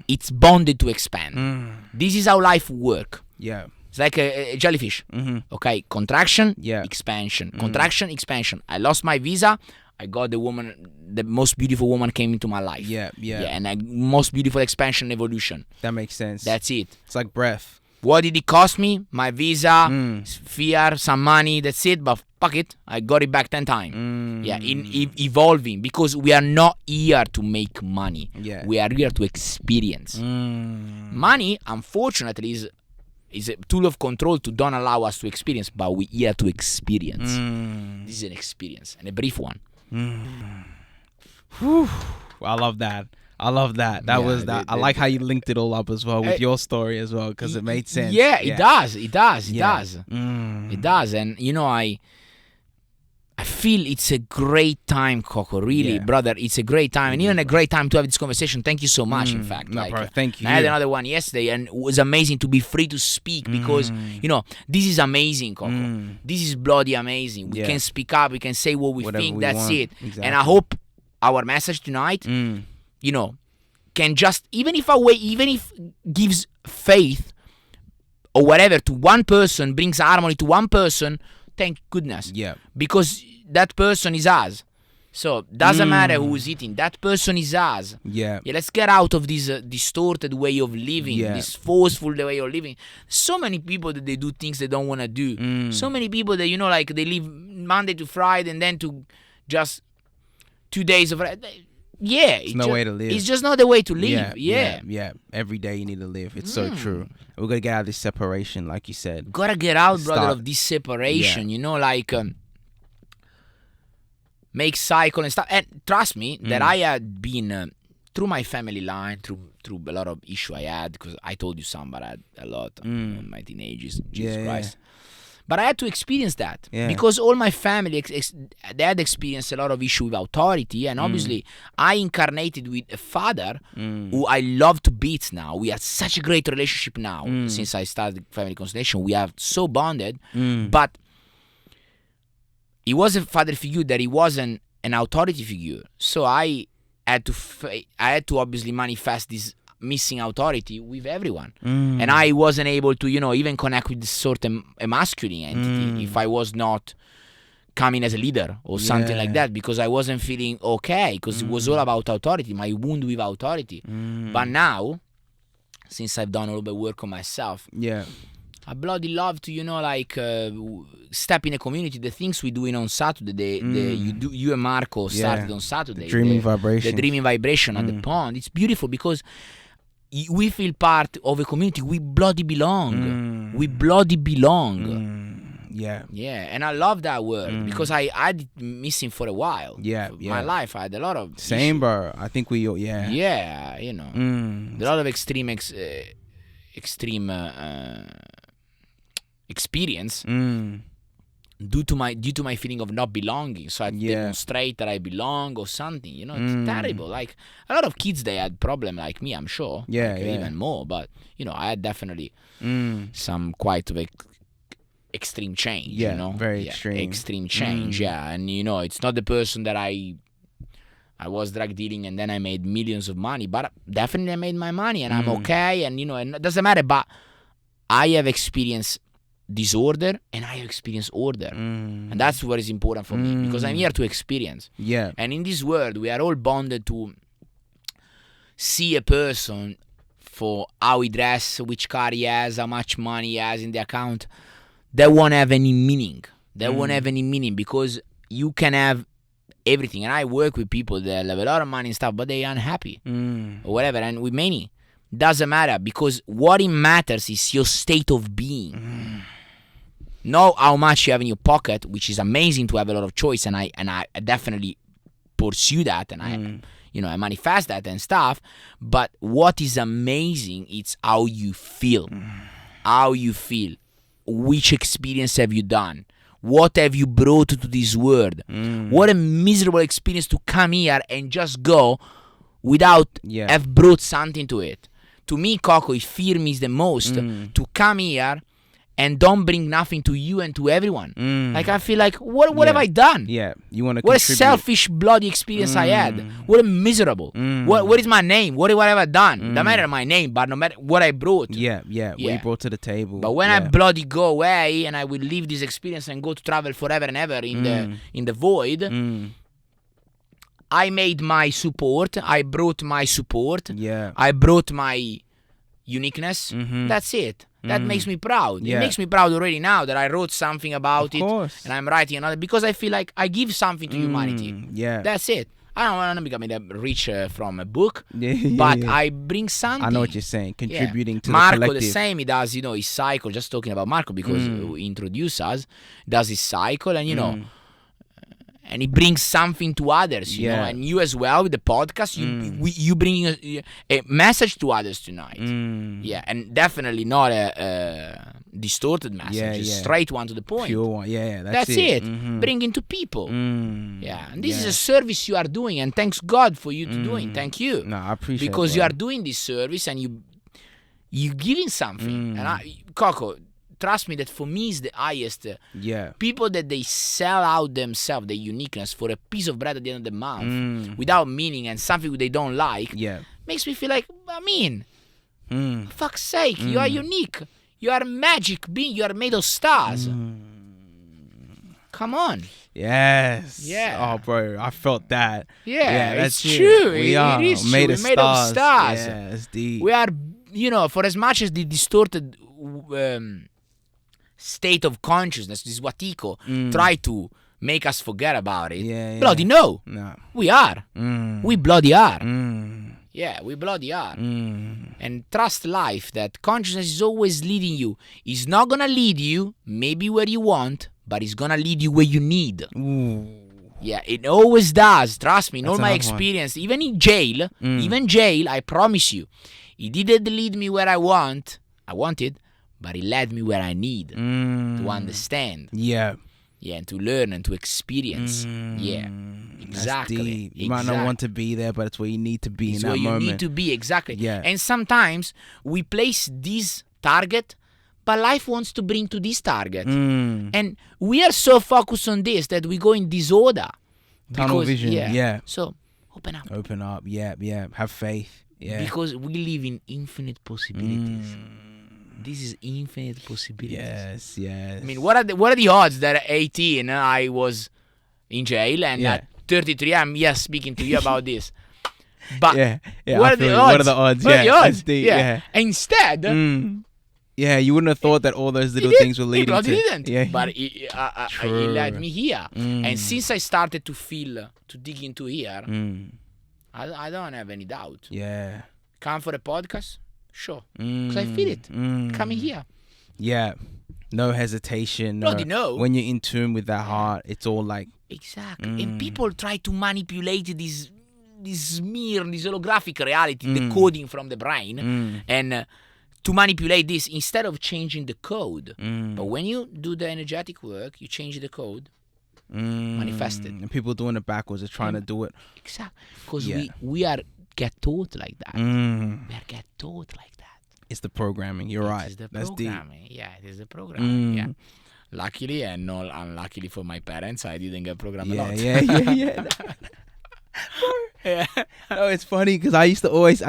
it's bonded to expand. This is how life works. It's like a jellyfish. Okay, contraction, expansion. Contraction, expansion. I lost my visa. I got the most beautiful woman came into my life. And a most beautiful expansion, evolution. That makes sense. That's it. It's like breath. What did it cost me? My visa, fear, some money. That's it. But fuck it, I got it back 10 times. In evolving, because we are not here to make money. We are here to experience. Money, unfortunately, is a tool of control to don't allow us to experience, but we're here to experience. This is an experience, and a brief one. I love that. I like how you linked it all up as well with your story as well, because it made sense. It does. It does. And I feel it's a great time, Coco. Really, brother, it's a great time, and even a great time to have this conversation. Thank you so much. In fact, bro, thank you. I had another one yesterday, and it was amazing to be free to speak, because this is amazing, Coco. This is bloody amazing. We can speak up. We can say what we think. That's it. Exactly. And I hope our message tonight, can just even if gives faith or whatever to one person, brings harmony to one person. Thank goodness. Because that person is us. So doesn't matter who's eating. That person is us. Yeah. Let's get out of this distorted way of living, this forceful way of living. So many people that they do things they don't want to do. So many people that, you know, like they live Monday to Friday and then to just 2 days of... it's no way to live. It's just not the way to live. Yeah. Every day you need to live. It's so true. We're gonna get out of this separation, like you said. Gotta get out, brother, of this separation. You know, like make cycle and stuff. And trust me, that I had been through my family line, through a lot of issue I had, because I told you some, but I had a lot in my teenagers. Jesus Christ. But I had to experience that because all my family they had experienced a lot of issue with authority, and obviously I incarnated with a father who I love to bits now. We have such a great relationship now since I started family constellation. We have so bonded, but he was a father figure that he wasn't an authority figure. So I had to obviously manifest this missing authority with everyone, and I wasn't able to, you know, even connect with this sort of a masculine entity if I was not coming as a leader or something like that, because I wasn't feeling okay, because it was all about authority, my wound with authority. But now, since I've done all the work on myself, I bloody love to, you know, like step in a community. The things we doing on Saturday, you and Marco started on Saturday. The dreaming vibration. The dreaming vibration at the pond. It's beautiful because we feel part of a community. We bloody belong. We bloody belong. Yeah. Yeah, and I love that word because I had it missing for a while. My life, I had a lot of same, bro. I think we, yeah, you know, a lot of extreme experience due to my feeling of not belonging. So I demonstrate that I belong or something. You know, it's terrible. Like a lot of kids, they had problem like me, I'm sure. Even more. But you know, I had definitely some quite of extreme change. You know, very extreme change. And you know, it's not the person that I was drug dealing and then I made millions of money, but definitely I made my money and I'm okay, and you know, and it doesn't matter. But I have experienced disorder and I have experienced order, and that's what is important for me, because I'm here to experience. And in this world, we are all bonded to see a person for how he dress, which car he has, how much money he has in the account. That won't have any meaning. Won't have any meaning, because you can have everything, and I work with people that have a lot of money and stuff, but they are unhappy or whatever. And with many, doesn't matter, because what it matters is your state of being. Know how much you have in your pocket, which is amazing to have a lot of choice, and I definitely pursue that, and I manifest that and stuff. But what is amazing, it's how you feel. How you feel. Which experience have you done? What have you brought to this world? What a miserable experience to come here and just go without have brought something to it. To me, Coco, it fear me the most to come here and don't bring nothing to you and to everyone. Like, I feel like, what have I done? You want to What a selfish, bloody experience I had. What a miserable. What is my name? What have I done? No matter my name, but no matter what I brought. What you brought to the table. But when I bloody go away and I will leave this experience and go to travel forever and ever in the void, I made my support. I brought my support. I brought my uniqueness. That's it. That makes me proud. It makes me proud already now that I wrote something about it, and I'm writing another, because I feel like I give something to humanity. That's it. I don't want to become rich from a book, but I bring something. I know what you're saying. Contributing to Marco, the collective. the same. He does, you know, his cycle. Just talking about Marco, because he introduced us. Does his cycle, and you know, and he brings something to others, you know, and you as well with the podcast, you bring a message to others tonight. And definitely not a distorted message, a straight one to the point. Pure one, that's it. Bringing to people. And this is a service you are doing, and thanks God for you to doing. Thank you. No, I appreciate it. Because you are doing this service and you giving something. And Coco, trust me that for me is the highest. People that they sell out themselves, their uniqueness, for a piece of bread at the end of the month, without meaning, and something they don't like, makes me feel like, for fuck's sake, you are unique. You are a magic being. You are made of stars. Come on. Yes. Yeah. Oh, bro, I felt that. Yeah, that's it's true. We It are is made true. of We're made of stars. Yeah, it's deep. We are, for as much as the distorted state of consciousness, this Watiko, try to make us forget about it. Yeah. Bloody no. We are. We bloody are. Yeah, we bloody are. And trust life that consciousness is always leading you. It's not gonna lead you maybe where you want, but it's gonna lead you where you need. Ooh. Yeah, it always does. Trust me, in all That's my another one. experience, even in jail, I promise you, it didn't lead me where I wanted, but it led me where I need to understand. Yeah. Yeah, and to learn and to experience. Yeah, exactly. That's deep. You might not want to be there, but it's where you need to be it's in that where moment. you need to be, exactly. Yeah. And sometimes we place this target, but life wants to bring to this target. And we are so focused on this that we go in disorder. Tunnel vision, yeah. So, open up. Open up, yeah. Have faith, yeah. Because we live in infinite possibilities. This is infinite possibilities. Yes. I mean, what are the odds that at 18 I was in jail and at 33 I'm speaking to you about this? But what are the odds? What are the odds? What are the odds? Yeah. Instead, yeah, you wouldn't have thought that all those little things were leading to. It didn't. Yeah. But it led me here. And since I started to dig into here, I don't have any doubt. Yeah. Come for a podcast? Sure. Because I feel it. Coming here. Yeah. No hesitation. No. When you're in tune with that heart, it's all like... Exactly. And people try to manipulate this smear, this holographic reality, the coding from the brain, and to manipulate this instead of changing the code. But when you do the energetic work, you change the code, manifest it. And people doing it backwards are trying to do it. Exactly. Because we are get taught like that. We are get taught like that. It's the programming. You're right. It's the That's programming. deep. Yeah, it is the programming. Yeah. Luckily and not unluckily for my parents, I didn't get programmed a lot. Yeah. No, it's funny because I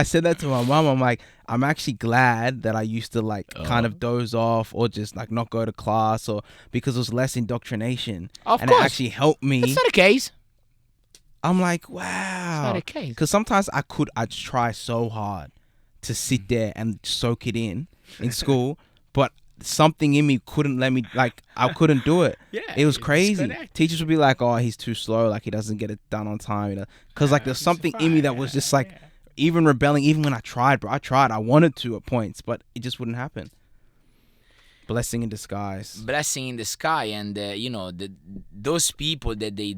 said that to my mom. I'm like, I'm actually glad that I used to kind of doze off or just not go to class, or because it was less indoctrination. Of and course. It actually helped me. That's not the case. I'm like, wow. That's not the case. Because sometimes I'd try so hard to sit there and soak it in school, but something in me couldn't let me, I couldn't do it. Yeah, it was crazy. disconnect. Teachers would be like, oh, he's too slow, he doesn't get it done on time, because there's something in me that was just even rebelling. Even when I tried, I wanted to at points, but it just wouldn't happen. Blessing in disguise. Blessing in the sky. And those people that they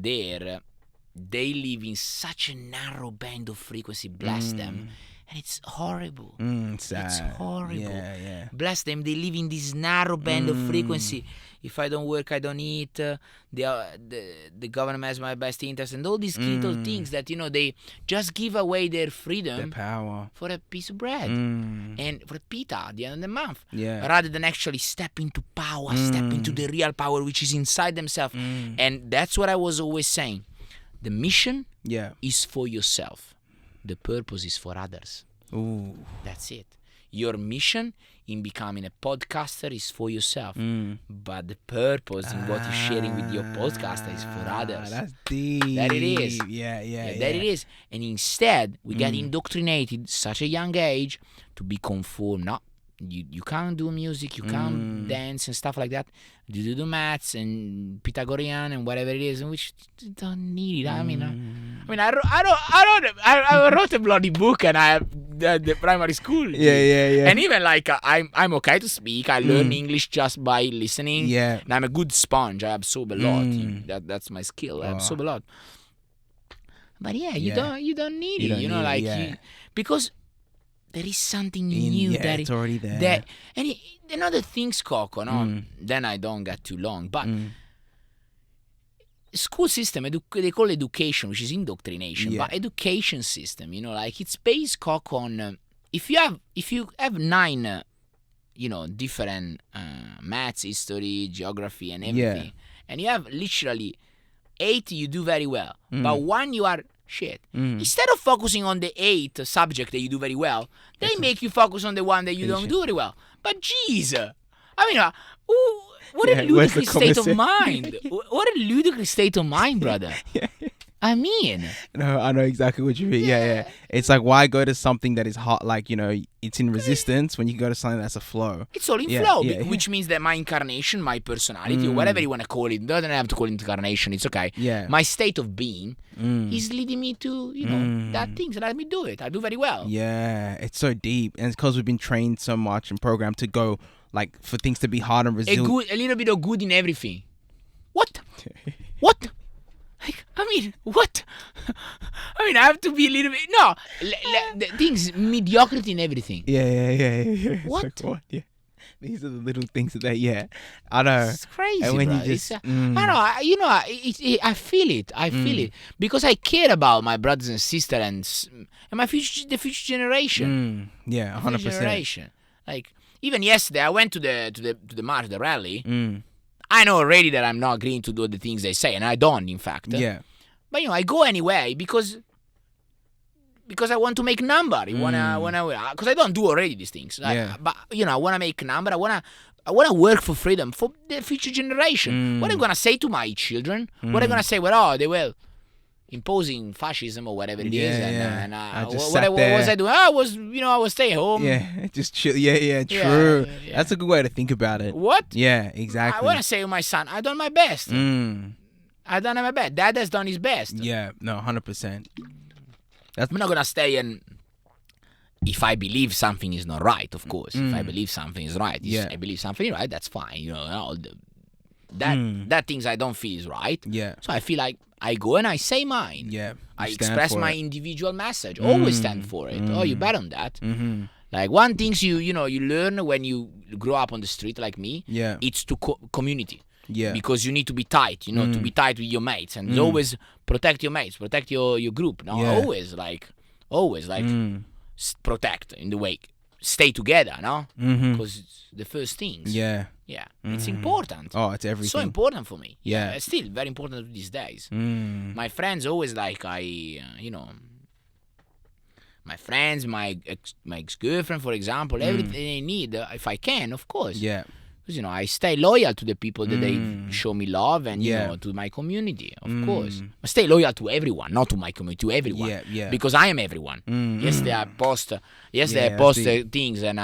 live in such a narrow band of frequency. Bless them. And it's horrible. Sad. It's horrible. Yeah. Bless them. They live in this narrow band of frequency. If I don't work, I don't eat. The government has my best interest, and all these little things that they just give away their freedom, their power, for a piece of bread and for a pita at the end of the month. Yeah. Rather than actually step into power, step into the real power which is inside themselves. And that's what I was always saying. The mission is for yourself. The purpose is for others. Ooh. That's it. Your mission in becoming a podcaster is for yourself. But the purpose in what you're sharing with your podcaster is for others. That's deep. That it is. Yeah. That it is. And instead, we get indoctrinated at such a young age to be conformed. No, you can't do music, you can't dance and stuff like that. You do maths and Pythagorean and whatever it is, which you don't need it. I wrote a bloody book, and I have the primary school. Yeah. And even I'm okay to speak. I learn English just by listening. Yeah. And I'm a good sponge. I absorb a lot. That's my skill. I absorb a lot. But you don't need it. Because there is something new that it's already there. Another things, Coco, no? Then I don't get too long. But school system, they call education, which is indoctrination. But education system, it's based, Coco, on if you have 9, different maths, history, geography, and everything, and you have literally 8 you do very well, but 1 you are shit. Instead of focusing on the 8 subject that you do very well, they make you focus on the one that you don't do very well. But jeez, I mean, what a ludicrous state of mind. What a ludicrous state of mind, brother. Yeah. I mean, No, I know exactly what you mean. Yeah. It's like, why go to something that is hot, like, it's in resistance when you go to something that's a flow. it's all in flow, which means that my incarnation, my personality, or whatever you want to call it, doesn't have to call it incarnation. It's okay. Yeah. My state of being is leading me to, that things. Let me do it. I do very well. Yeah, it's so deep, and it's because we've been trained so much and programmed to go, like, for things to be hard and resilient. A little bit of good in everything. What? What? Like, I mean, what? I mean, I have to be a little bit... No, the things, mediocrity in everything. Yeah. What? It's like, what? Yeah. These are the little things that I know. It's crazy, and when bro. you just, I know, I feel it. I feel it. Because I care about my brothers and sisters and the future generation. Yeah, 100%. Future generation. Like, even yesterday, I went to the march, the rally. I know already that I'm not agreeing to do the things they say, and I don't, in fact. Yeah. But I go anyway because I want to make number. Because I don't do already these things. But I want to make number. I want to work for freedom for the future generation. What am I gonna say to my children? What am I gonna say? Well, they were imposing fascism or whatever it is. And what was I doing? I was staying home. Yeah, just chill. Yeah, true. Yeah. That's a good way to think about it. What? Yeah, exactly. I want to say to my son, I done my best. I done my best. Dad has done his best. Yeah, no, 100%. I'm not gonna stay and if I believe something is not right, of course. If I believe something is right, I believe something is right, that's fine. That things I don't feel is right. Yeah. So I feel like I go and I say mine. Yeah. I express my individual message. Always stand for it. Oh, you bet on that. Like one things you learn when you grow up on the street like me. Yeah. It's to community. Yeah. Because you need to be tight. To be tight with your mates and always protect your mates, protect your group. No, always protect in the way. Stay together, no? Because it's the first things. Yeah. Yeah. It's important. Oh, it's everything. So important for me. Yeah. It's still very important these days. My friends always like my friends, my ex-girlfriend, for example, everything they need, if I can, of course. Yeah. Because, I stay loyal to the people that they show me love and, to my community, of course. I stay loyal to everyone, not to my community, to everyone. Yeah. Because I am everyone. Yesterday I post things and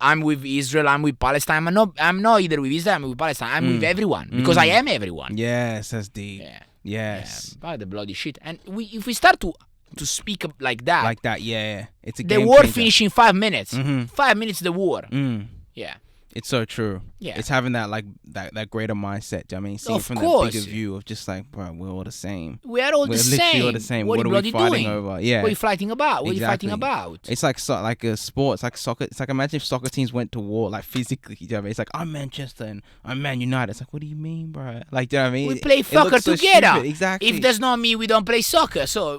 I'm with Israel, I'm with Palestine. I'm not either with Israel, I'm with Palestine. I'm with everyone because I am everyone. Yes, that's deep. Yeah. Yes. Yeah, by the bloody shit. And if we start to speak like that, it's a the game war changer. finish in 5 minutes. 5 minutes the war. Yeah. It's so true. Yeah. It's having that that greater mindset. I mean, seeing Of from course. that bigger view of just like, bro, we're all the same. We are all We're the literally same. all the same. What are are we you fighting doing? over? Yeah. What are you fighting about? What are you fighting Exactly. about? It's like a sport. It's like soccer. It's like, imagine if soccer teams went to war, like physically. You know what I mean? It's like, I'm Manchester and I'm Man United. It's like, what do you mean, bro? Like, do you know what I mean? We play It soccer looks so together. stupid. Exactly. If there's not me, we don't play soccer. So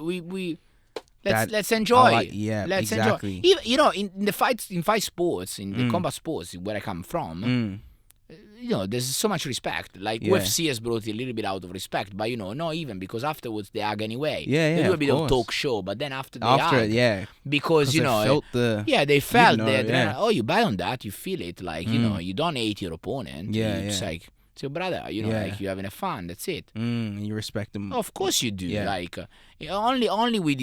let's enjoy. Let's exactly. enjoy. Even, in the fight sports, in the combat sports where I come from, there's so much respect. Like UFC has brought it a little bit out of respect, but not even because afterwards they hug anyway. They do a bit of talk show, but then after they hug, because they felt they felt that. yeah. Oh, you bet on that, you feel it. Like you don't hate your opponent. It's like it's your brother. Like you're having a fun. That's it. You respect them. Of course you do. Like only with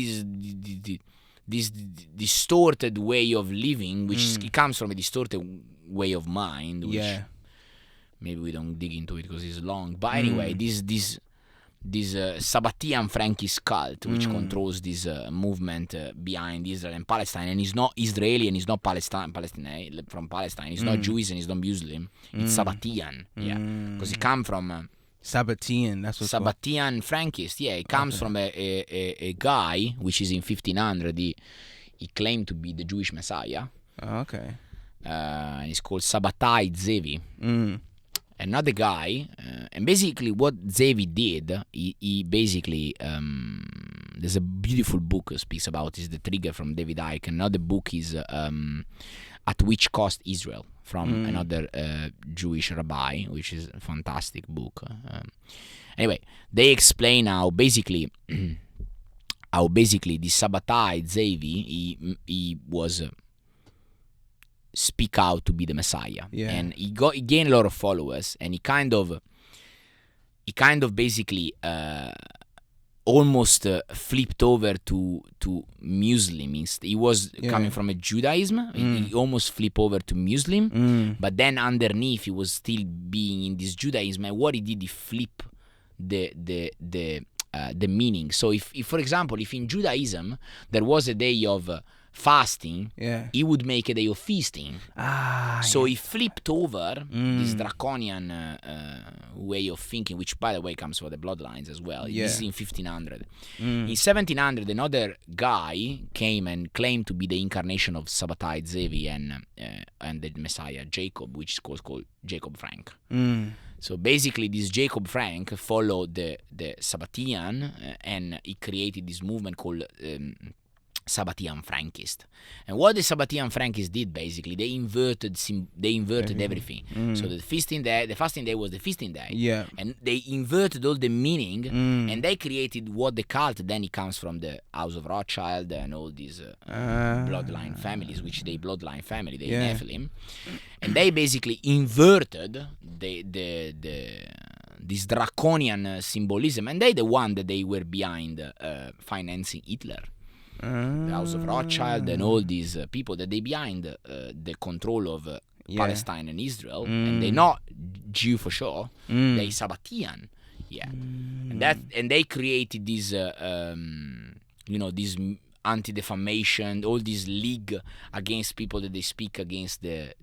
this distorted way of living, which it comes from a distorted way of mind. Which maybe we don't dig into it because it's long. But anyway, this Sabbatean Frankist cult, which controls this movement behind Israel and Palestine, and he's not Israeli and he's not Palestine from Palestine. He's not Jewish and he's not Muslim. It's Sabbatean, because it comes from Sabbatean. That's what's Sabbatean Frankist. Yeah, it comes from a guy which is in 1500. He claimed to be the Jewish Messiah. Okay. And it's called Sabbatai Zevi. Another guy, and basically what Zevi did, he basically, there's a beautiful book that speaks about is The Trigger from David Icke. Another book is At Which Cost Israel from another Jewish rabbi, which is a fantastic book. Anyway, they explain how basically the Sabbatai Zevi, he was speak out to be the Messiah. Yeah. And he gained a lot of followers, and he kind of basically almost flipped over to Muslim. He was coming from a Judaism. He almost flipped over to Muslim, but then underneath he was still being in this Judaism. And what he did, he flipped the meaning. So if for example, if in Judaism there was a day of fasting, he would make a day of feasting. So he flipped over this draconian way of thinking, which by the way comes from the bloodlines as well. This is in 1500. In 1700, another guy came and claimed to be the incarnation of Sabbatai Zevi and the Messiah Jacob, which is called Jacob Frank. So basically, this Jacob Frank followed the Sabbatian, and he created this movement called Sabbatian Frankist. And what the Sabbatian Frankists did, basically, they inverted everything. So the fasting day was the feasting day, and they inverted all the meaning, and they created what the cult. Then it comes from the House of Rothschild and all these bloodline families, which they Nephilim, and they basically inverted this draconian symbolism, and they the one that they were behind financing Hitler. The House of Rothschild and all these people that they behind the control of Palestine and Israel, and they're not Jew for sure. They Sabbatian, and they created this, this anti-defamation, all this league against people that they speak against the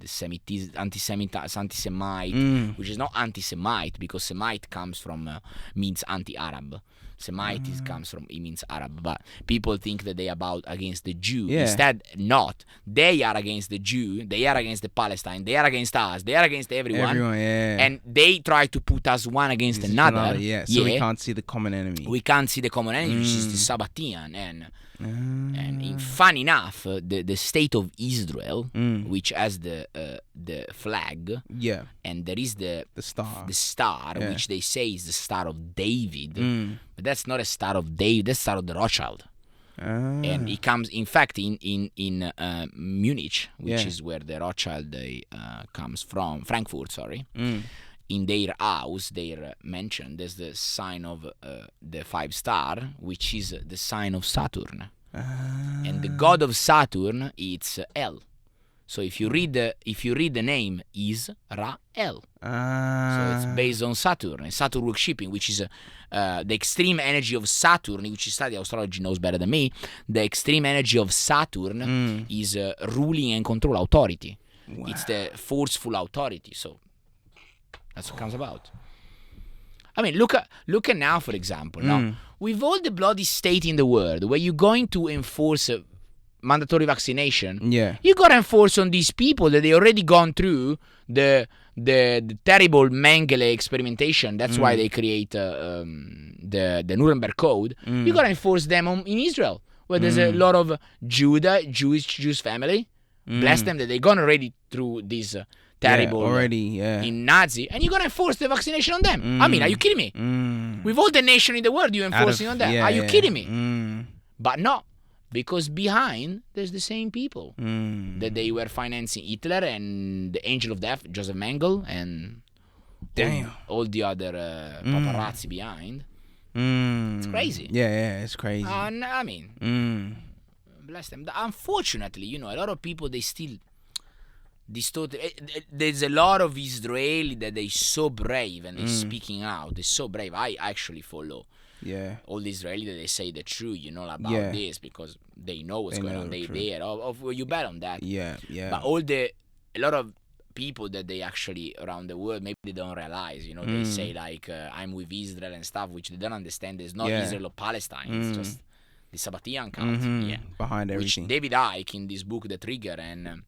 Semitism, anti-Semite, which is not anti-Semite, because Semite comes from means anti-Arab. Semite comes from, it means Arab, but people think that they are about against the Jew. Instead, not. They are against the Jew, they are against the Palestine, they are against us, they are against everyone, and they try to put us one against another. So we can't see the common enemy. We can't see the common enemy, which is the Sabbatian. And fun enough, the state of Israel, which has the flag, and there is the star, which they say is the Star of David, but that's not a Star of David, that's Star of the Rothschild. And it comes, in fact, in Munich, which is where the Rothschild comes from, Frankfurt, sorry. In their house, they're mentioned, there's the sign of the 5 star, which is the sign of Saturn. And the god of Saturn, it's El. So if you read the name Israel, so it's based on Saturn and Saturn worshiping, which is the extreme energy of Saturn, which you study astrology knows better than me. The extreme energy of Saturn is ruling and control authority. It's the forceful authority. So that's what comes about. I mean, look at now, for example. Now, with all the bloody state in the world, where you're going to enforce mandatory vaccination, you gotta enforce on these people that they already gone through the terrible Mengele experimentation. That's why they create the Nuremberg Code. You gotta enforce them in Israel, where there's a lot of Jewish family. Bless them that they gone already through this terrible in Nazi, and you're gonna enforce the vaccination on them. I mean, are you kidding me? With all the nation in the world, you're enforcing on them. Are you kidding me? But no, because behind there's the same people that they were financing Hitler and the Angel of Death, Joseph Mengele, and all the other paparazzi behind. It's crazy. It's crazy. I mean, bless them. Unfortunately, a lot of people, they still distort. There's a lot of Israeli that they're so brave and they're speaking out. They're so brave. I actually follow all the Israeli that they say the truth, about this, because they know what's going on. They you bet on that. But a lot of people that they actually around the world, maybe they don't realize, they say like I'm with Israel and stuff, which they don't understand. There's not Israel or Palestine. It's just the Sabbatian cult behind everything. Which David Icke in this book, The Trigger, and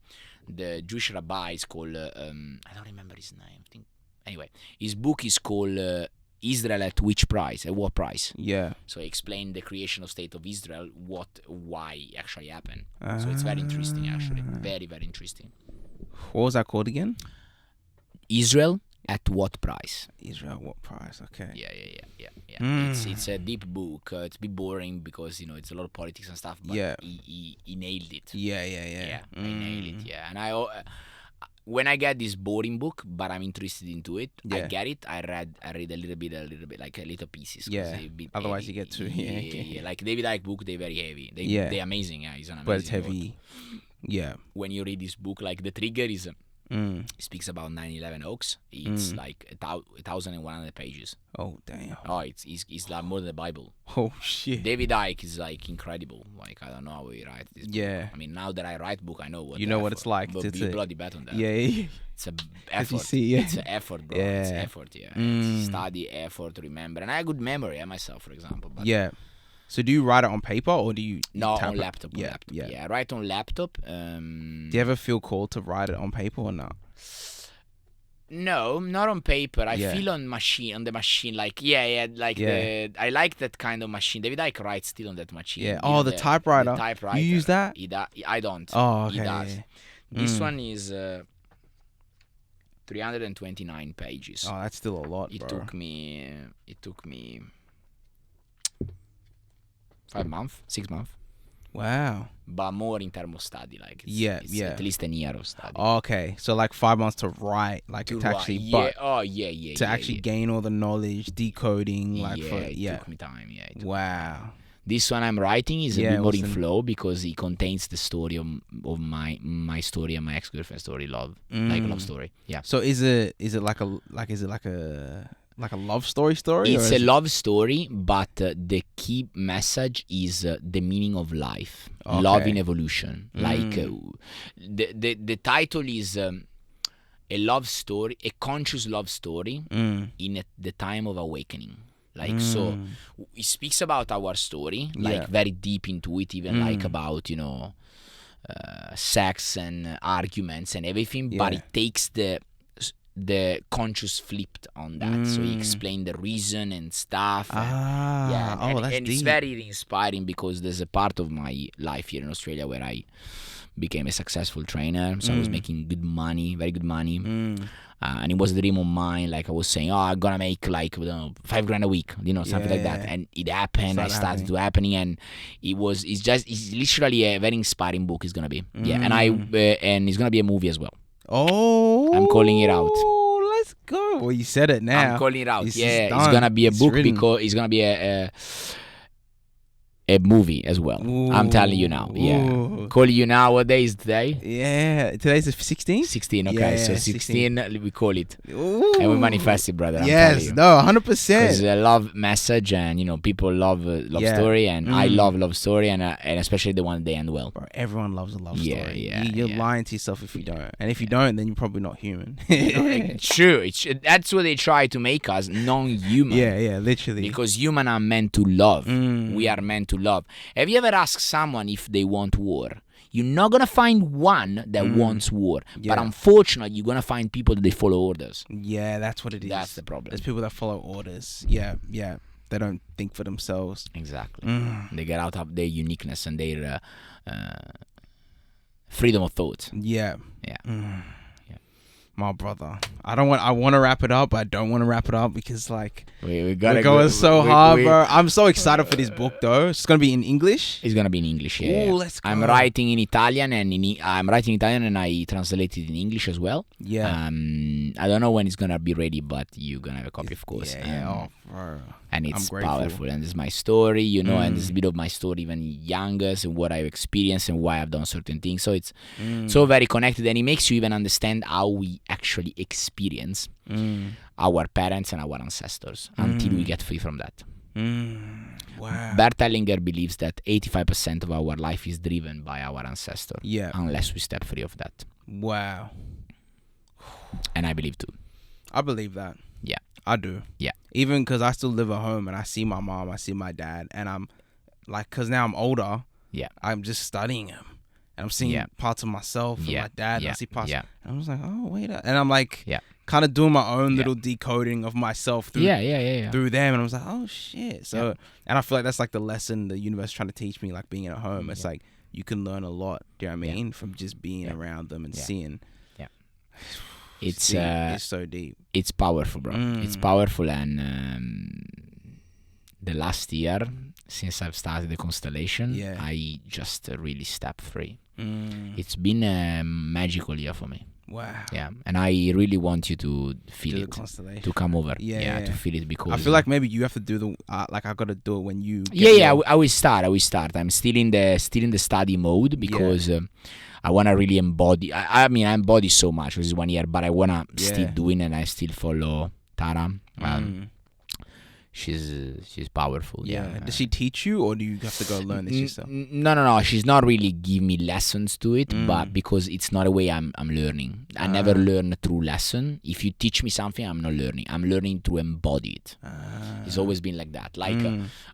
the Jewish rabbi is called I don't remember his name. I think anyway, his book is called Israel at which price? At what price? So he explained the creation of state of Israel, why actually happened. So it's very interesting, actually, very, very interesting. What was that called again? Israel At what price? Israel, what price? Okay. Yeah. It's a deep book. It's a bit boring because it's a lot of politics and stuff. But he nailed it. Yeah. I nailed it. Yeah, and when I get this boring book, but I'm interested into it, I get it. I read a little bit, like a little pieces. Yeah. Otherwise, heavy. you get too. Yeah. Like David Icke book, they're very heavy. They're amazing. Yeah, he's an amazing. But it's heavy. Author. Yeah. When you read this book, like the trigger is. It speaks about 9/11 hoax. It's like 1,100 pages. Oh damn. Oh, it's like more than the Bible. Oh shit. David Icke is like incredible. Like I don't know how he writes this book. Yeah. I mean, now that I write book, I know what what it's like. But you bloody bet on that. Yeah. It's a effort. It's an effort, bro. It's effort. Yeah. It's study, effort, remember, and I have good memory. Myself, for example. But So do you write it on paper or do you? No, on laptop. Yeah. I write on laptop. Do you ever feel called to write it on paper or not? No, not on paper. I feel on the machine. Like I like that kind of machine. David Icke writes still on that machine. Yeah. The typewriter. The typewriter. You use that? I don't. Oh, okay. He does. This one is 329 pages. Oh, that's still a lot, bro. It took me 5 months, 6 months. Wow. But more in terms of study, like it's at least a year of study. Okay, so like 5 months to write, like to actually, to actually gain all the knowledge, decoding, it took me time. Wow. This one I'm writing is a bit more in flow because it contains the story of my story and my ex-girlfriend's story, love story. Yeah. So is it like a love story? It's a love story, but the key message is the meaning of life, love in evolution. Like the title is a love story, a conscious love story in the time of awakening. Like so, it speaks about our story, like very deep into it, even like about sex and arguments and everything. But it takes the conscious flipped on that, so he explained the reason and stuff. And it's very inspiring because there's a part of my life here in Australia where I became a successful trainer, so I was making good money, very good money. And it was a dream of mine. Like I was saying, I'm gonna make like $5,000 a week, something like that. And it happened. I started to happening, and it's literally a very inspiring book. It's gonna be, and it's gonna be a movie as well. Oh, I'm calling it out. Let's go. Well, you said it now. I'm calling it out. It's gonna be a book because it's gonna be a movie as well. Ooh. I'm telling you now. Yeah. Calling you now. What day is today? Yeah. Today's the 16th? 16, okay. Yeah, so 16, we call it. Ooh. And we manifest it, brother. Yes. No, 100%. Because I love message and, people love love story and I love story and especially the one that they end well. Bro, everyone loves a love story. Yeah. You're lying to yourself if you don't. And if you don't, then you're probably not human. True. That's what they try to make us, non-human. Yeah, literally. Because humans are meant to love. We are meant to love. Have you ever asked someone if they want war? You're not gonna find one that wants war, but unfortunately, you're gonna find people that they follow orders. Yeah, that's what it is. That's the problem. There's people that follow orders. Yeah. They don't think for themselves. Exactly. They get out of their uniqueness and their freedom of thought. Yeah. My brother, I want to wrap it up, but I don't want to wrap it up because we're going so hard, bro. I'm so excited for this book, though. It's gonna be in English. It's gonna be in English. Yeah. Ooh, let's go. I'm writing in Italian, and I translate it in English as well. Yeah. I don't know when it's gonna be ready, but you're gonna have a copy, of course. Yeah. Bro. And it's powerful, and it's my story, and it's a bit of my story, even younger, and what I've experienced and why I've done certain things. So it's so very connected, and it makes you even understand how we actually experience our parents and our ancestors until we get free from that. Wow. Bert Hellinger believes that 85% of our life is driven by our ancestor. Yeah. Unless we step free of that. Wow. And I believe too. I believe that. Yeah. I do. Yeah. Even because I still live at home and I see my mom, I see my dad, and I'm like, because now I'm older, I'm just studying him. And I'm seeing parts of myself and my dad, and I see parts. And I'm just like, oh, wait. And I'm like, kind of doing my own little decoding of myself through them. And I was like, oh, shit. So, and I feel like that's like the lesson the universe is trying to teach me, like being at home. It's like, you can learn a lot, do you know what I mean? From just being around them and seeing. It's so deep. It's powerful, bro. It's powerful, and the last year since I've started the constellation, I just really stepped free. It's been a magical year for me. Wow. Yeah, and I really want you to feel do it, the constellation. to come over. Yeah, to feel it, because I feel like maybe you have to do the like I gotta do it when you. I will start. I'm still in the study mode, because I wanna really embody. I mean, I embody so much. This is 1 year, but I wanna still doing, and I still follow Tara. She's powerful. Yeah. Does she teach you, or do you have to go learn this yourself? No. She's not really give me lessons to it, but because it's not a way I'm learning. I never learn through lesson. If you teach me something, I'm not learning. I'm learning to embody it. It's always been like that. Like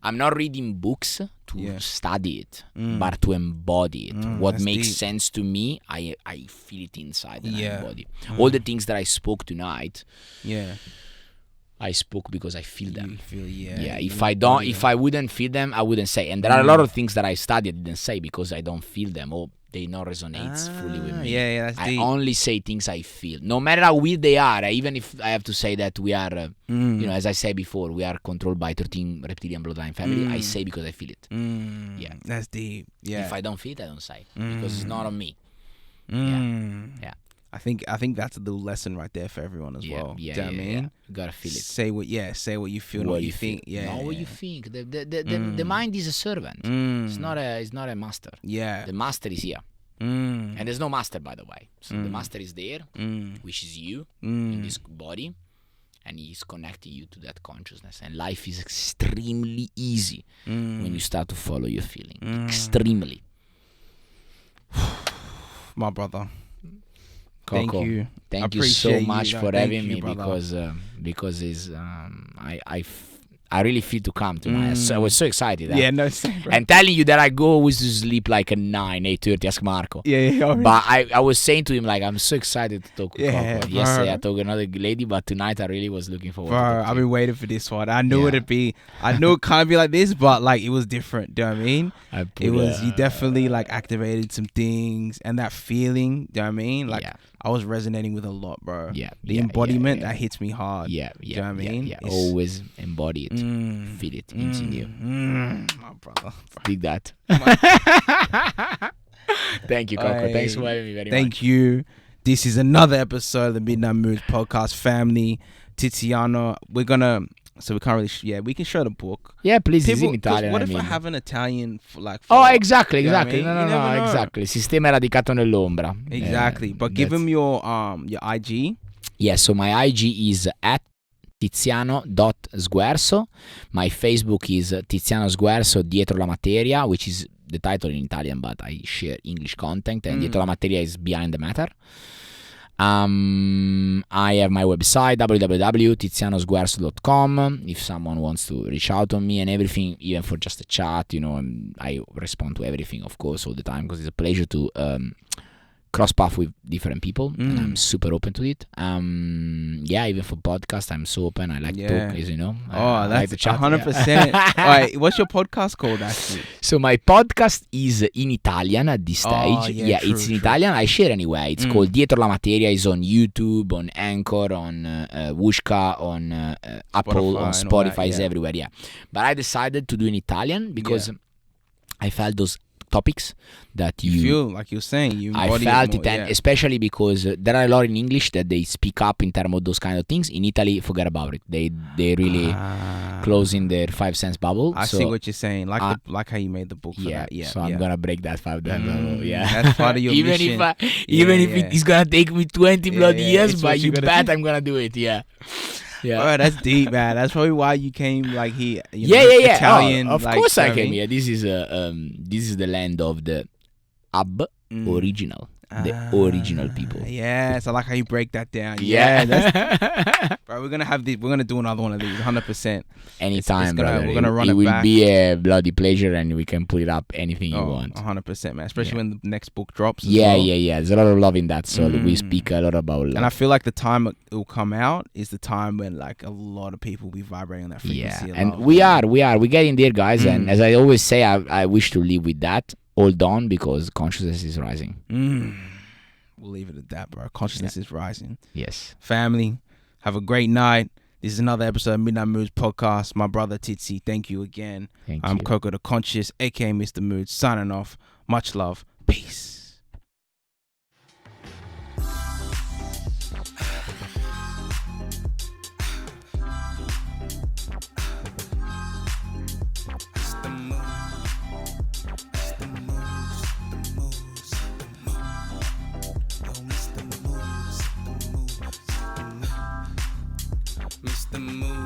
I'm not reading books to study it, but to embody it. What makes sense to me, I feel it inside and I embody. All the things that I spoke tonight. I spoke because I feel them. If I wouldn't feel them, I wouldn't say. And there are a lot of things that I studied I didn't say because I don't feel them, or they not resonate fully with me. That's deep. I only say things I feel, no matter how weird they are. Even if I have to say that we are, as I said before, we are controlled by 13 reptilian bloodline family. I say because I feel it. That's deep. Yeah. If I don't feel it, I don't say, because it's not on me. Yeah. I think that's a little lesson right there for everyone as well. Do you know what I mean? You gotta feel it. Say what you feel, what you think. Not what you think. The mind is a servant. It's not a master. The master is here. And there's no master, by the way. So the master is there, which is you in this body, and he's connecting you to that consciousness. And life is extremely easy when you start to follow your feeling. Extremely. My brother. Coco, thank you so much for having me, because it's I really feel to come to my. So I was so excited. And telling you that I go always to sleep like at 8:30. Ask Marco. But I was saying to him, like, I'm so excited to talk with Coco. Yesterday I talked to another lady, but tonight I really was looking forward. I've been waiting for this one. I knew it'd be. I knew it can't be like this, but like it was different. Do you know what I mean? You definitely like activated some things, and that feeling. Do you know what I mean? Like. I was resonating with a lot, bro. The embodiment that hits me hard. Do you know what I mean? Always embody it. Feel it into you. My brother. Dig that. Thank you, Coco. Thanks for having me very much. Thank you. This is another episode of the Midnight Moods podcast family. Tiziano, so we can't really. We can show the book. Yeah, please. It's in Italian. What if I have an Italian exactly. No, exactly. Sistema È Radicato Nell'Ombra. Exactly. But give him your IG. Yeah. So my IG is at Tiziano.Sguerso. My Facebook is Tiziano Sguerso Dietro la Materia, which is the title in Italian, but I share English content, and Dietro la Materia is behind the matter. I have my website www.tizianosguerso.com if someone wants to reach out on me and everything, even for just a chat, I respond to everything, of course, all the time, because it's a pleasure to cross path with different people, and I'm super open to it. Even for podcast, I'm so open. I like to talk, as you know. That's like 100%. Alright, what's your podcast called actually? So my podcast is in Italian at this stage. It's in Italian. I share anyway. It's called Dietro la Materia. It's on YouTube, on Anchor, on Wooshka, on Apple, on Spotify. Is everywhere. But I decided to do in Italian because I felt those topics that you feel like you're saying. I felt it, and especially because there are a lot in English that they speak up in terms of those kind of things. In Italy, forget about it. They really closing their 5 cents bubble. I see what you're saying. Like how you made the book for that. So I'm gonna break that 5 cents bubble. That's part of your mission. Even if it's gonna take me 20 bloody years, but you bet I'm gonna do it. Oh, that's deep, man. That's probably why you came like here. Italian. Of course I came here. This is the land of the original. The original people. Yes, I like how you break that down. Bro, we're gonna do another one of these, 100%. Anytime, brother. We're gonna run it it back. Will be a bloody pleasure, and we can put it up anything you want. 100%, man. Especially when the next book drops. Yeah. There's a lot of love in that, so we speak a lot about love. And I feel like the time it will come out is the time when like a lot of people will be vibrating on that frequency. And we're getting there, guys. And as I always say, I wish to live with that. Hold on, because consciousness is rising. We'll leave it at that, bro. Consciousness is rising. Yes. Family, have a great night. This is another episode of Midnight Moods podcast. My brother Tizi, thank you again. I'm Coco the Conscious, aka Mr. Moods, signing off. Much love. Peace. Mr. Mood.